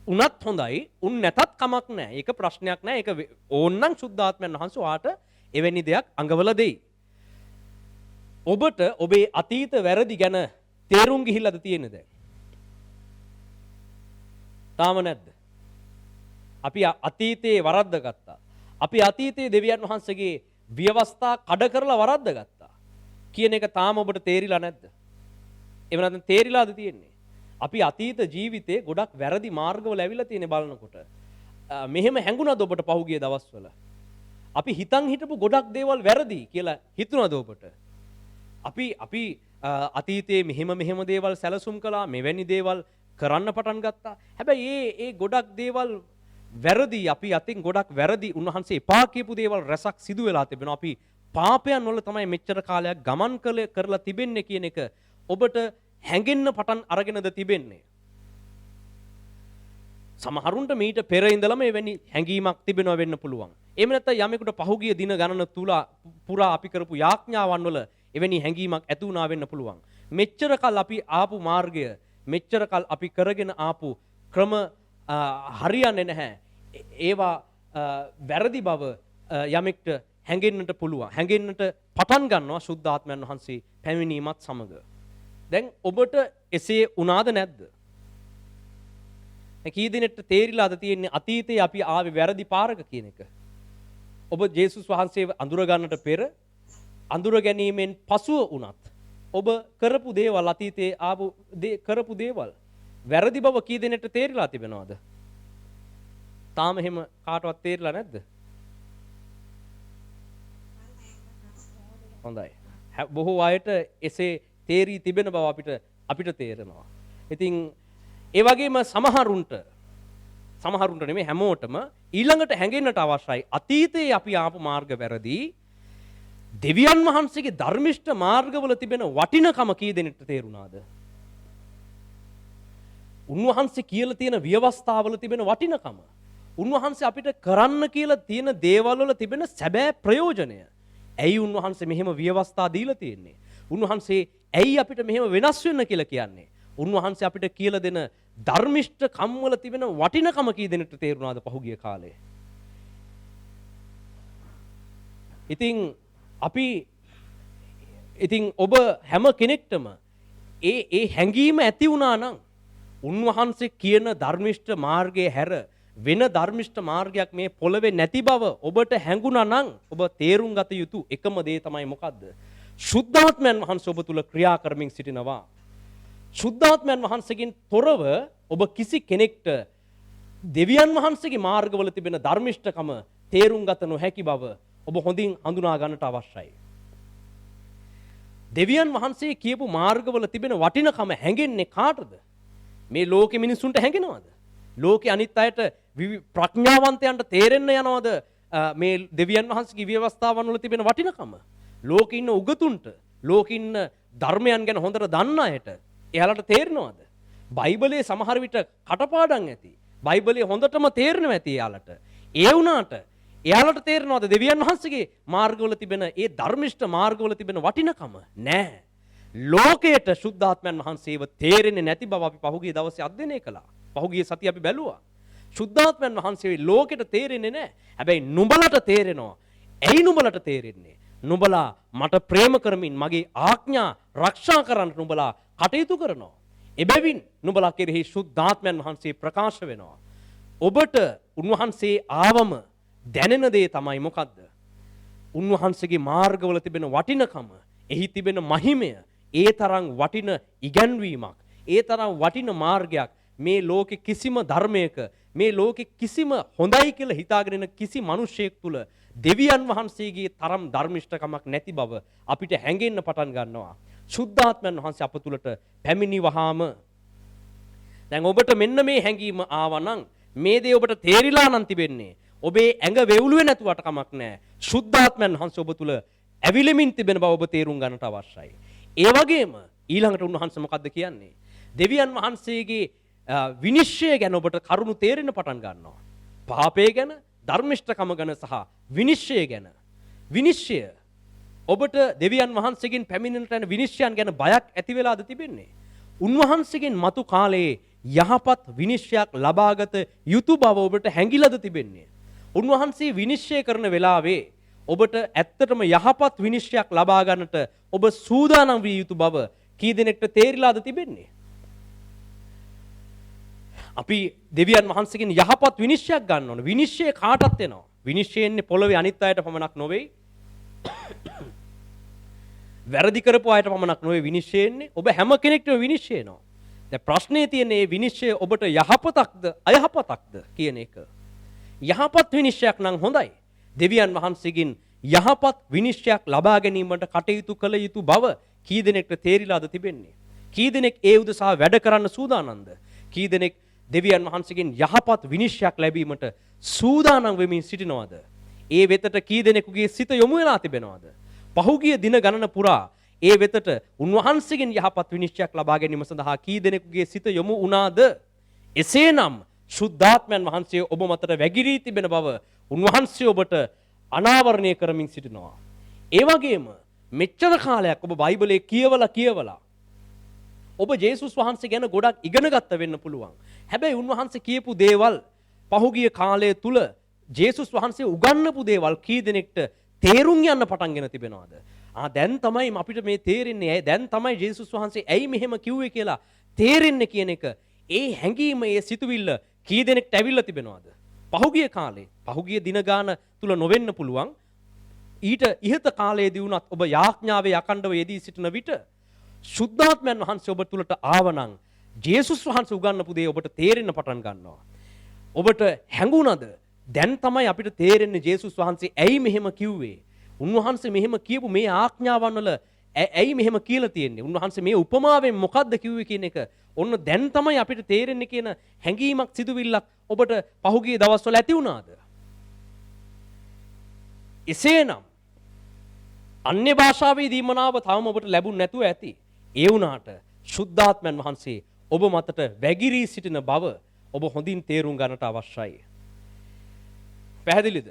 උනත් හොඳයි, උන් නැතත් කමක් නැහැ. ඒක ප්‍රශ්නයක් නැහැ. ඒක ඕන්නම් සුද්ධාත්මයන් වහන්සේ වාට එවැනි දෙයක් අඟවලා දෙයි. ඔබට ඔබේ අතීත වැරදි ගැන තේරුම් ගිහිල්ලාද තියෙන්නේ දැන්? තාම නැද්ද? අපි අතීතයේ වරද්ද ගත්තා. අපි අතීතයේ දෙවියන් වහන්සේගේ ව්‍යවස්ථා කඩ කරලා වරද්ද ගත්තා කියන එක තාම ඔබට තේරිලා නැද්ද? එහෙම නැත්නම් තේරිලාද තියෙන්නේ? අපි අතීත ජීවිතේ ගොඩක් වැරදි මාර්ගවල ඇවිල්ලා තියෙන බලනකොට මෙහෙම හැඟුණාද ඔබට පහුගිය දවස්වල? අපි හිතන් හිටපු ගොඩක් දේවල් වැරදි කියලා හිතුණාද ඔබට? අපි අතීතයේ මෙහෙම දේවල් සැලසුම් කළා, මෙවැනි දේවල් කරන්න පටන් ගත්තා. හැබැයි ඒ ගොඩක් දේවල් වැරදි, අපි අතින් ගොඩක් වැරදි උන්වහන්සේ එපා කියපු දේවල් රැසක් සිදු වෙලා තිබෙනවා. අපි පාපයන් වල තමයි මෙච්චර කාලයක් ගමන් කරලා තිබෙන්නේ කියන එක ඔබට හැඟෙන්න පටන් අරගෙනද තිබෙන්නේ? සමහරුන්ට මීට පෙර ඉඳලම එවැනි හැඟීමක් තිබෙනවා වෙන්න පුළුවන්. එහෙම නැත්නම් යමෙකුට පහුගිය දින ගණන පුරා අපි කරපු යාඥාවන් වල එවැනි හැඟීමක් ඇති වුණා වෙන්න පුළුවන්. මෙච්චර කල් අපි ආපු මාර්ගය, මෙච්චර කල් අපි කරගෙන ආපු ක්‍රම හරියන්නේ නැහැ. ඒවා වැරදි බව යමෙක්ට හැඟෙන්නට පුළුවන්. හැඟෙන්නට පටන් ගන්නවා සුද්ධාත්මයන් වහන්සේ පැමිණීමත් සමග. දැන් ඔබට එසේ වුණාද නැද්ද? කී දිනෙට තේරිලාද තියෙන්නේ අතීතයේ අපි ආවේ වැරදි පාරක කියන එක? ඔබ ජේසුස් වහන්සේව අඳුර ගන්නට පෙර, අඳුර ගැනීමෙන් පසුව වුණත් ඔබ කරපු දේවල්, අතීතයේ ආපු කරපු දේවල් වැරදි බව කී දිනෙට තේරිලා තිබෙනවද? තාම එහෙම කාටවත් තේරිලා නැද්ද? හොඳයි. බොහෝ අයට එසේ තේරී තිබෙන බව අපිට තේරෙනවා. ඉතින් ඒ වගේම සමහරුන්ට නෙමෙයි හැමෝටම ඊළඟට හැඟෙන්නට අවශ්‍යයි අතීතයේ අපි ආපු මාර්ග වැරදි. දෙවියන් වහන්සේගේ ධර්මිෂ්ඨ මාර්ගවල තිබෙන වටිනකම කී දෙනෙක්ට තේරුණාද? උන්වහන්සේ කියලා තියෙන ව්‍යවස්ථාවල තිබෙන වටිනකම, උන්වහන්සේ අපිට කරන්න කියලා තියෙන දේවල් වල තිබෙන සැබෑ ප්‍රයෝජනය. ඇයි උන්වහන්සේ මෙහෙම ව්‍යවස්ථා දීලා තියෙන්නේ? උන්වහන්සේ ඇයි අපිට මෙහෙම වෙනස් වෙන්න කියලා කියන්නේ? උන්වහන්සේ අපිට කියලා දෙන ධර්මිෂ්ඨ කම් වල තිබෙන වටිනකම කී දෙනෙක්ට තේරුණාද පහුගිය කාලේ? ඉතින් ඔබ හැම කෙනෙක්ටම ඒ හැඟීම ඇති වුණා නම් උන්වහන්සේ කියන ධර්මිෂ්ඨ මාර්ගයේ හැර වෙන ධර්මිෂ්ඨ මාර්ගයක් මේ පොළවේ නැති බව ඔබට හැඟුණා නම් ඔබ තේරුම් ගත යුතු එකම දේ තමයි මොකද්ද? ශුද්ධාත්මයන් වහන්සේ ඔබ තුල ක්‍රියා කරමින් සිටිනවා. ශුද්ධාත්මයන් වහන්සේගෙන් තොරව ඔබ කිසි කෙනෙක්ට දෙවියන් වහන්සේගේ මාර්ගවල තිබෙන ධර්මිෂ්ඨකම තේරුම් ගත නොහැකි බව ඔබ හොඳින් හඳුනා ගන්නට අවශ්‍යයි. දෙවියන් වහන්සේ කියපු මාර්ගවල තිබෙන වටිනකම හැඟෙන්නේ කාටද? මේ ලෝකෙ මිනිසුන්ට හැඟෙනවද? ලෝකෙ අනිත් අයට ප්‍රඥාවන්තයන්ට තේරෙන්න යනවද මේ දෙවියන් වහන්සේගේ ව්‍යවස්ථාවන් වල තිබෙන වටිනකම? ලෝකෙ ඉන්න උගතුන්ට, ලෝකෙ ඉන්න ධර්මයන් ගැන හොඳට දන්න අයට එයාලට තේරෙනවද? බයිබලයේ සමහර විට කටපාඩම් ඇති. බයිබලයේ හොඳටම තේරෙනවා ඇති එයාලට. ඒ වුණාට එයාලට තේරෙනවද දෙවියන් වහන්සේගේ මාර්ගවල තිබෙන ඒ ධර්මිෂ්ඨ මාර්ගවල තිබෙන වටිනකම? නෑ. ලෝකයට ශුද්ධාත්මයන් වහන්සේව තේරෙන්නේ නැති බව අපි පහුගිය දවසේ අධ්‍යයනය කළා. පහුගිය සතිය අපි බැලුවා. ශුද්ධාත්මයන් වහන්සේ ලෝකෙට තේරෙන්නේ නැහැ. හැබැයි නුඹලට තේරෙනවා. ඇයි නුඹලට තේරෙන්නේ? නුඹලා මට ප්‍රේම කරමින් මගේ ආඥා ආරක්ෂා කරන්න නුඹලා කටයුතු කරනවා. එබැවින් නුඹලා කෙරෙහි ශුද්ධාත්මයන් වහන්සේ ප්‍රකාශ වෙනවා. ඔබට උන්වහන්සේ ආවම දැනෙන දේ තමයි මොකද්ද? උන්වහන්සේගේ මාර්ගවල තිබෙන වටිනකම, එහි තිබෙන මහිමය, ඒ තරම් වටින ඉගැන්වීමක්, ඒ තරම් වටින මාර්ගයක් මේ ලෝකෙ කිසිම ධර්මයක, මේ ලෝකෙ කිසිම හොඳයි කියලා හිතාගෙන ඉන්න කිසි මිනිසෙක් තුල දෙවියන් වහන්සේගේ තරම් ධර්මිෂ්ඨකමක් නැති බව අපිට හැඟෙන්න පටන් ගන්නවා. ශුද්ධාත්මයන් වහන්සේ අප තුලට පැමිණි වහාම දැන් ඔබට මෙන්න මේ හැඟීම ආවනම් මේ දේ ඔබට තේරිලා නම් තිබෙන්නේ ඔබේ ඇඟ වෙවුලුවේ නැතුවට කමක් නැහැ. ශුද්ධාත්මයන් වහන්සේ ඔබ තුල ඇවිලෙමින් තිබෙන බව ඔබ තේරුම් ගන්නට අවශ්‍යයි. ඒ වගේම ඊළඟට උන්වහන්සේ මොකද්ද කියන්නේ? දෙවියන් වහන්සේගේ විනිශ්චය ගැන ඔබට කරුණු තේරෙන්න පටන් ගන්නවා. පාපය ගැන, ධර්මිෂ්ඨකම ගැන සහ විනිශ්චය ගැන. විනිශ්චය ඔබට දෙවියන් වහන්සේගෙන් පැමිණෙන්නට යන විනිශ්චයන් ගැන බයක් ඇති වෙලාද තිබෙන්නේ? උන්වහන්සේගෙන් මතු කාලයේ යහපත් විනිශ්චයක් ලබාගත යුතු බව ඔබට හැඟිලාද තිබෙන්නේ? උන්වහන්සේ විනිශ්චය කරන වෙලාවේ ඔබට ඇත්තටම යහපත් විනිශ්චයක් ලබා ගන්නට ඔබ සූදානම් විය යුතු බව කී දෙනෙක්ට තේරිලාද තිබෙන්නේ? අපි දෙවියන් වහන්සේගෙන් යහපත් විනිශ්චයක් ගන්න ඕන. විනිශ්චය කාටත් එනවා. විනිශ්චය එන්නේ පොළවේ අනිත් අයට පමණක් නොවේ. වැරදි කරපු අයට පමණක් නොවේ විනිශ්චය එන්නේ. ඔබ හැම කෙනෙක්ටම විනිශ්චය එනවා. දැන් ප්‍රශ්නේ තියෙන්නේ මේ විනිශ්චය ඔබට යහපතක්ද අයහපතක්ද කියන එක. යහපත් විනිශ්චයක් නම් හොඳයි. දෙවියන් වහන්සේගෙන් යහපත් විනිශ්චයක් ලබා ගැනීමට කටයුතු කළ යුතු බව කී දෙනෙක්ට තේරිලාද තිබෙන්නේ? කී දෙනෙක් ඒ උදෙසා වැඩ කරන්න සූදානම්ද? කී දෙනෙක් දෙවියන් වහන්සේගෙන් යහපත් විනිශ්චයක් ලැබීමට සූදානම් වෙමින් සිටිනවද? ඒ වෙතට කී දෙනෙකුගේ සිත යොමු වෙලා තිබෙනවද? පහුගිය දින ගණන පුරා ඒ වෙතට උන්වහන්සේගෙන් යහපත් විනිශ්චයක් ලබා ගැනීම සඳහා කී දෙනෙකුගේ සිත යොමු වුණාද? එසේනම් ශුද්ධාත්මයන් වහන්සේ ඔබ මතට වැగిරී තිබෙන බව උන්වහන්සේ ඔබට අනාවරණය කරමින් සිටිනවා. ඒ වගේම මෙච්චර කාලයක් ඔබ බයිබලයේ කියවලා ඔබ ජේසුස් වහන්සේ ගැන ගොඩක් ඉගෙන ගත්ත වෙන්න පුළුවන්. හැබැයි උන්වහන්සේ කියපු දේවල් පහුගිය කාලය තුල ජේසුස් වහන්සේ උගන්වපු දේවල් කී දෙනෙක්ට තේරුම් යන්න පටන්ගෙන තිබෙනවද? දැන් තමයි අපිට මේ තේරෙන්නේ. දැන් තමයි ජේසුස් වහන්සේ ඇයි මෙහෙම කිව්වේ කියලා තේරෙන්නේ කියන එක. ඒ හැඟීම, ඒ සිතුවිල්ල කී දෙනෙක්ට ඇවිල්ලා තිබෙනවද? පහුගිය කාලේ, පහුගිය දින ගාන තුල නොවෙන්න පුළුවන්. ඊට ඉහත කාලයේදී වුණත් ඔබ යාඥාවේ අකණ්ඩව යෙදී සිටින විට ශුද්ධාත්මයන් වහන්සේ ඔබ තුලට ආවනම් ජේසුස් වහන්සේ උගන්වපු දේ ඔබට තේරෙන්න පටන් ගන්නවා. ඔබට හැඟුණාද? දැන් තමයි අපිට තේරෙන්නේ ජේසුස් වහන්සේ ඇයි මෙහෙම කිව්වේ? උන්වහන්සේ මෙහෙම කියපු මේ ආඥාවන් වල ඇයි මෙහෙම කියලා තියෙන්නේ? උන්වහන්සේ මේ උපමාවෙන් මොකද්ද කිව්වේ කියන එක ඔන්න දැන් තමයි අපිට තේරෙන්නේ කියන හැඟීමක්, සිතුවිල්ලක් ඔබට පහුගිය දවස්වල ඇති වුණාද? එසේනම් අන්‍ය භාෂාවේ දීමනාව තාම ඔබට ලැබුණ නැතුව ඇති. ඒ වුණාට ශුද්ධාත්මයන් වහන්සේ ඔබ මතට වැగిරී සිටින බව ඔබ හොඳින් තේරුම් ගන්නට අවශ්‍යයි. පැහැදිලිද?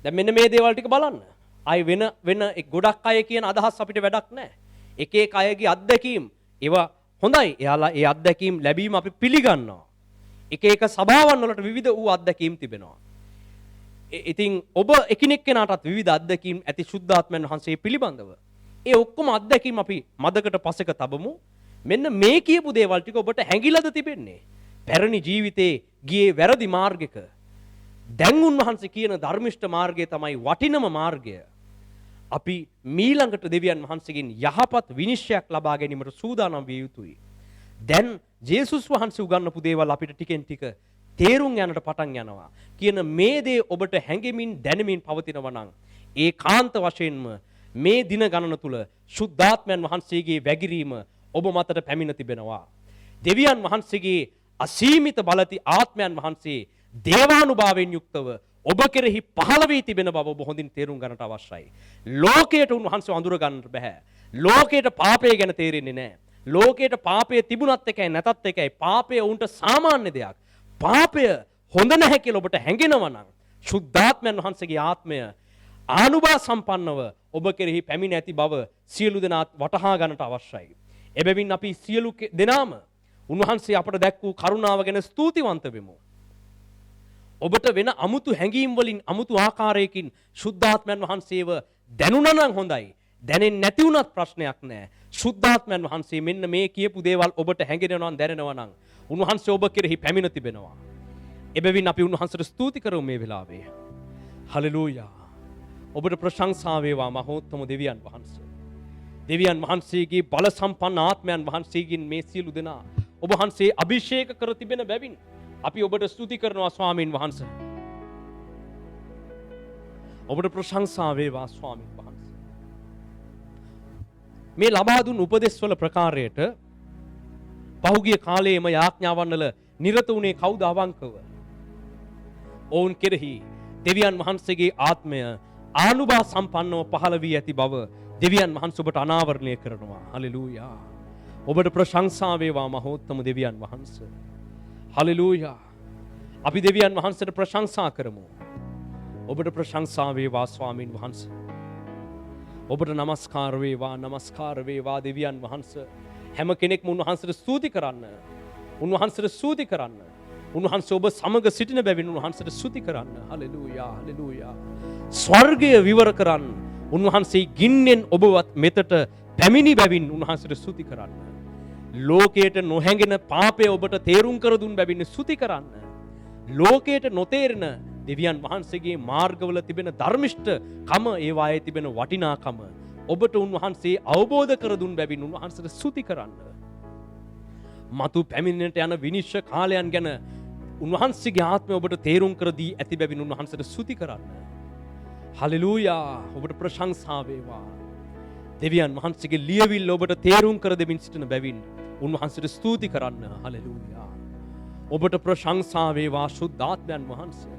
දැන් මෙන්න මේ දේවල් ටික බලන්න. ආයි වෙන ගොඩක් අය කියන අදහස් අපිට වැඩක් නැහැ. එක එක අයගේ අත්දැකීම් ඒවා හොඳයි. එයාලා ඒ අත්දැකීම් ලැබීම අපි පිළිගන්නවා. එක එක සභාවන් වලට විවිධ වූ අත්දැකීම් තිබෙනවා. ඉතින් ඔබ එකිනෙක කෙනාටත් විවිධ අත්දැකීම් ඇති ශුද්ධාත්මයන් වහන්සේ පිළිබඳව. ඒ ඔක්කොම අත්දැකීම් අපි මදකට පසෙක තබමු. මෙන්න මේ කියපු දේවල් ටික ඔබට හැඟිලාද තිබෙන්නේ? පැරණි ජීවිතේ ගියේ වැරදි මාර්ගයක. දැන් උන්වහන්සේ කියන ධර්මිෂ්ඨ මාර්ගය තමයි වටිනම මාර්ගය. අපි මීළඟට දෙවියන් වහන්සේගෙන් යහපත් විනිශ්චයක් ලබා ගැනීමට සූදානම් විය යුතුයි. දැන් ජේසුස් වහන්සේ උගන්වපු දේවල් අපිට ටිකෙන් ටික තේරුම් යන්නට පටන් යනවා. කියන මේ දේ ඔබට හැඟෙමින් දැනෙමින් පවතිනවා නම් ඒකාන්ත වශයෙන්ම මේ දින ගණන තුල ශුද්ධාත්මයන් වහන්සේගේ වැගිරීම ඔබ මතට පැමිණ තිබෙනවා. දෙවියන් වහන්සේගේ අසීමිත බලති ආත්මයන් වහන්සේ දේවානුභාවයෙන් යුක්තව ඔබ කෙරෙහි පහළ වී තිබෙන බව ඔබ හොඳින් තේරුම් ගන්නට අවශ්‍යයි. ලෝකයට උන්වහන්සේ අඳුර ගන්නට බෑ. ලෝකයට පාපය ගැන තේරෙන්නේ නැහැ. ලෝකයට පාපය තිබුණත් එකයි නැතත් එකයි. පාපය උන්ට සාමාන්‍ය දෙයක්. පාපය හොඳ නැහැ කියලා ඔබට හැඟෙනවා නම් ශුද්ධාත්මයන් වහන්සේගේ ආත්මය ආනුභාව සම්පන්නව ඔබ කෙරෙහි පැමිණ ඇති බව සියලු දෙනාත් වටහා ගන්නට අවශ්‍යයි. එබැවින් අපි සියලු දෙනාම උන්වහන්සේ අපට දැක් වූ කරුණාව ගැන ස්තුතිවන්ත වෙමු. ඔබට වෙන අමුතු හැඟීම් වලින් අමුතු ආකාරයකින් ශුද්ධාත්මයන් වහන්සේව දැනුණා නම් හොඳයි. දැනෙන්නේ නැති වුණත් ප්‍රශ්නයක් නැහැ. ශුද්ධාත්මයන් වහන්සේ මෙන්න මේ කියපු දේවල් ඔබට හැඟෙනවා දැනෙනවා නම් උන්වහන්සේ ඔබ කෙරෙහි පැමිණ තිබෙනවා. එබැවින් අපි උන්වහන්සේට ස්තුති කරමු මේ වෙලාවේ. හලෙලූයා. ඔබට ප්‍රශංසා වේවා මහෝත්තම දෙවියන් වහන්සේ. දෙවියන් වහන්සේගේ බල සම්පන්න ආත්මයන් වහන්සේගෙන් මේ සියලු දෙනා ඔබ වහන්සේ අභිෂේක කර තිබෙන බැවින් අපි ඔබට ස්තුති කරනවා ස්වාමීන් වහන්සේ. ඔබට ප්‍රශංසා වේවා ස්වාමීන් වහන්සේ. මේ ලබා දුන් උපදෙස් වල ප්‍රකාරයට පහුගිය කාලයේම යාඥාවන් වල නිරත වුණේ කවුද අවංකව? ඔවුන් කෙරෙහි දෙවියන් වහන්සේගේ ආත්මය ආනුභාව සම්පන්නව පහළ වී ඇති බව දෙවියන් වහන්සේ ඔබට අනාවරණය කරනවා. හලෙලූයා. ඔබට ප්‍රශංසා වේවා මහෝත්තම දෙවියන් වහන්සේ. හලෙලූයා. අපි දෙවියන් වහන්සේට ප්‍රශංසා කරමු. ඔබට ප්‍රශංසා වේවා ස්වාමින් වහන්සේ. ඔබට නමස්කාර වේවා නමස්කාර වේවා දෙවියන් වහන්සේ. හැම කෙනෙක්ම උන්වහන්සේට ස්තුති කරන්න. උන්වහන්සේට ස්තුති කරන්න. උන්වහන්සේ ඔබ සමග සිටින බැවින් උන්වහන්සේට ස්තුති කරන්න. Hallelujah hallelujah. ස්වර්ගය විවර කරන්න. උන්වහන්සේ ගින්නෙන් ඔබවත් මෙතට පැමිණි බැවින් උන්වහන්සේට ස්තුති කරන්න. ලෝකයට නොහැඟෙන පාපය ඔබට තේරුම් කර දුන් බැවින් ස්තුති කරන්න. ලෝකයට නොතේරෙන දෙවියන් වහන්සේගේ මාර්ගවල තිබෙන ධර්මිෂ්ඨ කම ඒවායේ තිබෙන වටිනාකම ඔබට උන්වහන්සේ අවබෝධ කර දුන් බැවින් උන්වහන්සේට ස්තුති කරන්න. මතු පැමිණෙන්නට යන විනිශ්චය කාලයන් ගැන උන්වහන්සේගේ ආත්මය ඔබට තේරුම් කර දී ඇති බැවින් උන්වහන්සේට ස්තුති කරන්න. හලෙලූයා. ඔබට ප්‍රශංසා වේවා. දෙවියන් වහන්සේගේ ලියවිල්ල ඔබට තේරුම් කර දෙමින් සිටින බැවින් උන්වහන්සේට ස්තුති කරන්න. හලෙලූයා. ඔබට ප්‍රශංසා වේවා ශුද්ධාත්මයන් වහන්සේ.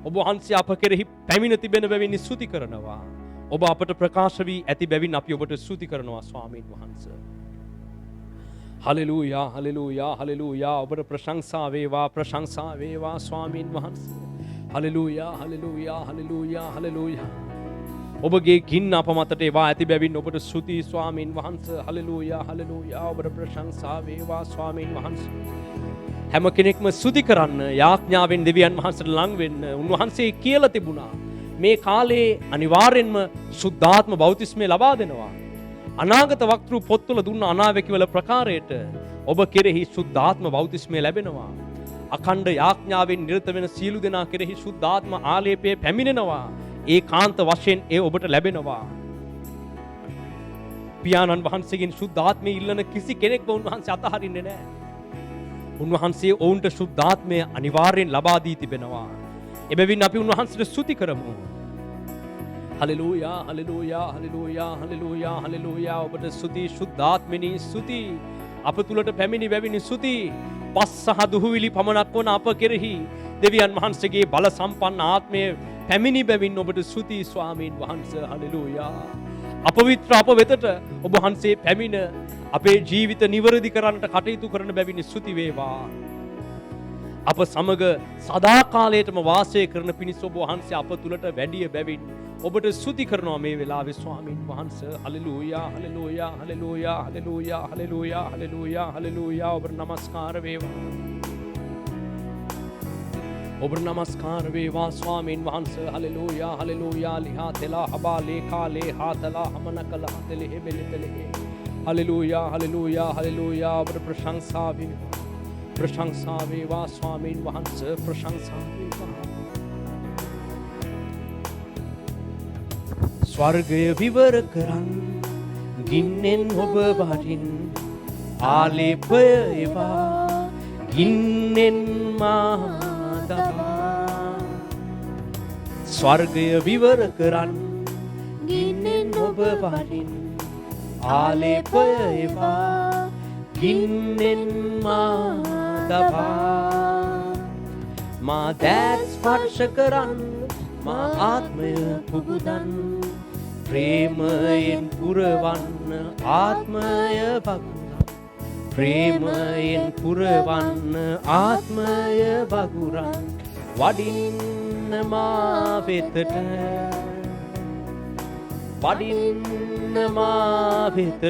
ඔබ වහන්සේ අප කෙරෙහි පැමිණ තිබෙන බැවින් ස්තුති කරනවා. ඔබ අපට ප්‍රකාශ වී ඇති බැවින් අපි ඔබට ස්තුති කරනවා ස්වාමීන් වහන්සේ. හලෙලූයා හලෙලූයා හලෙලූයා. ඔබට ප්‍රශංසා වේවා ස්වාමීන් වහන්සේ. හලෙලූයා හලෙලූයා හලෙලූයා හලෙලූයා. ඔබගේ ගින්න අප මතට ඒවා ඇති බැවින් ඔබට ස්තුති ස්වාමීන් වහන්සේ. හලෙලූයා හලෙලූයා. ඔබට ප්‍රශංසා වේවා ස්වාමීන් වහන්සේ. හැම කෙනෙක්ම ස්තුති කරන්න. යාඥාවෙන් දෙවියන් වහන්සේට ලං වෙන්න. උන්වහන්සේ කියලා තිබුණා මේ කාලේ අනිවාර්යෙන්ම සුද්ධාත්ම බෞතිස්මය ලබා දෙනවා. අනාගත වක්තෘ පොත්වල දුන්න අනාවැකිවල ප්‍රකාරයට ඔබ කෙරෙහි සුද්ධාත්ම බෞතිස්මය ලැබෙනවා. අඛණ්ඩ යාඥාවෙන් නිරත වෙන සියලු දෙනා කෙරෙහි සුද්ධාත්ම ආලේපය පැමිණෙනවා. ඒකාන්ත වශයෙන් ඒ ඔබට ලැබෙනවා. පියාණන් වහන්සේගෙන් සුද්ධාත්මය ඉල්ලන කිසි කෙනෙක්ව උන්වහන්සේ අතහරින්නේ නැහැ. උන්වහන්සේ ඔවුන්ට සුද්ධාත්මය අනිවාර්යෙන් ලබා දී තිබෙනවා. එබැවින් අපි උන්වහන්සේට ස්තුති කරමු. හලෙලූයා හලෙලූයා හලෙලූයා හලෙලූයා හලෙලූයා. ඔබට ස්තුති සුද්ධාත්මෙනි ස්තුති. අප තුලට පැමිණි බැවින් ස්තුති. පස් සහ දුහුවිලි පමණක් වන අප කෙරෙහි දෙවියන් වහන්සේගේ බල සම්පන්න ආත්මය පැමිණි බැවින් ඔබට ස්තුති ස්වාමීන් වහන්සේ. හලෙලූයා. අපවිත්‍ර අප වෙතට ඔබ වහන්සේ පැමිණ අපේ ජීවිත නිවැරදි කරන්නට කටයුතු කරන බැවින් ස්තුති වේවා. අප සමග සදාකාලයටම වාසය කරන පිණිස ඔබ වහන්සේ අප තුළට වැඩිය බැවින් ඔබට ස්තුති කරනවා මේ වෙලාවේ ස්වාමීන් වහන්සේ. හලෙලූයා හලෙලූයා හලෙලූයා හලෙලූයා හලෙලූයා හලෙලූයා හලෙලූයා. ඔබට නමස්කාර වේවා. ඔබට නමස්කාර වේවා ස්වාමීන් වහන්සේ. හලෙලූයා හලෙලූයා ලිහා තෙලා හබා ලේකා ලේහා තලා හමනකලා තෙලෙහෙ බෙලෙතෙලෙහෙ. හලෙලූයා හලෙලූයා හලෙලූයා. ඔබට ප්‍රශංසා වේවා. ප්‍රශංසා වේවා ස්වාමීන් වහන්සේ. ප්‍රශංසා වේවා. ස්වර්ගය විවර කරන් ගින්නෙන් ඔබ වරින් ආලේපය ඒවා ගින්නෙන් මා දබා. ස්වර්ගය විවර කරන් ගින්නෙන් ඔබ වරින් ආලේපය ඒවා ගින්නෙන් මා දබා. මා දෑත් ස්පර්ශ කරන් මා ආත්මය පුබුදන් ප්‍රේමයෙන් පුරවන්න ආත්මය වගුරන්. ප්‍රේමයෙන් පුරවන්න ආත්මය වගුරන්. වඩින්න මා වෙතට වඩින්න මා වෙතට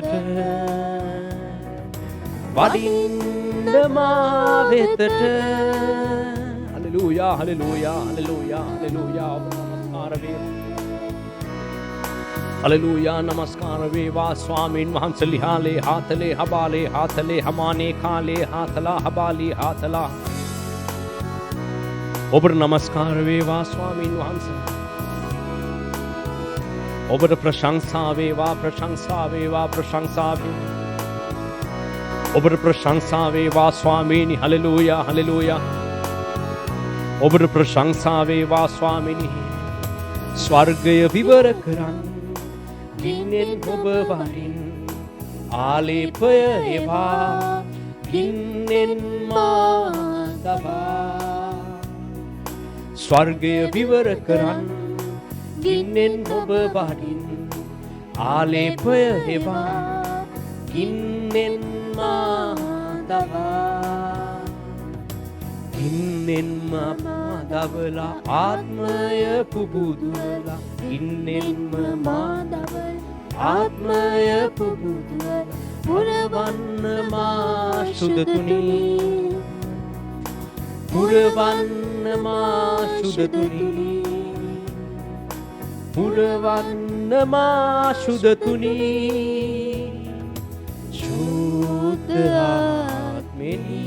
වඩින්න මා වෙතට. හලෙලූයා හලෙලූයා හලෙලූයා හලෙලූයා. නමස්කාර වේවා. හලෙලූයා නමස්කාර වේවා ස්වාමීන් වහන්සේ. ලිහාලේ හාතලේ හබාලේ හාතලේ හමානේ කාලේ හාතලා හබාලී හාතලා. ඔබට නමස්කාර වේවා ස්වාමීන් වහන්සේ. ඔබට ප්‍රශංසා වේවා ප්‍රශංසා වේවා ප්‍රශංසා වේවා. ඔබට ප්‍රශංසා වේවා ස්වාමීනි. හලෙලූයා හලෙලූයා. ඔබට ප්‍රශංසා වේවා ස්වාමීනි. ස්වර්ගය විවර කරන් ගින්නෙන් ඔබ වරින් ආලේපය ඒවා ගින්නෙන් මා දබා. ස්වර්ගය විවර කරන් ගින්නෙන් ඔබ වරින් ආලේපය ඒවා ගින්නෙන් මා දබා. ගින්නෙන්ම මා දබලා ආත්මය පුබුදුලා. ගින්නෙන්ම මා දබලා ආත්මය පුබුදුලා. පුරවන්න මා සුදතුනි. පුරවන්න මා සුදතුනි. පුරවන්න මා සුදතුනි. සුද්ධ ආත්මෙනි.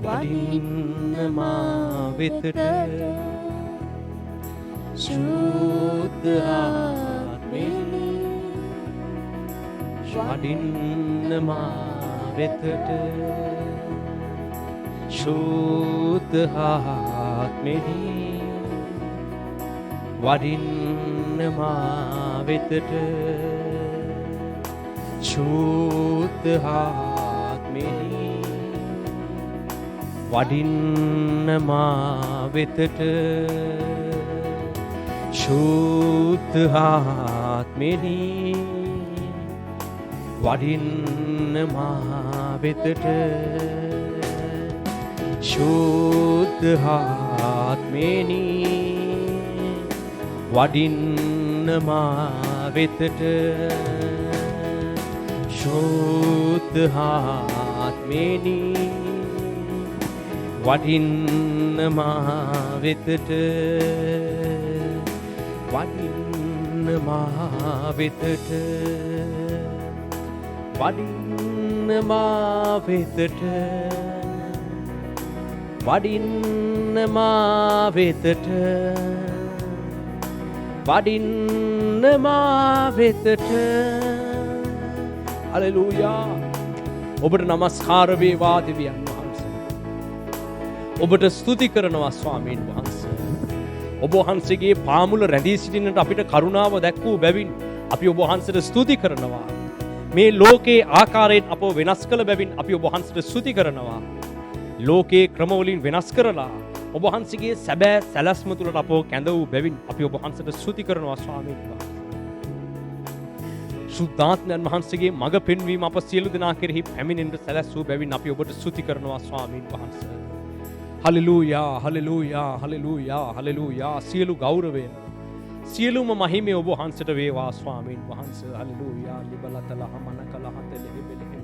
වඩින්න මා වෙතට සුද්ධ ආත්මෙනි. වඩින්න මා වෙතට සුද්ධ ආත්මෙනි. වඩින්න මා වෙතට සුද්ධ ආත්මෙනි. වඩින්න මා වෙතට සුද්ධ ආත්මෙනි. වඩින්න මා වෙතට සුද්ධ ආත්මෙනි. වඩින්න මා වෙතට සුද්ධ ආත්මෙනි. වඩින්න මා වෙතට වඩින්න මා වෙතට වඩින්න මා වෙතට වඩින්න මා වෙතට වඩින්න මා වෙතට. හලෙලූයා. ඔබට නමස්කාර වේවා දෙවියන් වහන්සේ. ඔබට ස්තුති කරනවා ස්වාමීන් වහන්සේ. ඔබ වහන්සේගේ පාමුල රැඳී සිටින්නට අපිට කරුණාව දැක්වූ බැවින් අපි ඔබ වහන්සේට ස්තුති කරනවා. මේ ලෝකේ ආකාරයෙන් අපව වෙනස් කළ බැවින් අපි ඔබ වහන්සේට ස්තුති කරනවා. ලෝකේ ක්‍රමවලින් වෙනස් කරලා ඔබ වහන්සේගේ සැබෑ සැලැස්ම තුලට අපව කැඳ වූ බැවින් අපි ඔබ වහන්සේට ස්තුති කරනවා ස්වාමීන් වහන්සේ. සුද්ධාත්මයන් වහන්සේගේ මඟ පෙන්වීම අප සියලු දෙනා කෙරෙහි පැමිණෙන්න සැලැස්සූ බැවින් අපි ඔබට ස්තුති කරනවා ස්වාමීන් වහන්සේ. හලෙලූයා හලෙලූයා හලෙලූයා හලෙලූයා. සියලු ගෞරවය සියලුම මහිමය ඔබ වහන්සේට වේවා ස්වාමීන් වහන්සේ. හලෙලූයා ලිබලතල හමනකල හතලෙහි බෙලෙහි.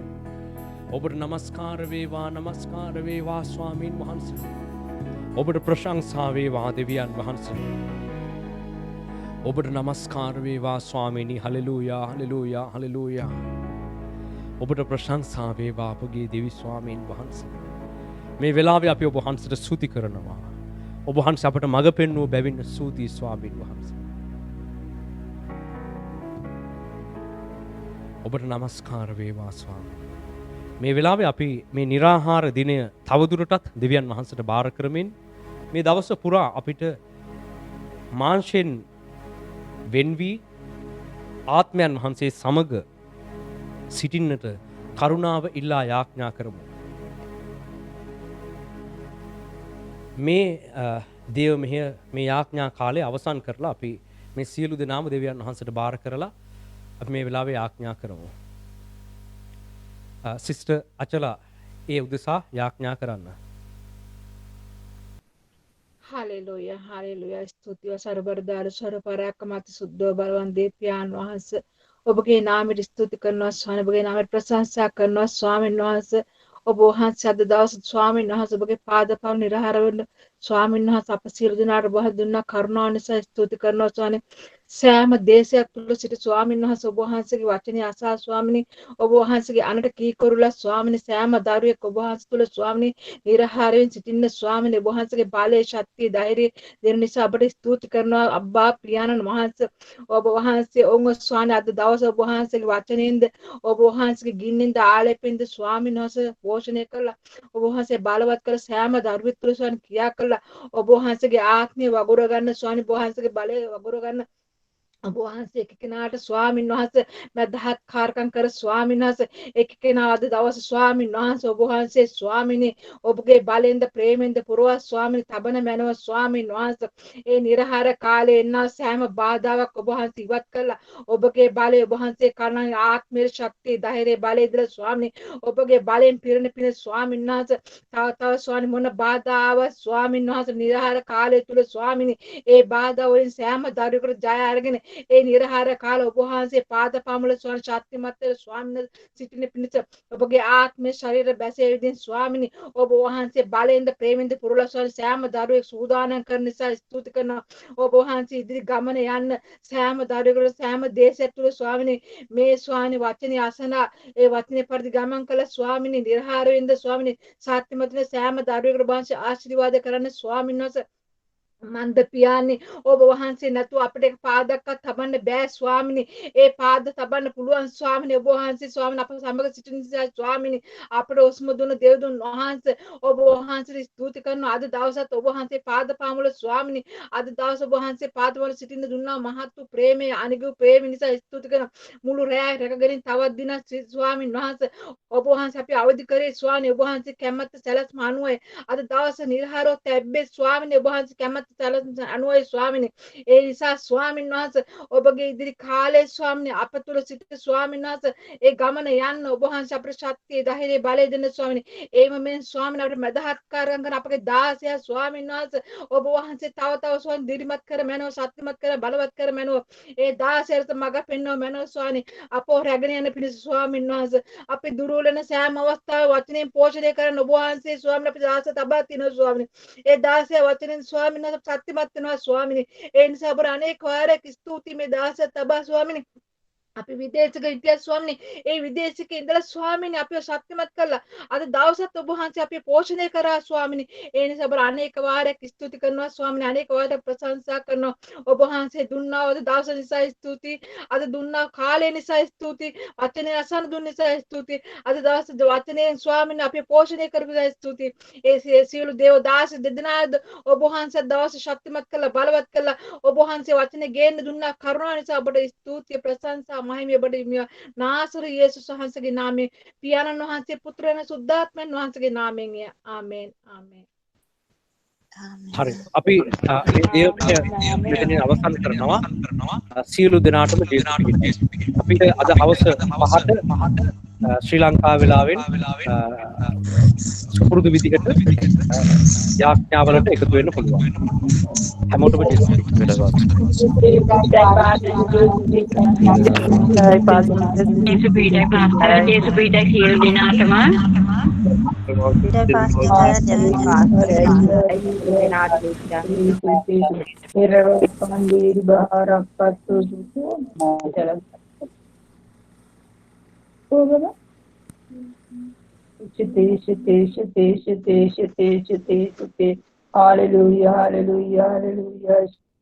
ඔබට නමස්කාර වේවා නමස්කාර වේවා ස්වාමීන් වහන්සේ. ඔබට ප්‍රශංසා වේවා දෙවියන් වහන්සේ. ඔබට නමස්කාර වේවා ස්වාමීනි. හලෙලූයා හලෙලූයා හලෙලූයා. ඔබට ප්‍රශංසා වේවා අපගේ දෙවි ස්වාමීන් වහන්සේ. මේ වෙලාවේ අපි ඔබ වහන්සේට ස්තුති කරනවා. ඔබ වහන්සේ අපට මඟ පෙන්වූ බැවින් ස්තුතියි ස්වාමීන් වහන්සේ. ඔබට නමස්කාර වේවා ස්වාමී. මේ වෙලාවේ අපි මේ निराහාර දිනය තවදුරටත් දෙවියන් වහන්සේට බාර කරමින් මේ දවස පුරා අපිට මාංශෙන් වෙන් වී ආත්මයන් වහන්සේ සමග සිටින්නට කරුණාව ඉල්ලා යාඥා කරමු. මේ දේව මෙහෙය මේ යාඥා කාලය අවසන් කරලා අපි මේ සියලු දෙනාම දෙවියන් වහන්සේට බාර කරලා අපි මේ වෙලාවේ යාඥා කරමු. සිස්ටර් අචලා ඒ උදෙසා යාඥා කරන්න. Hallelujah, hallelujah. ස්තුතිය සර්වබලධාරී සර්වපරාක්‍රමති සුද්ධ බලවන් දේ පියාණන් වහන්සේ. ඔබගේ නාමයට ස්තුති කරනවා ස්වාමී. ඔබගේ නාමයට ප්‍රශංසා කරනවා ස්වාමීන් වහන්සේ. ඔබ වහන්සේ අද දවසේ ස්වාමීන් වහන්සේ ඔබගේ පාදපවුල නිරහර වෙන්න ස්වාමීන් වහන්සේ අප සියලු දෙනාට බහ දුන්නා කරුණාව නිසා ස්තුති කරනවා ස්වාමී. සෑම දේශයක් තුළ සිට ස්වාමීන් වහන්සේ ඔබ වහන්සේගේ වචනය අසා ස්වාමීනි ඔබ වහන්සේගේ අනට කීකරුලා ස්වාමීනි සෑම දරුවෙක් ඔබ වහන්සේ තුළ ස්වාමීනි නිරහරයෙන් සිටින්න ස්වාමීනි ඔබ වහන්සේගේ බාලයේ ශක්තිය ධෛර්යය දෙන නිසා අපට ස්තුති කරනවා අබ්බා පියාණන් වහන්සේ. ඔබ වහන්සේ ඔවුන් ස්වාමීනි අද දවසේ ඔබ වහන්සේගේ වචනයෙන්ද ඔබ වහන්සේගේ ගින්නෙන්ද ආලේපෙන්ද ස්වාමීන් වහන්සේ පෝෂණය කළා. ඔබ වහන්සේ බලවත් කළ සෑම දරුවෙක් තුළ ස්වාමීනි ක්‍රියා කළා. ඔබ වහන්සේගේ ආත්මය වගුර ගන්න ස්වාමීනි ඔබ වහන්සේගේ බලය වගුර ගන්න ඔබ වහන්සේ එක කෙනාට ස්වාමීන් වහන්සේ මදහත් කාර්කම් කර ස්වාමීන් වහන්සේ එක කෙනා අද දවසේ ස්වාමීන් වහන්සේ ඔබ වහන්සේ ස්වාමීනි ඔබගේ බලෙන්ද ප්‍රේමෙන්ද පුරවා ස්වාමීනි තබන මැනව ස්වාමීන් වහන්සේ ඒ නිර්හාර කාලේ එන්නා සෑම බාධාවක් ඔබ වහන්සේ ඉවත් කළා. ඔබගේ බලය ඔබ වහන්සේ කරන ආත්මීය ශක්තිය ධෛර්යය බලය දල ස්වාමීනි ඔබගේ බලෙන් පිරෙන පින ස්වාමීන් වහන්සේ තව ස්වාමීනි මොන බාධාව ස්වාමීන් වහන්සේ නිර්හාර කාලය තුල ස්වාමීනි ඒ බාධා වලින් සෑම දරුවෙකුට ජය අරගෙන ඒ නිර්හාර කාල ඔබ වහන්සේ පාදපමුල ස්වාමීන් ශක්තිමත් ස්වාමීන් සිටින පිණිස ඔබගේ ආත්මේ ශරීර බැසේ විදිහින් ස්වාමීනි ඔබ වහන්සේ බලෙන්ද ප්‍රේමෙන්ද පුරලා ස්වාමීන් සෑම දරුවෙක් සූදානම් කරන නිසා ස්තුති කරනවා. ඔබ වහන්සේ ඉදිරි ගමන යන්න සෑම දරුවෙකුට සෑම දේශයක් තුල ස්වාමීනි මේ ස්වාමීනි වචනේ අසනා ඒ වචනේ පරිදි ගමන් කළ ස්වාමීනි නිර්හාර වෙන්ද ස්වාමීනි ශක්තිමත් සෑම දරුවෙකුට වහන්සේ ආශිර්වාද කරන්න ස්වාමීන් වහන්සේ මන්ද පියාණන් ඔබ වහන්සේ නැතුව අපිට පාදක්වත් තබන්න බෑ ස්වාමිනී. ඒ පාද තබන්න පුළුවන් ස්වාමිනී ඔබ වහන්සේ ස්වාමිනී අප සමග සිටින නිසා ස්වාමිනී අපට ඔස්ම දුන දෙවිඳුන් වහන්සේ ඔබ වහන්සේට ස්තුති කරනවා. අද දවසත් ඔබ වහන්සේ පාද පාමුල ස්වාමිනී අද දවස ඔබ වහන්සේ පාදවල සිටින්න දුන්නා මහත් වූ ප්‍රේමය අනිගු ප්‍රේම නිසා ස්තුති කරනවා. මුළු රැය රැකගෙන තවත් දිනක් ස්වාමින් වහන්සේ ඔබ වහන්සේ අපි අවදි කරේ ස්වාමිනී ඔබ වහන්සේ කැමැත්ත සැලැස්ම අනුවයි අද දවස නිර්හාරව තැබ්බේ ස්වාමිනී ඔබ වහන්සේ කැමැත්ත අනුවයි ස්වාමිනී. ඒ නිසා ස්වාමීන් වහන්සේ ඔබගේ ඉදිරි කාලේ ස්වාමිනී අප තුළ සිට ස්වාමීන් වහන්සේ ඒ ගමන යන්න ඔබ වහන්සේ අපට ශක්තිය ධෛර්යය බලය දෙන්න ස්වාමිනී. ඒම මෙන් ස්වාමිනී අපට මදහත්කාරයන් කරන අපගේ දාසයා ස්වාමීන් වහන්සේ ඔබ වහන්සේ තව ස්වාමිනී දිරිමත් කර මැනව ශක්තිමත් කර බලවත් කර මැනව ඒ දාසයාට මඟ පෙන්වව මැනව ස්වාමිනී අපෝ රැගෙන යන පිණිස ස්වාමීන් වහන්සේ අපි දුර්වල වෙන සෑම අවස්ථාවේ වචනයෙන් පෝෂණය කරන ඔබ වහන්සේ ස්වාමිනී අපි දාස තබා තිනවා ස්වාමිනී. ඒ දාසයා වචනෙන් ස්වාමීන් වහන්සේ සත්‍යමත් වෙනවා ස්වාමිනී. ඒ නිසා අපර අනේක වාරයක් ස්තුති මේ දාසය තබා ස්වාමිනී අපි විදේශක හිටියා ස්වාමිනී. ඒ විදේශික ඉඳලා ස්වාමිනී අපිව ශක්තිමත් කළා. අද දවසත් ඔබ වහන්සේ අපිව පෝෂණය කරා ස්වාමිනී. ඒ නිසා අපර අනේක වාරයක් ස්තුති කරනවා ස්වාමිනී. අනේක වාරයක් ප්‍රශංසා කරනවා. ඔබ වහන්සේ දුන්නා අද දවස නිසා ස්තුති. අද දුන්නා කාලය නිසා ස්තුති. වචනේ අසන දුන්න නිසා ස්තුති. අද දවස වචනයෙන් ස්වාමිනී අපිව පෝෂණය කරපු නිසා ස්තුති. ඒ සියලු දේව දාස දෙදෙනාද ඔබ වහන්සේ දවස ශක්තිමත් කළා බලවත් කළා. ඔබ වහන්සේ වචනේ ගේන්න දුන්නා කරුණාව නිසා ඔබට ස්තුතිය ප්‍රශංසා මහිමය බඩ නාසර යේසුස් වහන්සේගේ නාමයෙන් පියාණන් වහන්සේ පුත්‍රයන් සුද්ධාත්මයන් වහන්සේගේ නාමයෙන් ආමේන් ආමේන්. හරි. අපි මේ දේවය මෙතනින් අවසන් කරනවා. සියලු දෙනාටම ජේසුස් පිහිටයි. අපිට අද හවස 5ට ශ්‍රී ලංකා වෙලාවෙන් සුපුරුදු විදිහට යාඥාවලට එකතු වෙන්න පුළුවන්. හැමෝටම ජේසුස් පිහිටයි. ජේසුස් පිහිටයි සියලු දෙනාටම Hallelujah, hallelujah, hallelujah.